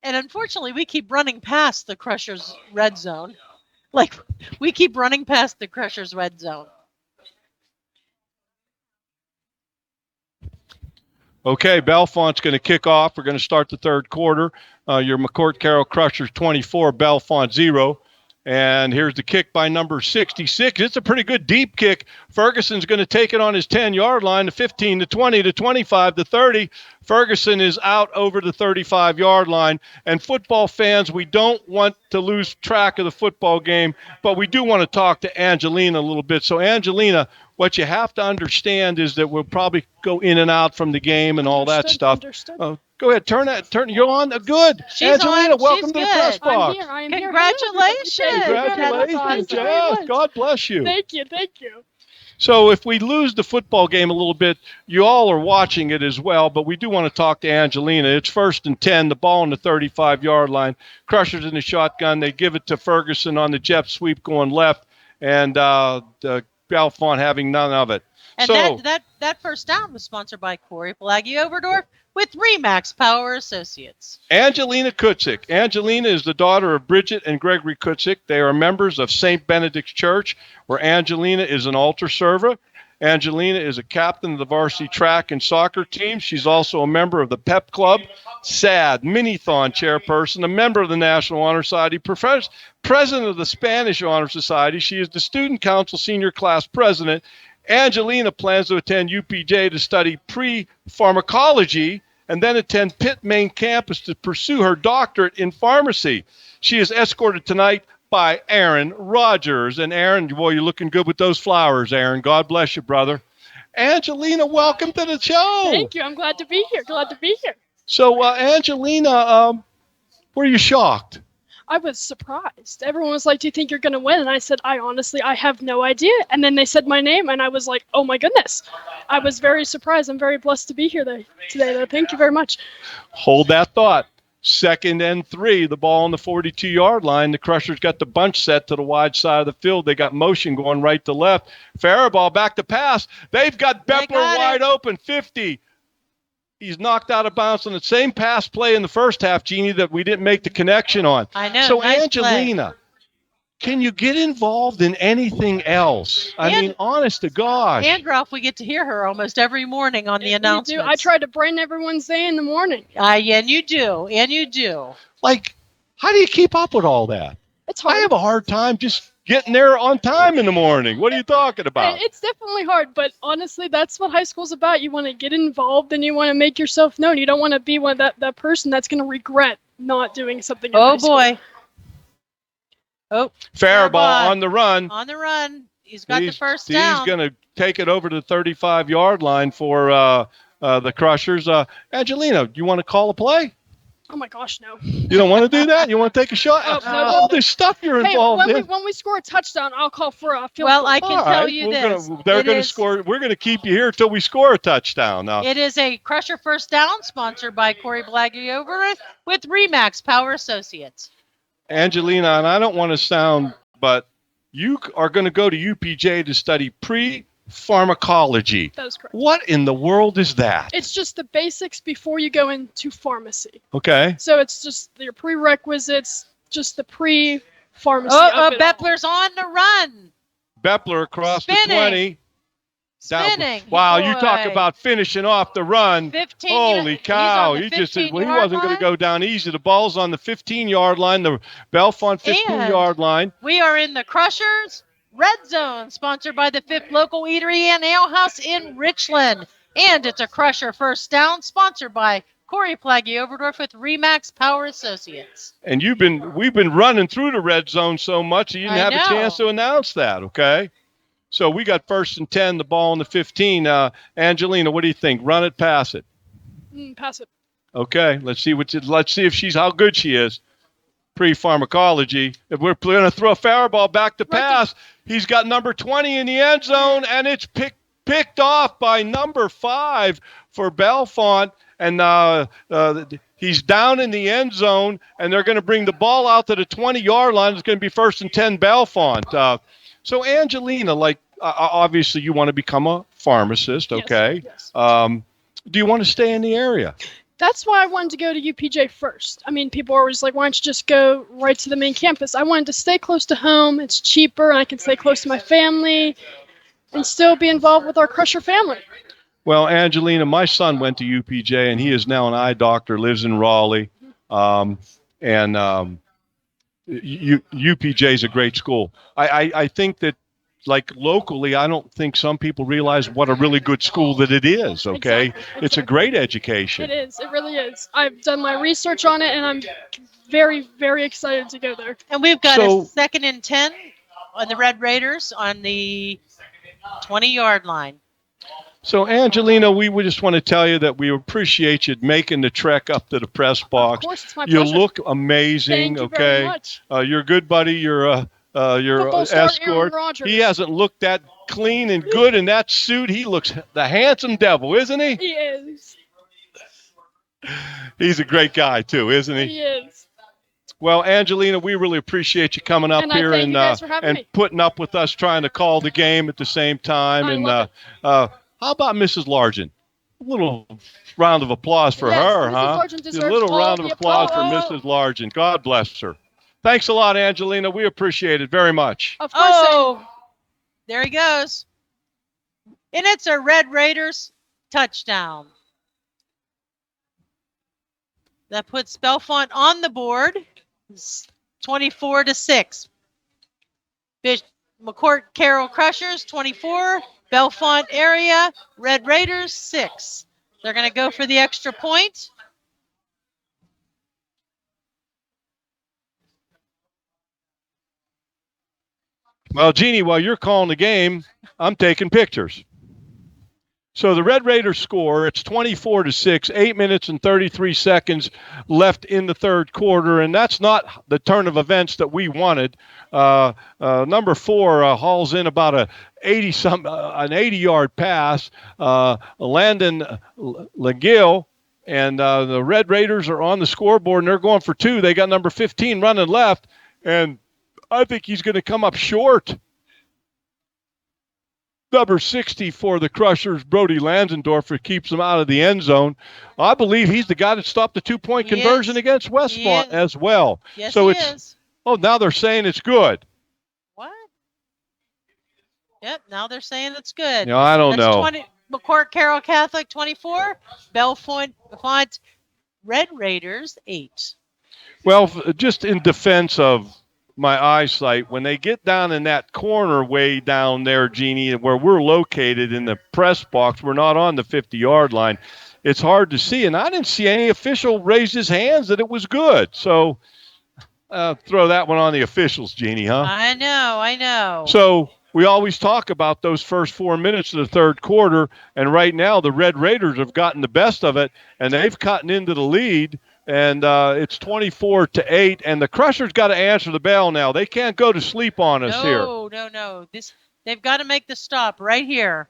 And unfortunately, we keep running past the Crushers' red zone. Like, we keep running past the Crushers' red zone. Okay, Bellefonte's going to kick off. We're going to start the third quarter. Your McCort Carroll Crushers 24, Bellefonte 0. And here's the kick by number 66. It's a pretty good deep kick. Ferguson's going to take it on his 10-yard line, to 15, to 20, to 25, to 30. Ferguson is out over the 35-yard line. And football fans, we don't want to lose track of the football game, but we do want to talk to Angelina a little bit. So, Angelina, what you have to understand is that we'll probably go in and out from the game and all that stuff. Go ahead, turn. You're on. Good. She's Angelina, on. welcome She's to the good. press box. I'm here. Congratulations. Congratulations, Jeff. God bless you. Thank you. So if we lose the football game a little bit, you all are watching it as well, but we do want to talk to Angelina. It's 1st and 10, the ball on the 35-yard line. Crushers in the shotgun. They give it to Ferguson on the jet sweep going left, and Bellefonte having none of it. And so, that first down was sponsored by Corey Pelagi-Oberdorf with Remax Power Associates. Angelina Kutzik. Angelina is the daughter of Bridget and Gregory Kutzik. They are members of St. Benedict's Church, where Angelina is an altar server. Angelina is a captain of the varsity track and soccer team. She's also a member of the Pep Club, SAD, Minithon chairperson, a member of the National Honor Society, president of the Spanish Honor Society. She is the Student Council senior class president. Angelina plans to attend UPJ to study pre-pharmacology and then attend Pitt main campus to pursue her doctorate in pharmacy. She is escorted tonight by Aaron Rogers. And Aaron, boy, you're looking good with those flowers, Aaron. God bless you, brother. Angelina, welcome to the show. Thank you. I'm glad to be here. So, Angelina, were you shocked? I was surprised. Everyone was like, "Do you think you're going to win?" And I said, I have no idea. And then they said my name, and I was like, "Oh my goodness." I was very surprised. I'm very blessed to be here today, though. Thank you very much. Hold that thought. 2nd and 3, the ball on the 42-yard line. The Crushers got the bunch set to the wide side of the field. They got motion going right to left. Faribault back to pass. They've got Beppler wide open, 50. He's knocked out of bounds on the same pass play in the first half, Jeannie, that we didn't make the connection on. I know. So, nice Angelina, can you get involved in anything else? I mean, honest to gosh. And Ralph, we get to hear her almost every morning on the announcements. I try to brighten everyone's day in the morning. And you do. Like, how do you keep up with all that? It's hard. I have a hard time just getting there on time in the morning. What are you talking about? It's definitely hard, but honestly, that's what high school's about. You want to get involved and you want to make yourself known. You don't want to be that person that's going to regret not doing something in high school. Boy. Oh, Faribault on the run. On the run. He's got the first down. He's going to take it over to the 35-yard line for the Crushers. Angelina, do you want to call a play? Oh my gosh, no. You don't want to do that? You want to take a shot? No. All this stuff you're involved in. When we score a touchdown, I'll call for a field Well, goal. I can tell you this. They're going to score. We're going to keep you here until we score a touchdown. Now, it is a Crusher first down sponsored by Corey Pelagi-Oberdorf with Remax Power Associates. Angelina, and I don't want to sound, but you are going to go to UPJ to study pre-pharmacology. That is correct. What in the world is that? It's just the basics before you go into pharmacy. Okay. So it's just your prerequisites, just the pre-pharmacy. Beppler's on the run. Beppler across the 20. Spinning. Wow, you talk about finishing off the run. 15. Holy cow. He wasn't going to go down easy. The ball's on the 15-yard line, the Bellefonte 15-yard line. We are in the Crushers Red Zone, sponsored by the 5th Local Eatery and Ale House in Richland. And it's a Crusher first down, sponsored by Corey Pelagi-Oberdorf with Remax Power Associates. And we've been running through the red zone so much you didn't have a chance to announce that, okay? So we got 1st and 10, the ball on the 15. Angelina, what do you think? Run it, pass it. Pass it. Okay, let's see if she's how good she is. Pre-pharmacology. If we're going to throw a foul ball back to pass, he's got number 20 in the end zone, and it's picked off by number 5 for Bellefonte, and he's down in the end zone, and they're going to bring the ball out to the 20-yard line. It's going to be 1st and 10 Bellefonte. So Angelina, obviously you want to become a pharmacist, okay? Yes. Do you want to stay in the area? That's why I wanted to go to UPJ first. I mean, people are always like, why don't you just go right to the main campus? I wanted to stay close to home. It's cheaper, and I can stay close to my family and still be involved with our Crusher family. Well, Angelina, my son went to UPJ, and he is now an eye doctor, lives in Raleigh. UPJ is a great school. I think that, locally, I don't think some people realize what a really good school that it is, okay? Exactly. It's a great education. It is. It really is. I've done my research on it, and I'm very, very excited to go there. And we've got a 2nd and 10 on the Red Raiders on the 20-yard line. So, Angelina, we would just want to tell you that we appreciate you making the trek up to the press box. Of course, it's my You pleasure. look amazing, Thank you okay? very much. You're a good buddy. You're Football star escort. Aaron Rodgers. He hasn't looked that clean and good in that suit. He looks the handsome devil, isn't he? He is. He's a great guy, too, isn't he? He is. Well, Angelina, we really appreciate you coming up And I here thank you guys for having me. putting up with us trying to call the game at the same time. I And love how about Mrs. Largent? A little round of applause for Yes, her, Mrs. huh? Largent Just deserves a little all round of the applause for applause. Mrs. Largent. God bless her. Thanks a lot, Angelina. We appreciate it very much. Of course. Oh, there he goes. And it's a Red Raiders touchdown. That puts Bellefonte on the board. It's 24-6. McCort Carroll Crushers 24. Bellefonte area. Red Raiders 6. They're going to go for the extra point. Well, Jeannie, while you're calling the game, I'm taking pictures. So the Red Raiders score, it's 24-6, 8 minutes and 33 seconds left in the third quarter, and that's not the turn of events that we wanted. Number 4 hauls in about an 80-yard pass. Landon LaGill, and the Red Raiders are on the scoreboard, and they're going for 2. They got number 15 running left, and I think he's going to come up short. Number 60 for the Crushers, Brody Lansendorfer, keeps them out of the end zone. I believe he's the guy that stopped the 2-point conversion against Westmont as well. Yes, so he it's is. Oh, now they're saying it's good. What? Yep, now they're saying it's good. You know, I don't know. 20, McCort Carroll Catholic 24, Bellefonte Red Raiders 8. Well, just in defense of my eyesight, when they get down in that corner way down there, Jeannie, where we're located in the press box, we're not on the 50-yard line. It's hard to see, and I didn't see any official raise his hands that it was good. So throw that one on the officials, Jeannie, huh? I know. So we always talk about those first 4 minutes of the third quarter, and right now the Red Raiders have gotten the best of it, and they've gotten into the lead. And it's 24-8, and the Crushers got to answer the bell now. They can't go to sleep on us here. No. They've got to make the stop right here.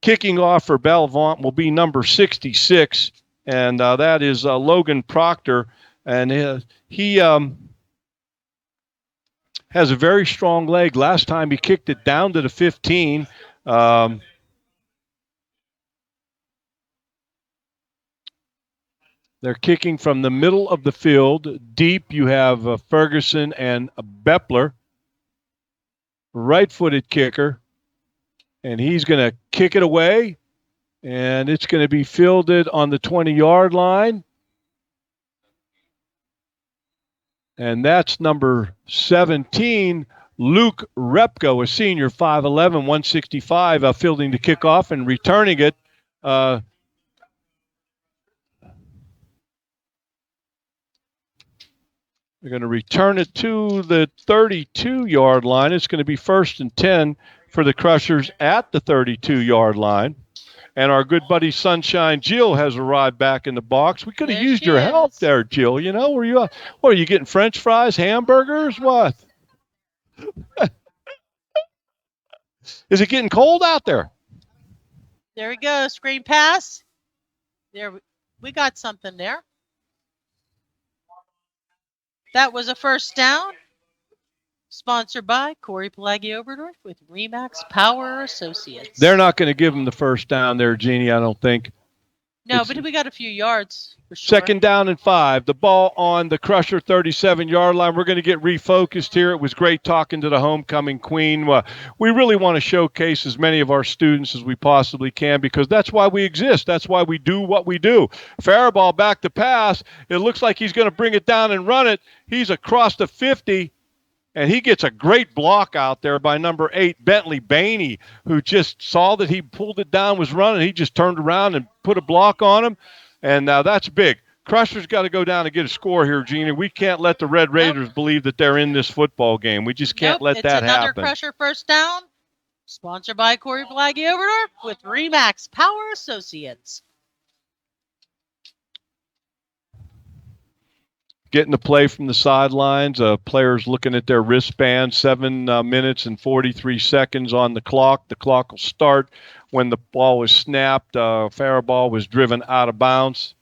Kicking off for Bellefonte will be number 66, and that is Logan Proctor. And he has a very strong leg. Last time he kicked it down to the 15. They're kicking from the middle of the field. Deep, you have Ferguson and Beppler. Right-footed kicker. And he's going to kick it away. And it's going to be fielded on the 20-yard line. And that's number 17, Luke Repko, a senior, 5'11", 165, fielding the kickoff and returning it. They're going to return it to the 32-yard line. It's going to be 1st and 10, for the Crushers at the 32-yard line. And our good buddy Sunshine Jill has arrived back in the box. We could have There used she your help is. there, Jill. You know, what are you getting French fries, hamburgers, what? Is it getting cold out there? There we go. Screen pass. We got something there. That was a first down. Sponsored by Corey Pelagi-Oberdorf with Remax Power Associates. They're not going to give them the first down there, Jeannie, I don't think. No, but we got a few yards for sure. 2nd down and 5. The ball on the Crusher 37-yard line. We're going to get refocused here. It was great talking to the homecoming queen. We really want to showcase as many of our students as we possibly can because that's why we exist. That's why we do what we do. Faribault back to pass. It looks like he's going to bring it down and run it. He's across the 50. And he gets a great block out there by number 8, Bentley Bainey, who just saw that he pulled it down, was running. He just turned around and put a block on him. And now that's big. Crusher's got to go down and get a score here, Gina. We can't let the Red Raiders believe that they're in this football game. We just can't let that It's another happen. Crusher first down. Sponsored by Corey Pelagi-Oberdorf with Remax Power Associates. Getting the play from the sidelines. Players looking at their wristband. 7 minutes and 43 seconds on the clock. The clock will start when the ball was snapped. Faribault was driven out of bounds.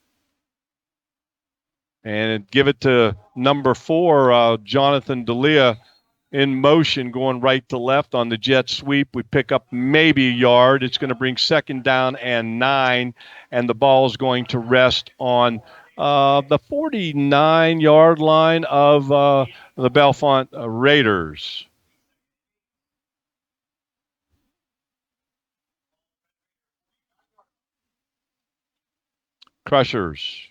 And give it to number 4, Jonathan D'Elia, in motion going right to left on the jet sweep. We pick up maybe a yard. It's going to bring 2nd down and 9. And the ball is going to rest on the 49-yard line of the Bellefonte Raiders. Crushers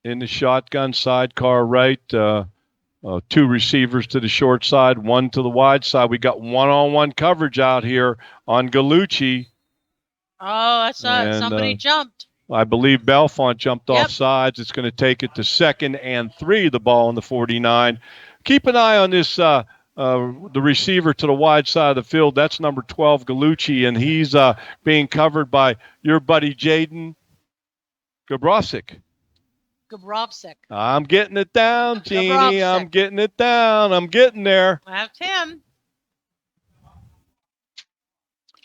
in the shotgun, sidecar right. 2 receivers to the short side, 1 to the wide side. We got one-on-one coverage out here on Gallucci. Oh, I saw it. Somebody jumped. I believe Bellefonte jumped off sides. It's going to take it to 2nd and 3, the ball on the 49. Keep an eye on this, the receiver to the wide side of the field. That's number 12, Gallucci, and he's being covered by your buddy Jaden Gabrowczyk. I'm getting it down, Jeannie. I'm getting it down. I'm getting there. That's him.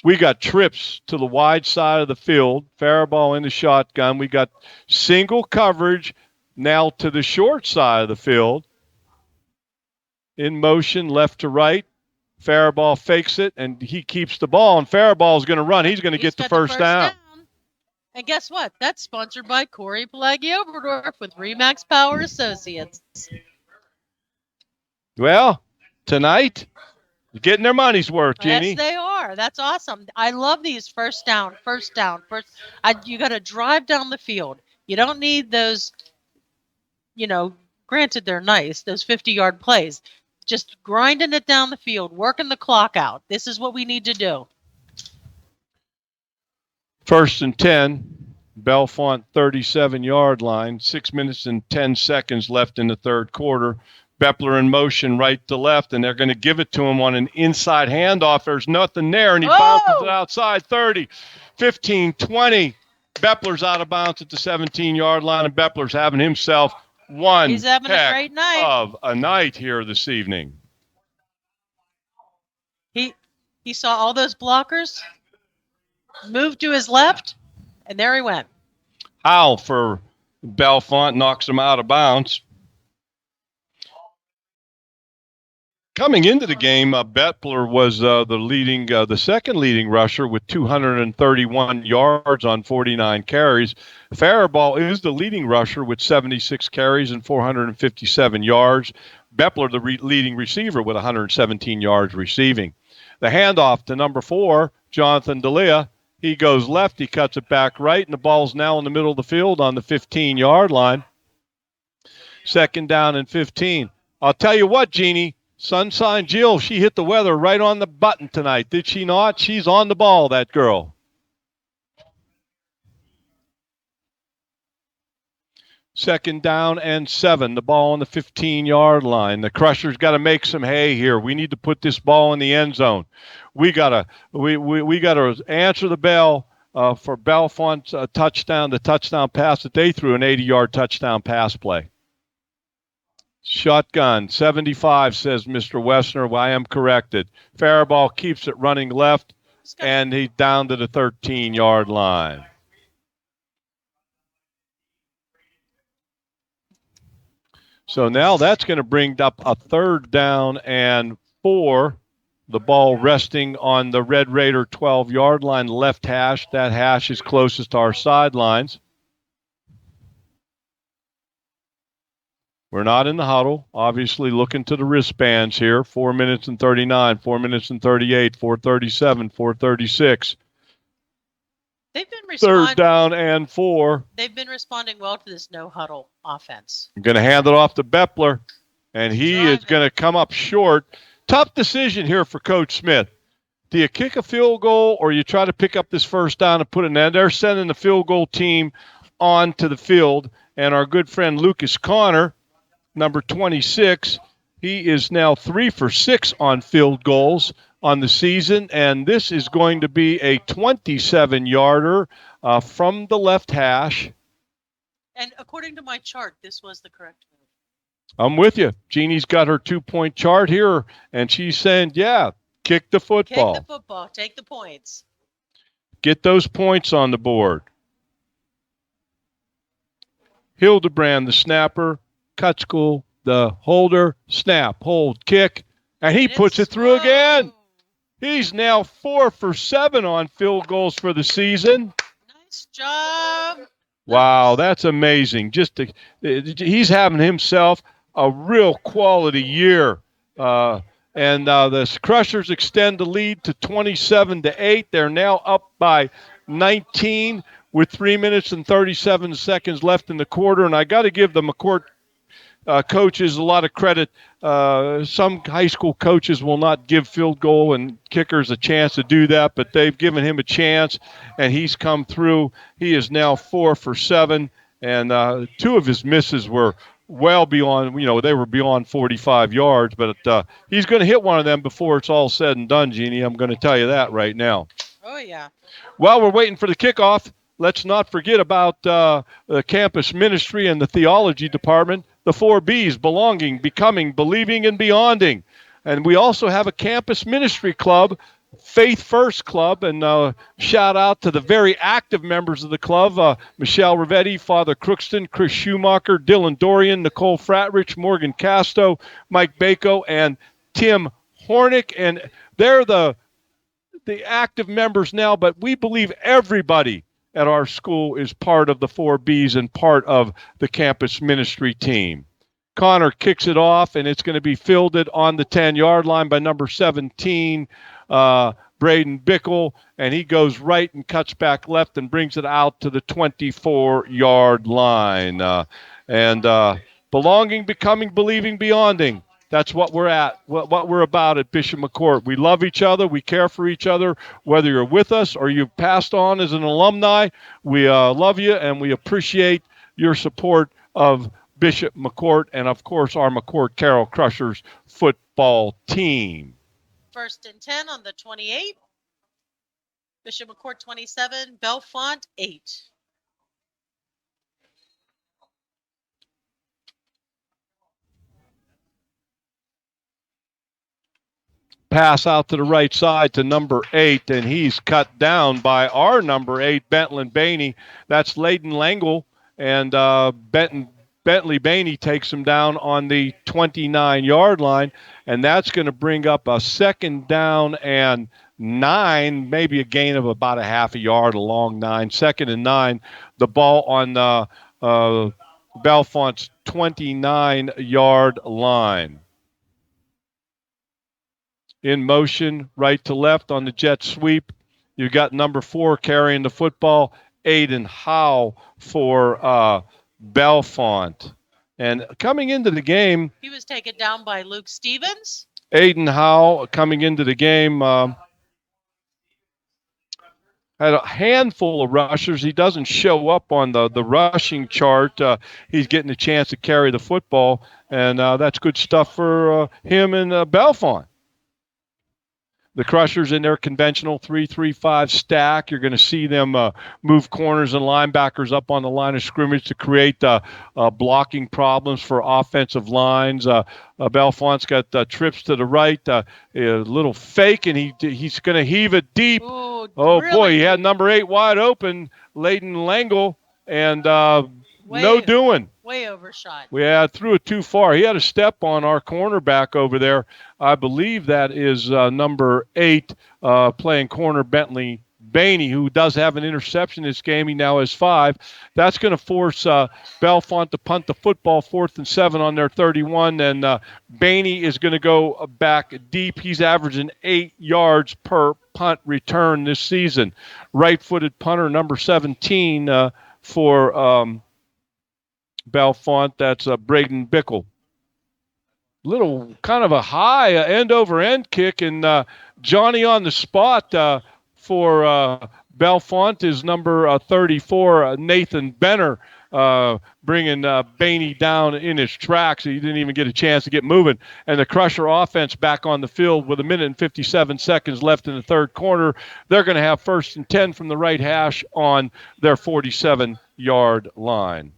We got trips to the wide side of the field. Faribault in the shotgun. We got single coverage now to the short side of the field. In motion, left to right. Faribault fakes it, and he keeps the ball. And Faribault's going to run. He's going to get the first down. And guess what? That's sponsored by Corey Pelagi-Oberdorf with Remax Power Associates. Well, tonight, getting their money's worth, Jeannie. Yes, they are. That's awesome. I love these first down. You got to drive down the field. You don't need those, granted they're nice, those 50-yard plays. Just grinding it down the field, working the clock out. This is what we need to do. 1st and 10, Bellefonte 37-yard line. 6 minutes and 10 seconds left in the 3rd quarter. Beppler in motion right to left, and they're going to give it to him on an inside handoff. There's nothing there, and he bounces it outside 30, 15, 20. Beppler's out of bounds at the 17-yard line, and Beppler's having himself He's having a great night. of a night here this evening. He saw all those blockers, moved to his left, and there he went. Howl for Bellefonte, knocks him out of bounds. Coming into the game, Beppler was the second leading rusher with 231 yards on 49 carries. Faribault is the leading rusher with 76 carries and 457 yards. Beppler, the leading receiver, with 117 yards receiving. The handoff to number 4, Jonathan D'Elia. He goes left, he cuts it back right, and the ball's now in the middle of the field on the 15-yard line. 2nd down and 15. I'll tell you what, Jeannie. Sunshine Jill, she hit the weather right on the button tonight, did she not? She's on the ball, that girl. Second down and 7. The ball on the 15-yard line. The Crushers got to make some hay here. We need to put this ball in the end zone. We gotta answer the bell for Bellefonte's touchdown. The touchdown pass that they threw, an 80-yard touchdown pass play. Shotgun 75, says Mr. Wessner. Well, I am corrected. Faribault keeps it running left, and he's down to the 13-yard line. So now that's going to bring up a third down and 4. The ball resting on the Red Raider 12-yard line, left hash. That hash is closest to our sidelines. We're not in the huddle. Obviously looking to the wristbands here. 4 minutes and 39, 4 minutes and 38, 4:37, 4:36. They've been Third down and 4. They've been responding well to this no huddle offense. I'm going to hand it off to Beppler, and he is going to come up short. Tough decision here for Coach Smith. Do you kick a field goal or you try to pick up this first down and put it in there? They're sending the field goal team onto the field, and our good friend Lucas Connor, number 26, he is now 3 for 6 on field goals on the season, and this is going to be a 27-yarder from the left hash. And according to my chart, this was the correct move. I'm with you. Jeannie's got her 2-point chart here, and she's saying, yeah, kick the football. Kick the football. Take the points. Get those points on the board. Hildebrand, the snapper. Kutschkel, the holder. Snap, hold, kick. And he puts it through again. He's now 4 for 7 on field goals for the season. Nice job. Wow, that's amazing. He's having himself a real quality year. And the Crushers extend the lead to 27-8. They're now up by 19 with 3 minutes and 37 seconds left in the quarter. And I got to give the McCort coaches a lot of credit. Some high school coaches will not give field goal and kickers a chance to do that, but they've given him a chance, and he's come through. He is now 4 for 7, and 2 of his misses were well beyond, they were beyond 45 yards, but he's going to hit one of them before it's all said and done, Jeannie. I'm going to tell you that right now. Oh, yeah. While we're waiting for the kickoff, let's not forget about the campus ministry and the theology department, the 4 B's: belonging, becoming, believing, and beyonding. And we also have a campus ministry club, Faith First Club, and shout out to the very active members of the club, Michelle Rivetti, Father Crookston, Chris Schumacher, Dylan Dorian, Nicole Fratrich, Morgan Casto, Mike Bako, and Tim Hornick. And they're the active members now, but we believe everybody at our school is part of the 4 B's and part of the campus ministry team. Connor kicks it off, and it's going to be fielded on the 10-yard line by number 17, Braden Bickle, and he goes right and cuts back left and brings it out to the 24-yard line. Belonging, becoming, believing, beyonding. That's what we're at, what we're about at Bishop McCort. We love each other. We care for each other. Whether you're with us or you've passed on as an alumni, we love you, and we appreciate your support of Bishop McCort and, of course, our McCort Carroll Crushers football team. 1st and 10 on the 28. Bishop McCort 27, Bellefonte 8. Pass out to the right side to number 8, and he's cut down by our number 8, Bentley Bainey. That's Layden Langle, and Bentley Bainey takes him down on the 29-yard line, and that's going to bring up a 2nd down and 9, maybe a gain of about a half a yard, a long 9. 2nd and 9, the ball on Bellefonte's 29-yard line. In motion, right to left on the jet sweep. You've got number 4 carrying the football, Aiden Howe for Bellefonte. And coming into the game, He was taken down by Luke Stevens. Aiden Howe coming into the game had a handful of rushers. He doesn't show up on the rushing chart. He's getting a chance to carry the football, and that's good stuff for him and Bellefonte. The Crushers in their conventional 3-3-5 stack. You're going to see them move corners and linebackers up on the line of scrimmage to create blocking problems for offensive lines. Bellefonte's got trips to the right, a little fake, and he's going to heave it deep. Ooh, Oh, really? boy, he had number 8 wide open, Leighton Langle, and no doing. Way overshot. Yeah, threw it too far. He had a step on our cornerback over there. I believe that is number 8, playing corner Bentley Bainey, who does have an interception this game. He now has 5. That's going to force Bellefonte to punt the football 4th and 7 on their 31. And Bainey is going to go back deep. He's averaging 8 yards per punt return this season. Right-footed punter number 17 for Bellefonte. That's Braden Bickle. Little kind of a high end-over-end kick, and Johnny on the spot for Bellefonte is number 34, Nathan Benner, bringing Bainey down in his tracks. He didn't even get a chance to get moving. And the Crusher offense back on the field with 1 minute and 57 seconds left in the third quarter. They're going to have 1st and 10 from the right hash on their 47-yard line.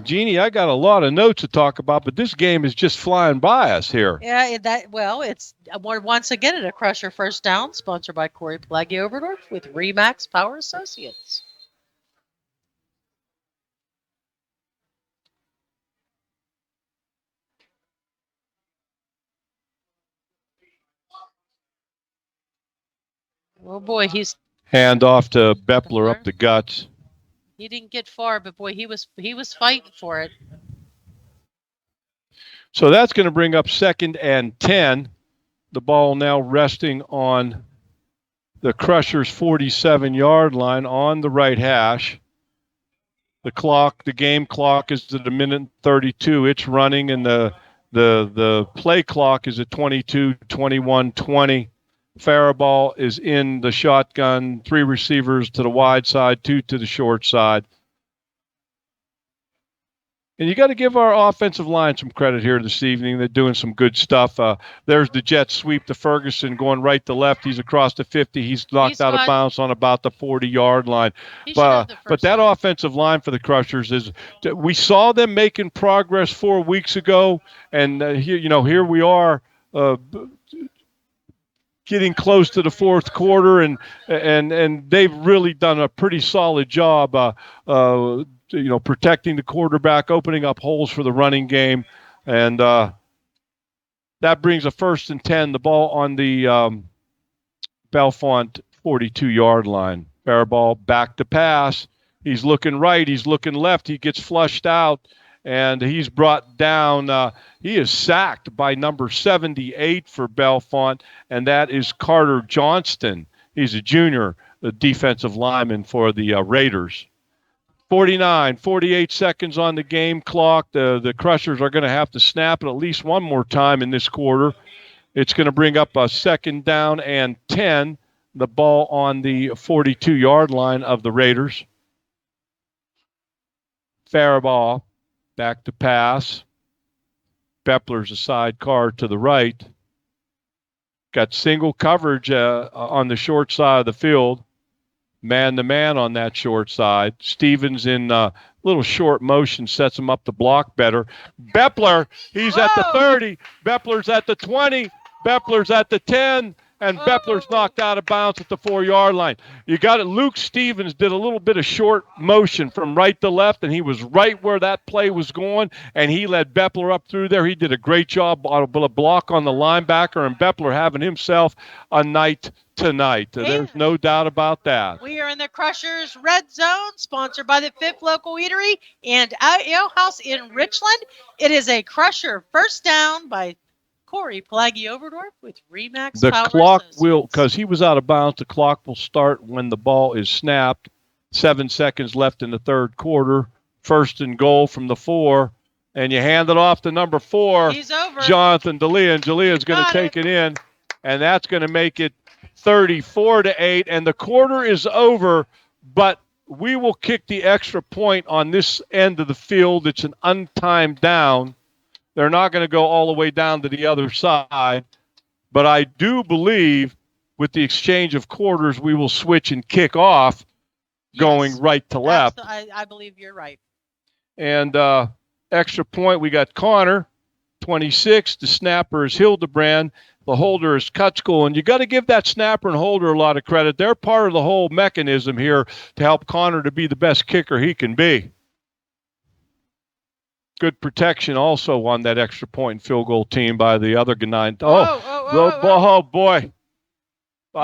Jeannie, I got a lot of notes to talk about, but this game is just flying by us here. Yeah, it's once again at a Crusher first down, sponsored by Corey Pelagi Overdorf with Remax Power Associates. Oh boy, hand off to Beppler up the guts. He didn't get far, but boy, he was fighting for it. So that's going to bring up 2nd and 10. The ball now resting on the Crushers' 47-yard line on the right hash. The game clock is at 1 minute and 32. It's running, and the play clock is at 22, 21, 20. Faraball is in the shotgun, 3 receivers to the wide side, 2 to the short side. And you got to give our offensive line some credit here this evening. They're doing some good stuff. There's the jet sweep to Ferguson going right to left. He's across the 50. He's knocked out of bounds on about the 40-yard line. But that offensive line for the Crushers is – we saw them making progress 4 weeks ago, and here we are getting close to the fourth quarter, and they've really done a pretty solid job protecting the quarterback, opening up holes for the running game, and that brings a 1st and 10, the ball on the Bellefonte 42-yard line. Faraball back to pass. He's looking right, he's looking left, he gets flushed out, and he's brought down. He is sacked by number 78 for Bellefonte, and that is Carter Johnston. He's a junior, the defensive lineman for the Raiders. 48 seconds on the game clock. The Crushers are going to have to snap it at least one more time in this quarter. It's going to bring up a 2nd down and 10, the ball on the 42-yard line of the Raiders. Faraball back to pass. Beppler's a sidecar to the right. Got single coverage on the short side of the field. Man-to-man on that short side. Stevens in little short motion sets him up to block better. Beppler, he's at the 30. Beppler's at the 20. Beppler's at the 10. And Beppler's knocked out of bounds at the 4-yard line. You got it. Luke Stevens did a little bit of short motion from right to left, and he was right where that play was going, and he led Beppler up through there. He did a great job on a block on the linebacker, and Beppler having himself a night tonight. There's no doubt about that. We are in the Crushers Red Zone, sponsored by the 5th Local Eatery and Ale House in Richland. It is a Crusher first down by Corey Pelagi Overdorf with Remax The Power clock Associates. will, because he was out of bounds, the clock will start when the ball is snapped. 7 seconds left in the third quarter. 1st and goal from the 4. And you hand it off to number 4, He's over. Jonathan D'Elia, and D'Elia's going to got take it in, and that's going to make it 34-8, and the quarter is over, but we will kick the extra point on this end of the field. It's an untimed down. They're not going to go all the way down to the other side, but I do believe with the exchange of quarters, we will switch and kick off going Yes. right to left. I believe you're right. And extra point, we got Connor, 26. The snapper is Hildebrand. The holder is Kutschkel. And you got to give that snapper and holder a lot of credit. They're part of the whole mechanism here to help Connor to be the best kicker he can be. Good protection also on that extra point and field goal team by the other nine. Oh boy.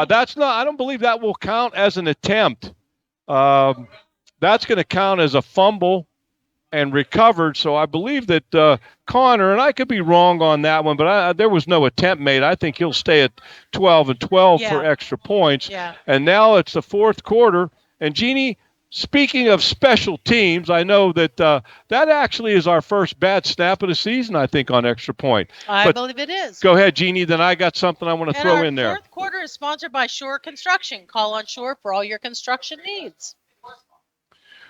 That's not, I don't believe that will count as an attempt. That's going to count as a fumble and recovered. So I believe that Connor, and I could be wrong on that one, but there was no attempt made. I think he'll stay at 12-12 for extra points. Yeah. And now it's the fourth quarter. And Jeannie, speaking of special teams, I know that that actually is our first bad snap of the season, I think, on extra point. I But believe it is. go ahead, Jeannie. Then I got something I want to throw in there. Fourth quarter is sponsored by Shore Construction. Call on Shore for all your construction needs.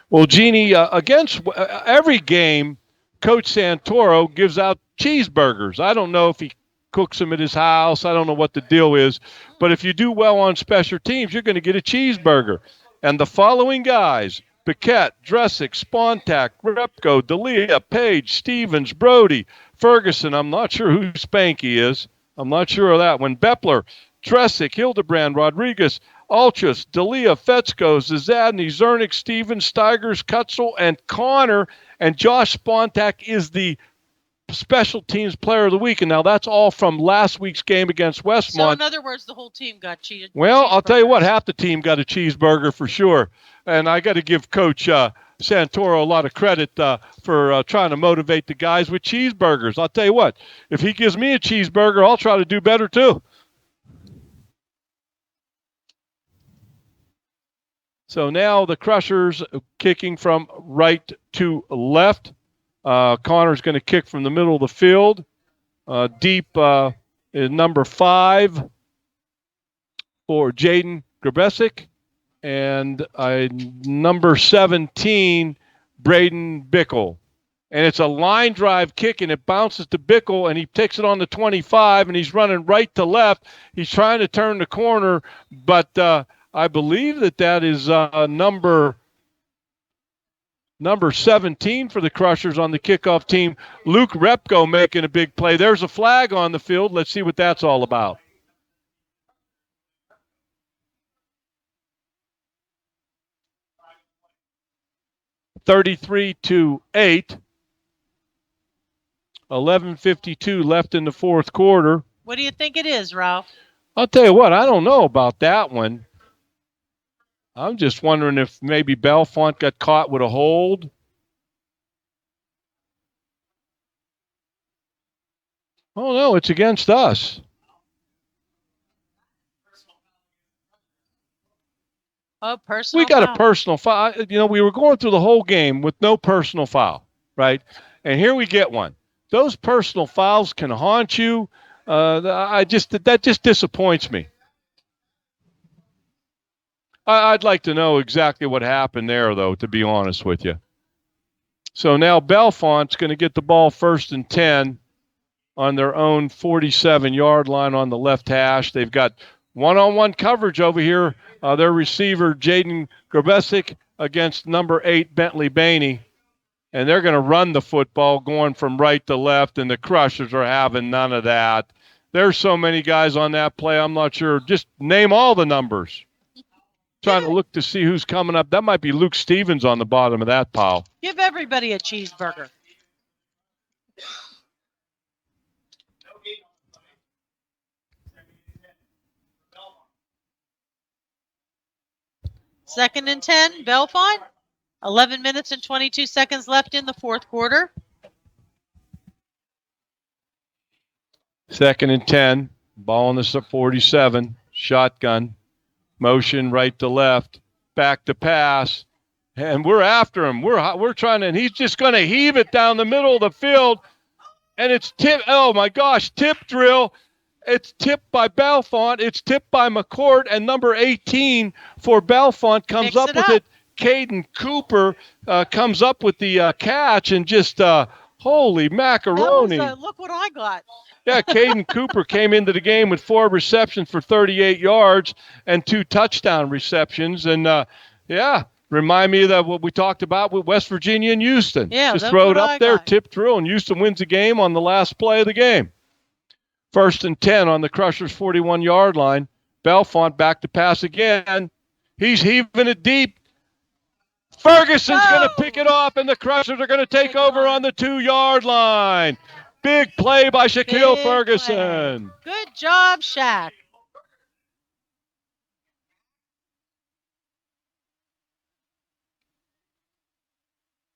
Well, Jeannie, against every game, Coach Santoro gives out cheeseburgers. I don't know if he cooks them at his house. I don't know what the deal is. But if you do well on special teams, you're going to get a cheeseburger. And the following guys, Paquette, Dressick, Spontak, Repko, D'Elia, Page, Stevens, Brody, Ferguson. I'm not sure who Spanky is. I'm not sure of that one. Bepler, Dressick, Hildebrand, Rodriguez, Ultras, D'Elia, Fetzko, Zazadny, Zernick, Stevens, Steigers, Kutzel, and Connor. And Josh Spontak is the special teams player of the week. And now that's all from last week's game against Westmont. So in other words, the whole team got cheated. Well, I'll tell you what, half the team got a cheeseburger for sure. And I got to give Coach Santoro a lot of credit for trying to motivate the guys with cheeseburgers. I'll tell you what, if he gives me a cheeseburger, I'll try to do better too. So now the Crushers kicking from right to left. Connor's going to kick from the middle of the field. Deep is number 5 for Jaden Grabesic. And number 17, Braden Bickle. And it's a line drive kick, and it bounces to Bickle, and he takes it on the 25, and he's running right to left. He's trying to turn the corner, but I believe that is number 17 for the Crushers on the kickoff team. Luke Repko making a big play. There's a flag on the field. Let's see what that's all about. (33-8). 11:52 left in the fourth quarter. What do you think it is, Ralph? I'll tell you what, I don't know about that one. I'm just wondering if maybe Bellefonte got caught with a hold. Oh, no, it's against us. Oh, personal We got foul. a personal foul. You know, we were going through the whole game with no personal foul, right? And here we get one. Those personal fouls can haunt you. That just disappoints me. I'd like to know exactly what happened there, though, to be honest with you. So now Bellefonte's going to get the ball 1st and 10 on their own 47-yard line on the left hash. They've got one-on-one coverage over here. Their receiver, Jaden Grabesic, against number 8, Bentley Bainey. And they're going to run the football going from right to left, and the Crushers are having none of that. There's so many guys on that play, I'm not sure. Just name all the numbers. Trying to look to see who's coming up. That might be Luke Stevens on the bottom of that pile. Give everybody a cheeseburger. Second and 10, Bellefonte. 11 minutes and 22 seconds left in the fourth quarter. 2nd and 10. Ball on the 47. Shotgun. Motion right to left. Back to pass. and we're after him. We're trying to, and he's just going to heave it down the middle of the field, and it's tipped. Oh my gosh, tip drill. It's tipped by Bellefonte. It's tipped by McCort, and number 18 for Bellefonte comes up with it. Caden Cooper comes up with the catch, and just holy macaroni. Look what I got. Yeah, Caden Cooper came into the game with 4 receptions for 38 yards and 2 touchdown receptions. And, remind me of what we talked about with West Virginia and Houston. Yeah, just throw it up there, tip drill, and Houston wins the game on the last play of the game. 1st and 10 on the Crushers' 41-yard line. Bellefonte back to pass again. He's heaving it deep. Ferguson's going to pick it off, and the Crushers are going to take over on the 2-yard line. Big play by Shaquille Ferguson. Play. Good job, Shaq.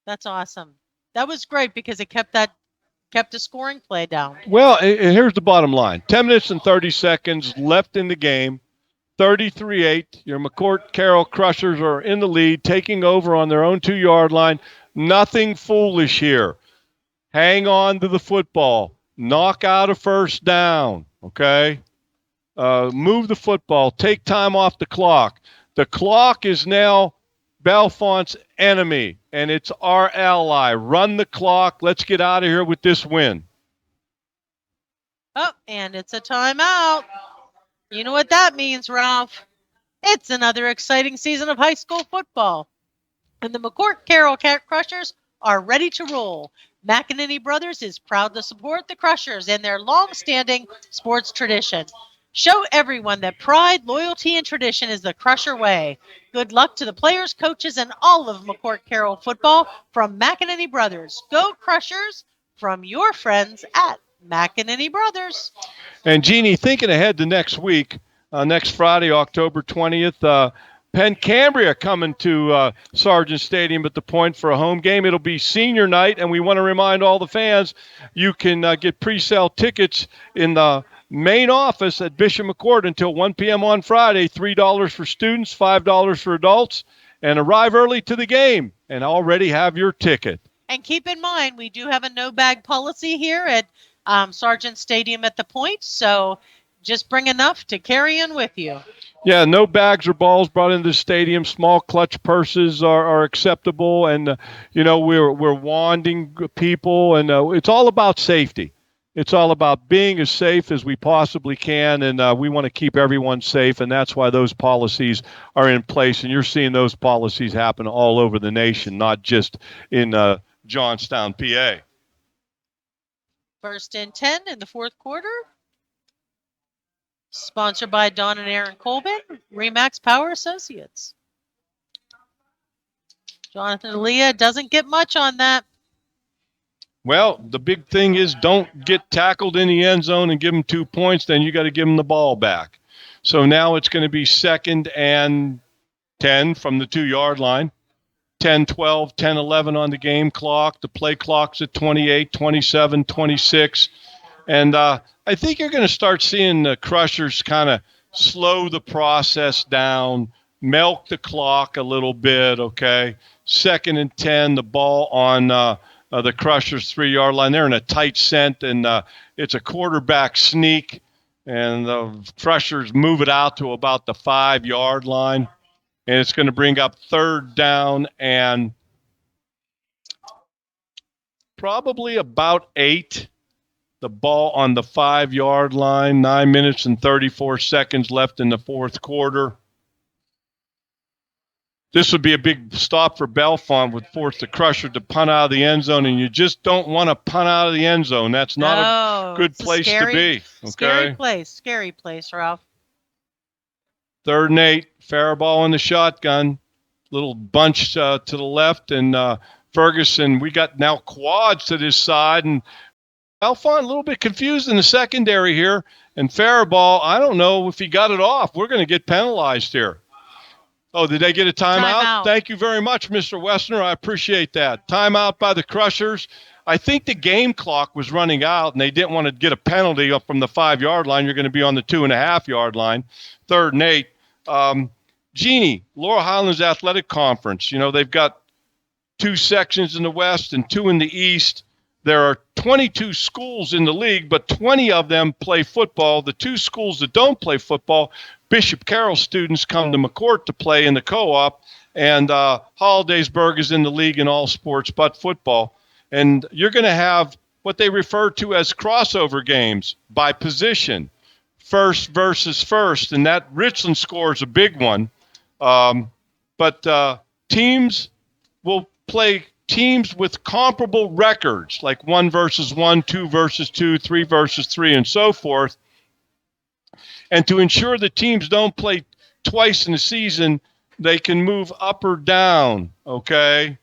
That's awesome. That was great because it kept the scoring play down. Well, and here's the bottom line. 10 minutes and 30 seconds left in the game. 33-8. Your McCort Carroll Crushers are in the lead, taking over on their own 2-yard line. Nothing foolish here. Hang on to the football. Knock out a first down, okay? Move the football. Take time off the clock. The clock is now Bellefonte's enemy, and it's our ally. Run the clock. Let's get out of here with this win. Oh, and it's a timeout. You know what that means, Ralph? It's another exciting season of high school football. And the McCort Carroll Crushers are ready to roll. McEnany Brothers is proud to support the Crushers in their long-standing sports tradition. Show everyone that pride, loyalty, and tradition is the Crusher way. Good luck to the players, coaches, and all of McCort Carroll football from McEnany Brothers. Go Crushers from your friends at McEnany Brothers. And Jeannie, thinking ahead to next week, next Friday, October 20th, Penn Cambria coming to Sargent Stadium at the Point for a home game. It'll be senior night, and we want to remind all the fans you can get pre-sale tickets in the main office at Bishop McCort until 1 p.m. on Friday. $3 for students, $5 for adults, and arrive early to the game and already have your ticket. And keep in mind, we do have a no-bag policy here at Sargent Stadium at the Point, so just bring enough to carry in with you. Yeah, no bags or balls brought into the stadium. Small clutch purses are acceptable, and we're wanding people, and it's all about safety. It's all about being as safe as we possibly can, and we want to keep everyone safe, and that's why those policies are in place. And you're seeing those policies happen all over the nation, not just in Johnstown, PA. 1st and 10 in the 4th quarter. Sponsored by Don and Aaron Colbin, Remax Power Associates. Jonathan Aaliyah doesn't get much on that. Well, the big thing is don't get tackled in the end zone and give them 2 points. Then you got to give them the ball back. So now it's going to be 2nd and 10 from the 2-yard line. 10-12, 10-11 on the game clock. The play clock's at 28, 27, 26. And I think you're going to start seeing the Crushers kind of slow the process down, milk the clock a little bit, okay? 2nd and 10, the ball on the Crushers' 3-yard line. They're in a tight scent, and it's a quarterback sneak, and the Crushers move it out to about the 5-yard line, and it's going to bring up 3rd down and probably about 8. The ball on the 5-yard line, 9 minutes and 34 seconds left in the 4th quarter. This would be a big stop for Bellefonte, would force the Crusher to punt out of the end zone, and you just don't want to punt out of the end zone. That's not a good place to be. Okay? Scary place, Ralph. 3rd and 8, Faribault in the shotgun. Little bunch to the left, and Ferguson, we got now quads to this side, and Bellefonte a little bit confused in the secondary here, and Faribault, I don't know if he got it off. We're going to get penalized here. Oh, did they get a timeout? Thank you very much, Mr. Westner. I appreciate that. Timeout by the Crushers. I think the game clock was running out, and they didn't want to get a penalty up from the 5-yard line. You're going to be on the 2.5-yard line. 3rd and 8. Jeannie, Laurel Highlands Athletic Conference. You know, they've got 2 sections in the West and 2 in the East. There are 22 schools in the league, but 20 of them play football. The 2 schools that don't play football, Bishop Carroll students come to McCort to play in the co-op, and Hollidaysburg is in the league in all sports but football. And you're going to have what they refer to as crossover games by position, first versus first, and that Richland score is a big one. But teams will play teams with comparable records, like 1 versus 1, 2 versus 2, 3 versus 3, and so forth. And to ensure the teams don't play twice in the season, they can move up or down, okay,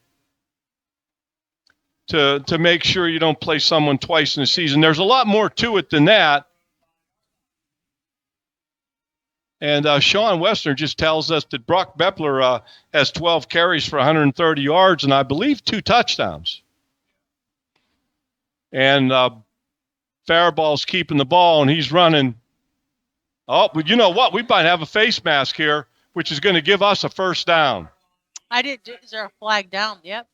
to make sure you don't play someone twice in the season. There's a lot more to it than that. And Sean Westner just tells us that Brock Bepler has 12 carries for 130 yards and I believe 2 touchdowns. And Faraball's keeping the ball and he's running. Oh, but you know what? We might have a face mask here, which is going to give us a first down. Is there a flag down? Yep.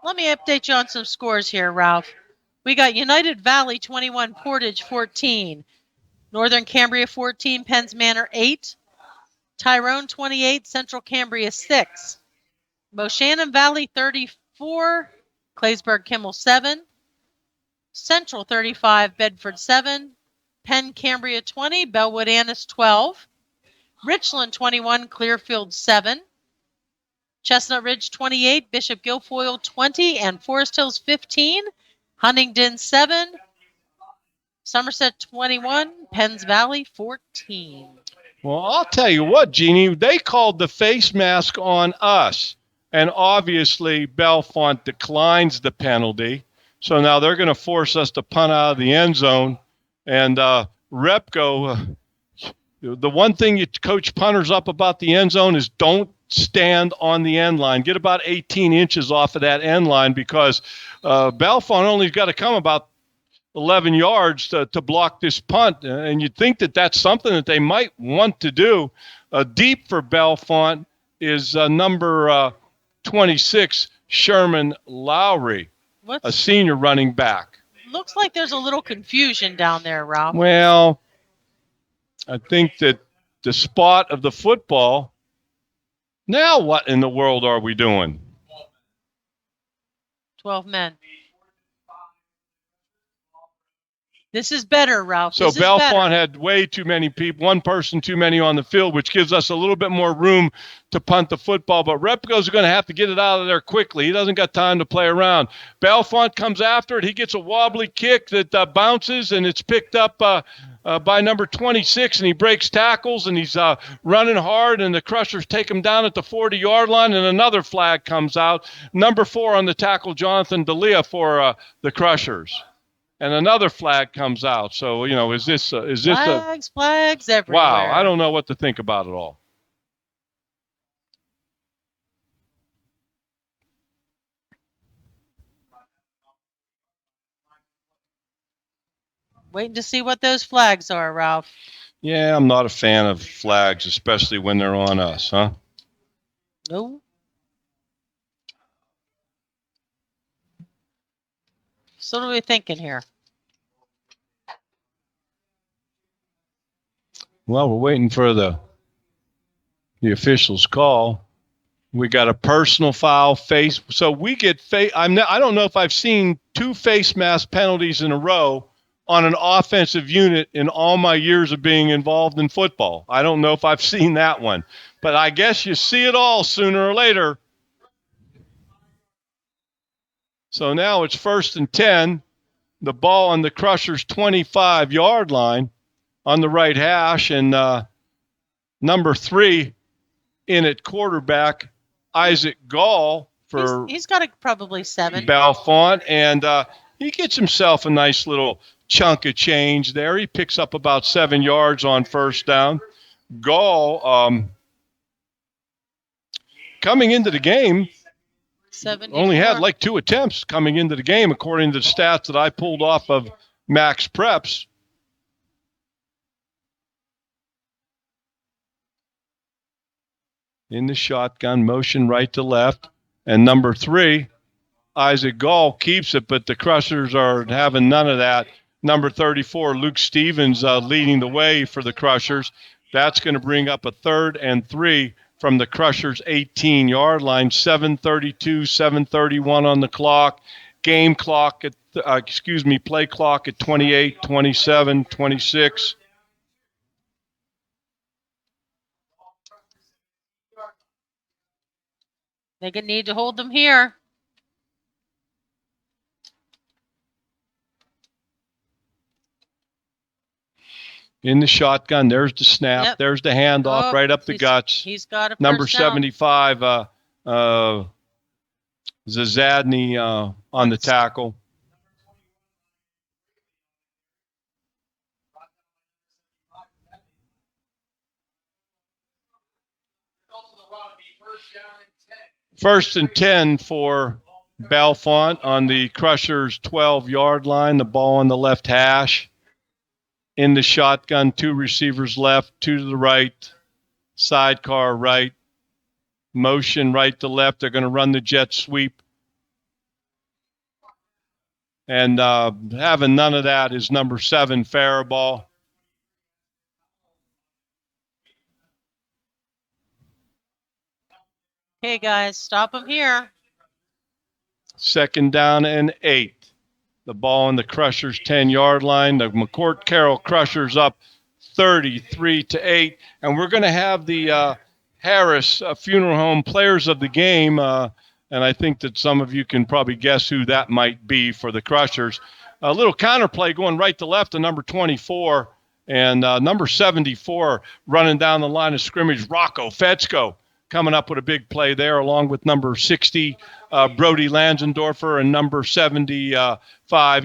Let me update you on some scores here, Ralph. We got United Valley 21, Portage 14, Northern Cambria 14, Penns Manor 8, Tyrone 28, Central Cambria 6, Moshannon Valley 34, Claysburg Kimmel 7, Central 35, Bedford 7, Penn Cambria 20, Bellwood Annis 12, Richland 21, Clearfield 7, Chestnut Ridge 28, Bishop Guilfoyle 20, and Forest Hills 15. Huntingdon 7, Somerset 21, Penns Valley 14. Well, I'll tell you what, Jeannie, they called the face mask on us. And obviously, Bellefonte declines the penalty. So now they're going to force us to punt out of the end zone. And Repco, the one thing you coach punters up about the end zone is don't stand on the end line. Get about 18 inches off of that end line because Bellefonte only's got to come about 11 yards to block this punt. And you'd think that that's something that they might want to do. Deep for Bellefonte is number 26, Sherman Lowry, a senior running back. Looks like there's a little confusion down there, Ralph. Well, I think that the spot of the football. Now what in the world are we doing? 12 men. This is better, Ralph. So Bellefonte had way too many people, one person too many on the field, which gives us a little bit more room to punt the football. But Repco's going to have to get it out of there quickly. He doesn't got time to play around. Bellefonte comes after it. He gets a wobbly kick that bounces, and it's picked up by number 26, and he breaks tackles, and he's running hard, and the Crushers take him down at the 40-yard line, and another flag comes out. Number 4 on the tackle, Jonathan D'Elia for the Crushers. And another flag comes out. So, you know, is this flags everywhere. Wow, I don't know what to think about it all. Waiting to see what those flags are, Ralph. Yeah, I'm not a fan of flags, especially when they're on us, huh? No. So what are we thinking here? Well, we're waiting for the official's call. We got a personal foul face. So we get I don't know if I've seen 2 face mask penalties in a row on an offensive unit in all my years of being involved in football. I don't know if I've seen that one. But I guess you see it all sooner or later. So now it's 1st and 10. The ball on the Crushers' 25-yard line on the right hash. And number 3 in at quarterback, Isaac Gall for he's got probably 7. Bellefonte. And he gets himself a nice little chunk of change there. He picks up about 7 yards on first down. Gall, coming into the game, only had like 2 attempts coming into the game, according to the stats that I pulled off of Max Preps. in the shotgun, motion right to left. And number 3, Isaac Gall keeps it, but the Crushers are having none of that. Number 34, Luke Stevens leading the way for the Crushers. That's going to bring up a 3rd and 3 from the Crushers' 18-yard line. 7:32, 7:31 on the clock. Game clock at, play clock at 28, 27, 26. They need to hold them here. In the shotgun, there's the snap. Yep. There's the handoff right up the guts. He's got a Number first down. 75, Zazadny on the tackle. First and 10 for Bellefonte on the Crushers' 12-yard line. The ball on the left hash. In the shotgun, 2 receivers left, 2 to the right, sidecar right, motion right to left. They're going to run the jet sweep. And having none of that is number 7, Faribault. Okay, guys, stop them here. Second down and 8. The ball on the Crushers' 10-yard line. The McCort Carroll Crushers up 33-8. And we're going to have the Harris Funeral Home Players of the Game. And I think that some of you can probably guess who that might be for the Crushers. A little counterplay going right to left to number 24. And number 74 running down the line of scrimmage, Rocco Fetzko, coming up with a big play there, along with number 60, Brody Lansendorfer, and number 75,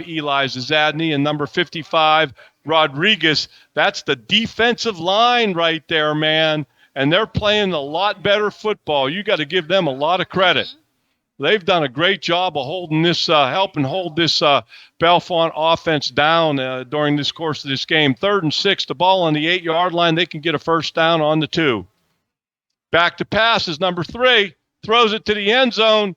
Eli Zazadny, and number 55, Rodriguez. That's the defensive line right there, man. And they're playing a lot better football. You got to give them a lot of credit. They've done a great job of holding this, helping hold this Bellefonte offense down during this course of this game. 3rd and 6, the ball on the 8-yard line. They can get a first down on the 2. Back to pass is number 3. Throws it to the end zone.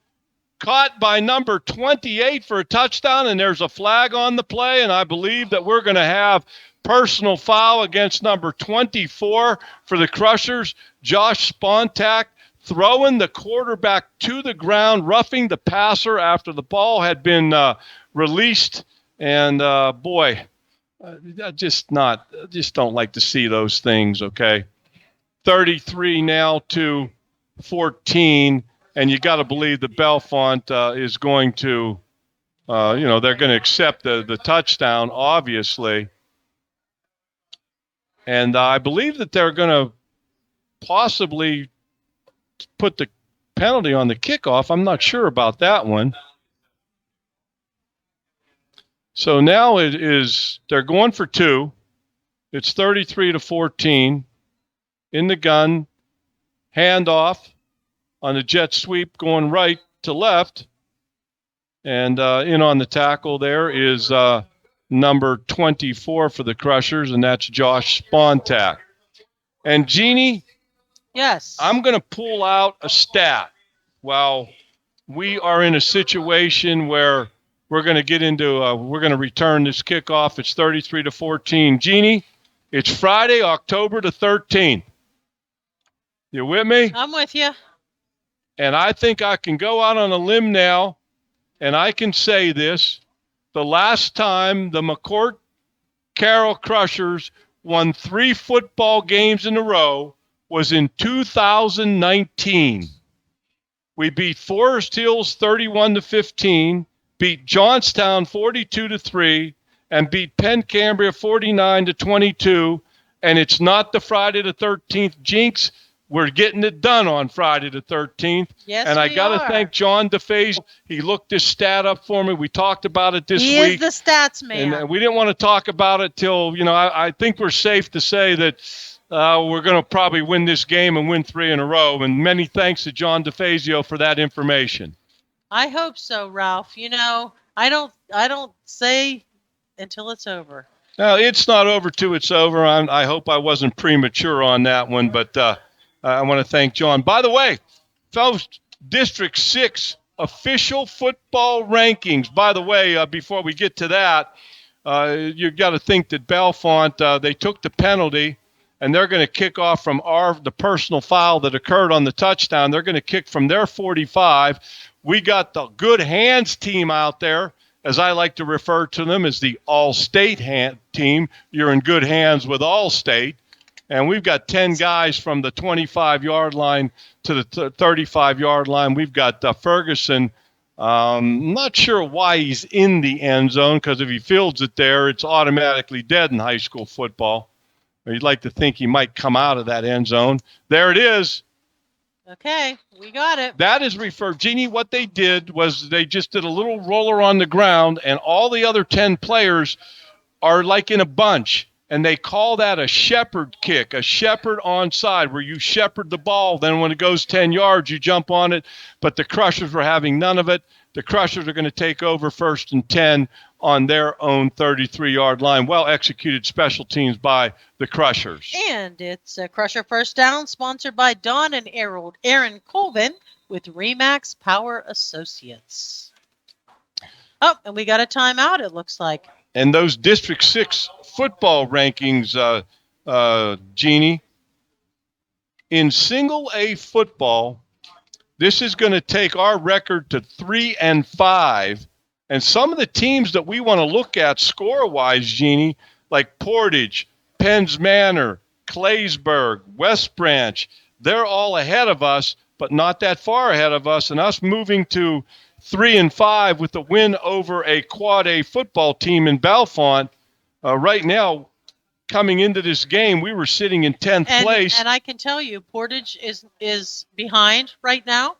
Caught by number 28 for a touchdown, and there's a flag on the play, and I believe that we're going to have personal foul against number 24 for the Crushers. Josh Spontak throwing the quarterback to the ground, roughing the passer after the ball had been released. And, I just don't like to see those things, okay? 33 now to 14, and you got to believe that Bellefonte is going to, they're going to accept the touchdown, obviously. And I believe that they're going to possibly put the penalty on the kickoff. I'm not sure about that one. So now they're going for 2. It's 33-14. In the gun, handoff on the jet sweep going right to left. And in on the tackle there is number 24 for the Crushers, and that's Josh Spontak. And Jeannie, Yes. I'm going to pull out a stat. While we are in a situation where we're going to get into, we're going to return this kickoff. It's 33-14. Jeannie, it's Friday, October the 13th. You with me? I'm with you. And I think I can go out on a limb now, and I can say this. The last time the McCort Carroll Crushers won 3 football games in a row was in 2019. We beat Forest Hills 31-15, beat Johnstown 42-3, and beat Penn Cambria 49-22. And it's not the Friday the 13th jinx. We're getting it done on Friday the 13th. Yes, and I we got to are. thank John DeFazio. He looked this stat up for me. We talked about it this He week. is the stats man. And we didn't want to talk about it till, I think we're safe to say that we're going to probably win this game and win 3 in a row. And many thanks to John DeFazio for that information. I hope so, Ralph. I don't say until it's over. Now, it's not over till it's over. I hope I wasn't premature on that one, but I want to thank John. By the way, folks, District 6 official football rankings. By the way, before we get to that, you've got to think that Bellefonte, they took the penalty, and they're going to kick off from the personal foul that occurred on the touchdown. They're going to kick from their 45. We got the good hands team out there, as I like to refer to them as the all-state team. You're in good hands with All-State. And we've got 10 guys from the 25-yard line to the 35-yard line. We've got Ferguson. Not sure why he's in the end zone, because if he fields it there, it's automatically dead in high school football. You'd like to think he might come out of that end zone. There it is. Okay, we got it. That is referred. Jeannie, what they did was they just did a little roller on the ground, and all the other 10 players are like in a bunch. And they call that a shepherd kick, a shepherd onside, where you shepherd the ball. Then when it goes 10 yards, you jump on it. But the Crushers were having none of it. The Crushers are going to take over 1st and 10 on their own 33-yard line. Well-executed special teams by the Crushers. And it's a Crusher First Down, sponsored by Don and Aaron Colvin with Remax Power Associates. Oh, and we got a timeout, it looks like. And those District 6 football rankings, Jeannie, in single A football, this is going to take our record to 3-5. And some of the teams that we want to look at score-wise, Jeannie, like Portage, Penns Manor, Claysburg, West Branch, they're all ahead of us, but not that far ahead of us. And us moving to 3-5 with the win over a Quad A football team in Bellefonte. Right now, coming into this game, we were sitting in 10th place. And I can tell you, Portage is behind right now.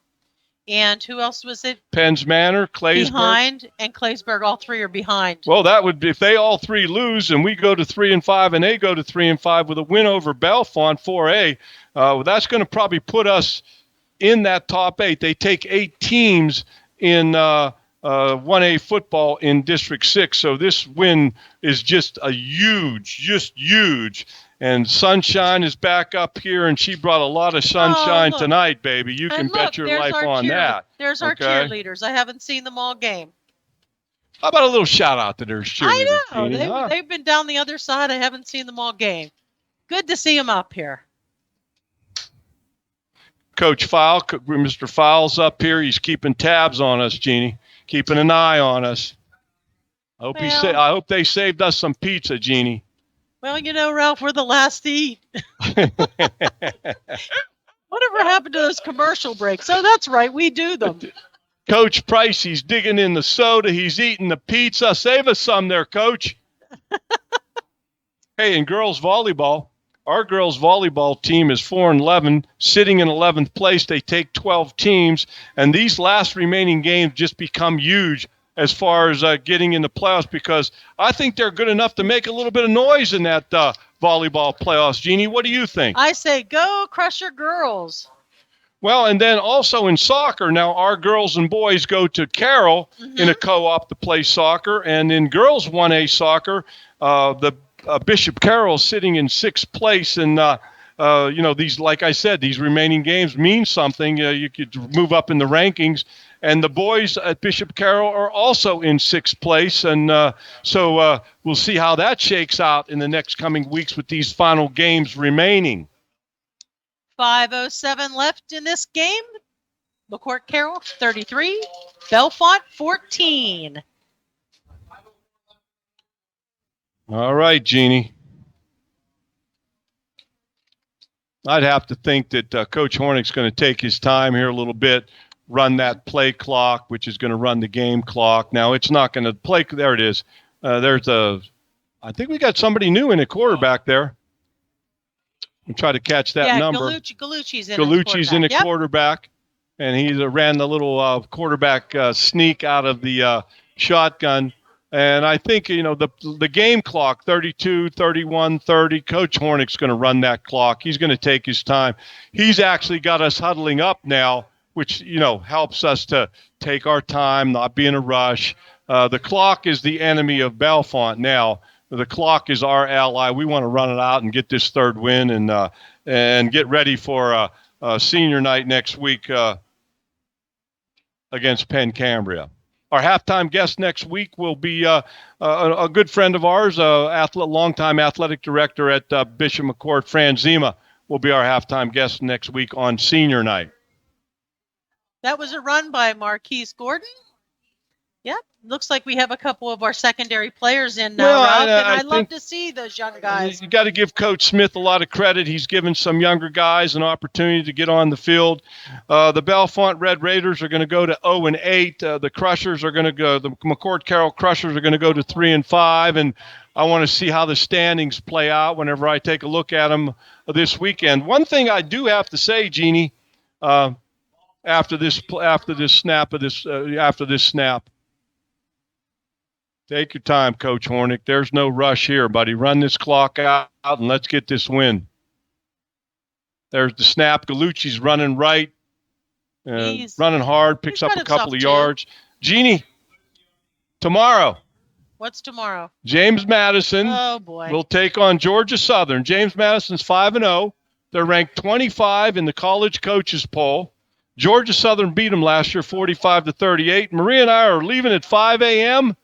And who else was it? Penns Manor, Claysburg. Behind, and Claysburg, all three are behind. Well, that would be if they all three lose and we go to 3-5 and they go to 3-5 with a win over Bellefonte 4A. That's going to probably put us in that top 8. They take 8 teams in 1A football in District 6. So this win is just huge. And Sunshine is back up here, and she brought a lot of sunshine tonight, baby. You can bet your life on that. There's our cheerleaders. I haven't seen them all game. How about a little shout-out to their cheerleaders? I know. They've been down the other side. I haven't seen them all game. Good to see them up here. Coach File, Mr. File's up here. He's keeping tabs on us, Jeannie. Keeping an eye on us. I hope they saved us some pizza, Jeannie. Well, you know, Ralph, we're the last to eat. Whatever happened to those commercial breaks? Oh, that's right. We do them. Coach Price, he's digging in the soda. He's eating the pizza. Save us some there, Coach. Hey, in girls volleyball, our girls volleyball team is 4-11, sitting in 11th place. They take 12 teams, and these last remaining games just become huge as far as getting in the playoffs, because I think they're good enough to make a little bit of noise in that volleyball playoffs. Jeannie, what do you think? I say go Crusher girls. Well, and then also in soccer, now our girls and boys go to Carroll in a co-op to play soccer, and in girls 1A soccer, the Bishop Carroll sitting in 6th place, and these, like I said, these remaining games mean something. You could move up in the rankings. And the boys at Bishop Carroll are also in 6th place. And so we'll see how that shakes out in the next coming weeks with these final games remaining. 5:07 left in this game. McCort Carroll 33, Bellefonte 14. All right, Jeannie. I'd have to think that Coach Hornick's going to take his time here a little bit, run that play clock, which is going to run the game clock. Now, it's not going to play. There it is. I think we got somebody new in a quarterback there. We'll try to catch that number. Gallucci's in a quarterback, and he ran the little quarterback sneak out of the shotgun. And I think, the game clock, 32, 31, 30, Coach Hornick's going to run that clock. He's going to take his time. He's actually got us huddling up now, which, helps us to take our time, not be in a rush. The clock is the enemy of Bellefonte now. the clock is our ally. We want to run it out and get this third win and get ready for senior night next week against Penn Cambria. Our halftime guest next week will be a good friend of ours, longtime athletic director at Bishop McCort, Fran Zima, will be our halftime guest next week on senior night. That was a run by Marquise Gordon. Yep. Looks like we have a couple of our secondary players in now, Ralph, and I love to see those young guys. You got to give Coach Smith a lot of credit. He's given some younger guys an opportunity to get on the field. The Bellefonte Red Raiders are going to go to 0-8. The Crushers are going to go. The McCort Carroll Crushers are going to go to 3-5, and I want to see how the standings play out whenever I take a look at them this weekend. One thing I do have to say, Jeannie, after this snap. Take your time, Coach Hornick. There's no rush here, buddy. Run this clock out and let's get this win. There's the snap. Gallucci's running right, running hard, picks up a couple of yards. Jeannie, tomorrow. What's tomorrow? James Madison will take on Georgia Southern. James Madison's 5-0. They're ranked 25 in the college coaches poll. Georgia Southern beat them last year 45-38. Maria and I are leaving at 5 a.m.,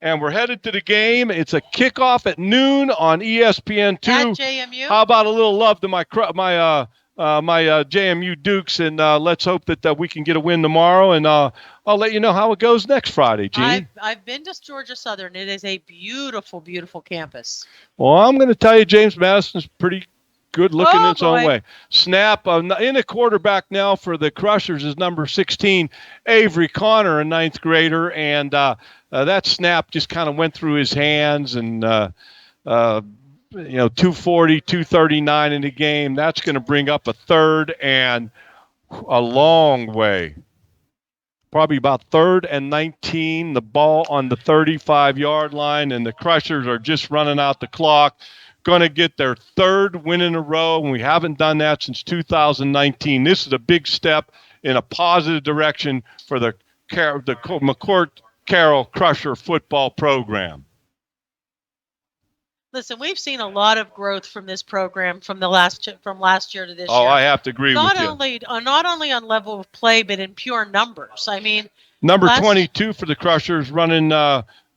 and we're headed to the game. It's a kickoff at noon on ESPN2. At JMU. How about a little love to my JMU Dukes, and let's hope that we can get a win tomorrow. And I'll let you know how it goes next Friday, Jeannie. I've been to Georgia Southern. It is a beautiful, beautiful campus. Well, I'm going to tell you, James Madison's pretty good looking in its own way. Snap in a quarterback now for the Crushers is number 16, Avery Connor, a ninth grader, and that snap just kind of went through his hands, and 240, 239 in the game. That's going to bring up a third and a long way. Probably about 3rd and 19, the ball on the 35-yard line, and the Crushers are just running out the clock. Going to get their 3rd win in a row, and we haven't done that since 2019. This is a big step in a positive direction for the McCort Carroll Crusher football program. Listen, we've seen a lot of growth from this program from last year to this year. Oh, I have to agree with you. Not only on level of play, but in pure numbers. I mean, number 22 for the Crushers running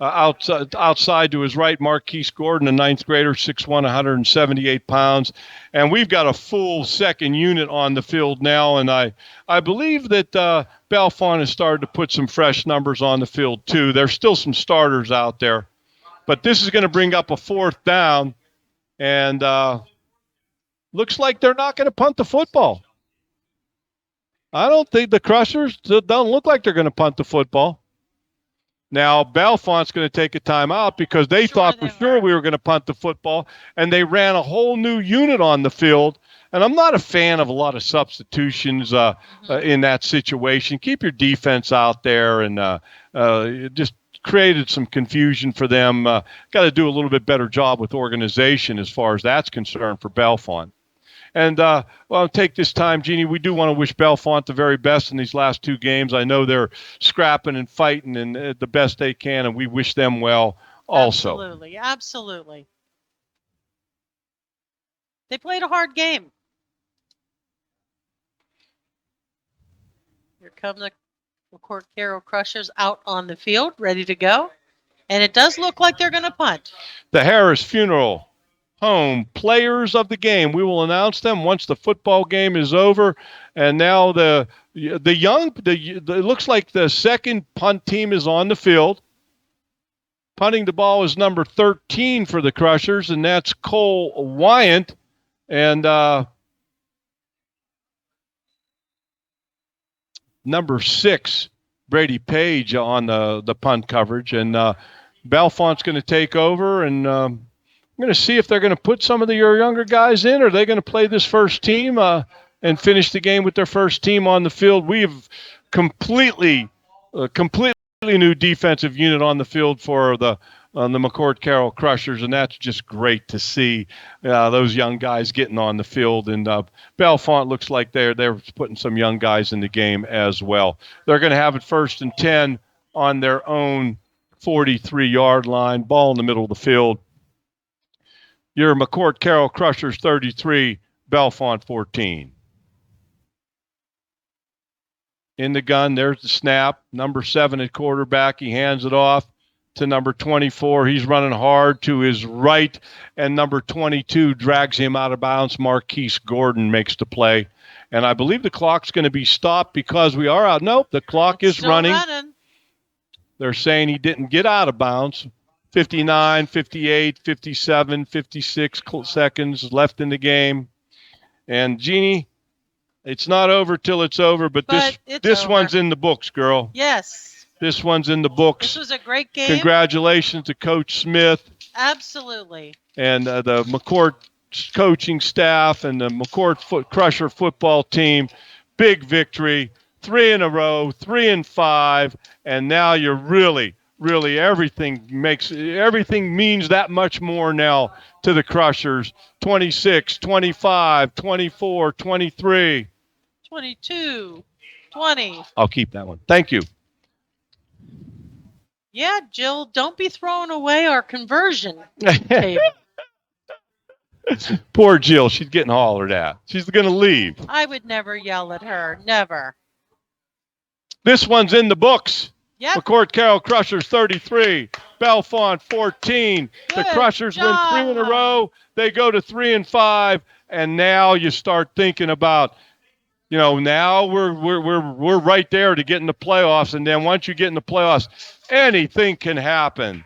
outside to his right, Marquise Gordon, a ninth grader, 6'1", 178 pounds. And we've got a full second unit on the field now, and I believe that Bellefonte has started to put some fresh numbers on the field too. There's still some starters out there. But this is going to bring up a 4th down, and looks like they're not going to punt the football. I don't think the Crushers don't look like they're going to punt the football. Now, Bellefonte's going to take a timeout because they thought for sure we were going to punt the football, and they ran a whole new unit on the field. And I'm not a fan of a lot of substitutions in that situation. Keep your defense out there, and just created some confusion for them. Got to do a little bit better job with organization as far as that's concerned for Bellefonte. And I'll take this time, Jeannie, we do want to wish Bellefonte the very best in these last 2 games. I know they're scrapping and fighting and the best they can, and we wish them well also. Absolutely, absolutely. They played a hard game. Here come the McCort Carroll Crushers out on the field, ready to go. And it does look like they're going to punt. The Harris Funeral Home players of the game. We will announce them once the football game is over. And now it looks like the second punt team is on the field. Punting the ball is number 13 for the Crushers, and that's Cole Wyant. And number 6, Brady Page on the punt coverage. And Bellefonte's going to take over, and I'm going to see if they're going to put some of your younger guys in, or are they going to play this first team and finish the game with their first team on the field. We have completely new defensive unit on the field for the McCort Carroll Crushers, and that's just great to see those young guys getting on the field. And Bellefonte looks like they're putting some young guys in the game as well. They're going to have it 1st and 10 on their own 43-yard line, ball in the middle of the field. Your McCort Carroll Crushers 33, Bellefonte 14. In the gun, there's the snap. Number 7 at quarterback. He hands it off to number 24. He's running hard to his right, and number 22 drags him out of bounds. Marquise Gordon makes the play. And I believe the clock's going to be stopped because we are out. Nope, the clock is Still running. running. They're saying he didn't get out of bounds. 59, 58, 57, 56 seconds left in the game. And, Jeannie, it's not over till it's over, but it's this over. one's in the books, girl. Yes. This one's in the books. This was a great game. Congratulations to Coach Smith Absolutely. and the McCort coaching staff and the McCort Crusher football team. Big victory, 3 in a row, 3 and 5, and now you're really everything means that much more now to the Crushers. 26, 25, 24, 23. 22, 20. I'll keep that one. Thank you. Yeah, Jill, don't be throwing away our conversion table. Poor Jill. She's getting hollered at. She's going to leave. I would never yell at her. Never. This one's in the books. Yep. McCort Carroll Crushers 33, Bellefonte 14. The Good Crushers win 3 in a job. row. They go to 3 and 5, and now you start thinking about, now we're right there to get in the playoffs, and then once you get in the playoffs, anything can happen.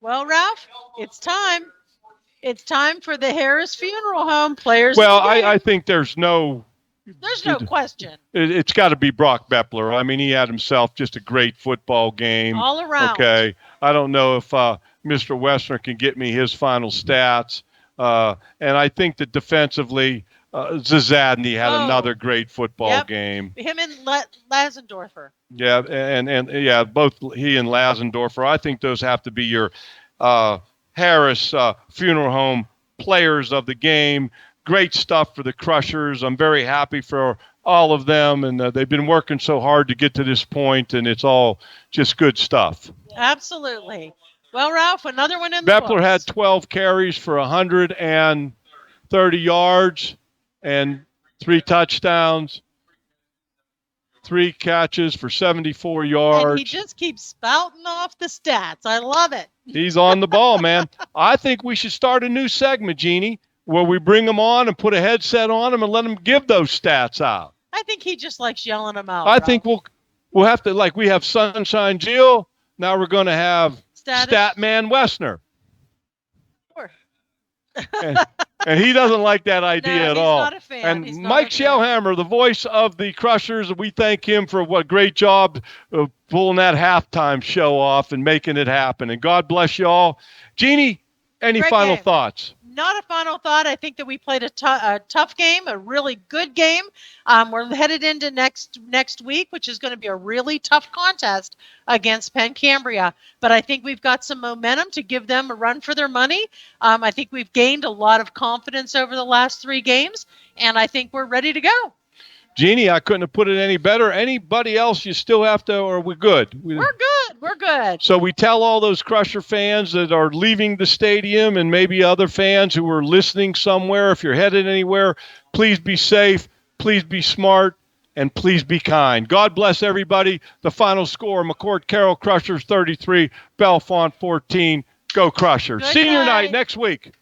Well, Ralph, it's time. It's time for the Harris Funeral Home players. Well, of the game. I think there's no question. It's got to be Brock Bepler. I mean, he had himself just a great football game. All around. Okay. I don't know if Mr. Wessner can get me his final stats. And I think that defensively, Zazadny had another great football game. Him and Lasendorfer. Yeah, and yeah, both he and Lasendorfer. I think those have to be your Harris Funeral Home players of the game. Great stuff for the Crushers. I'm very happy for all of them, and they've been working so hard to get to this point, and it's all just good stuff. Absolutely. Well, Ralph, another one in the Bepler books. had 12 carries for 130 yards and 3 touchdowns, 3 catches for 74 yards. And he just keeps spouting off the stats. I love it. He's on the ball, man. I think we should start a new segment, Jeannie, where we bring him on and put a headset on him and let him give those stats out. I think he just likes yelling them out. I Ralph. think we'll have to, like we have Sunshine Jill, now we're going to have Statman Wessner. Sure. And he doesn't like that idea at all. Not a fan. And He's not Mike a fan. Shellhammer, the voice of the Crushers, we thank him for what great job of pulling that halftime show off and making it happen. And God bless you all. Jeannie, any Great final game. thoughts? Not a final thought. I think that we played a tough game, a really good game. We're headed into next week, which is going to be a really tough contest against Penn Cambria. But I think we've got some momentum to give them a run for their money. I think we've gained a lot of confidence over the last 3 games, and I think we're ready to go. Jeannie, I couldn't have put it any better. Anybody else you still have to, or we're good? We're good. We're good. So we tell all those Crusher fans that are leaving the stadium and maybe other fans who are listening somewhere, if you're headed anywhere, please be safe, please be smart, and please be kind. God bless everybody. The final score, McCort Carroll Crushers 33, Bellefonte 14. Go Crushers. Good Senior night. night next week.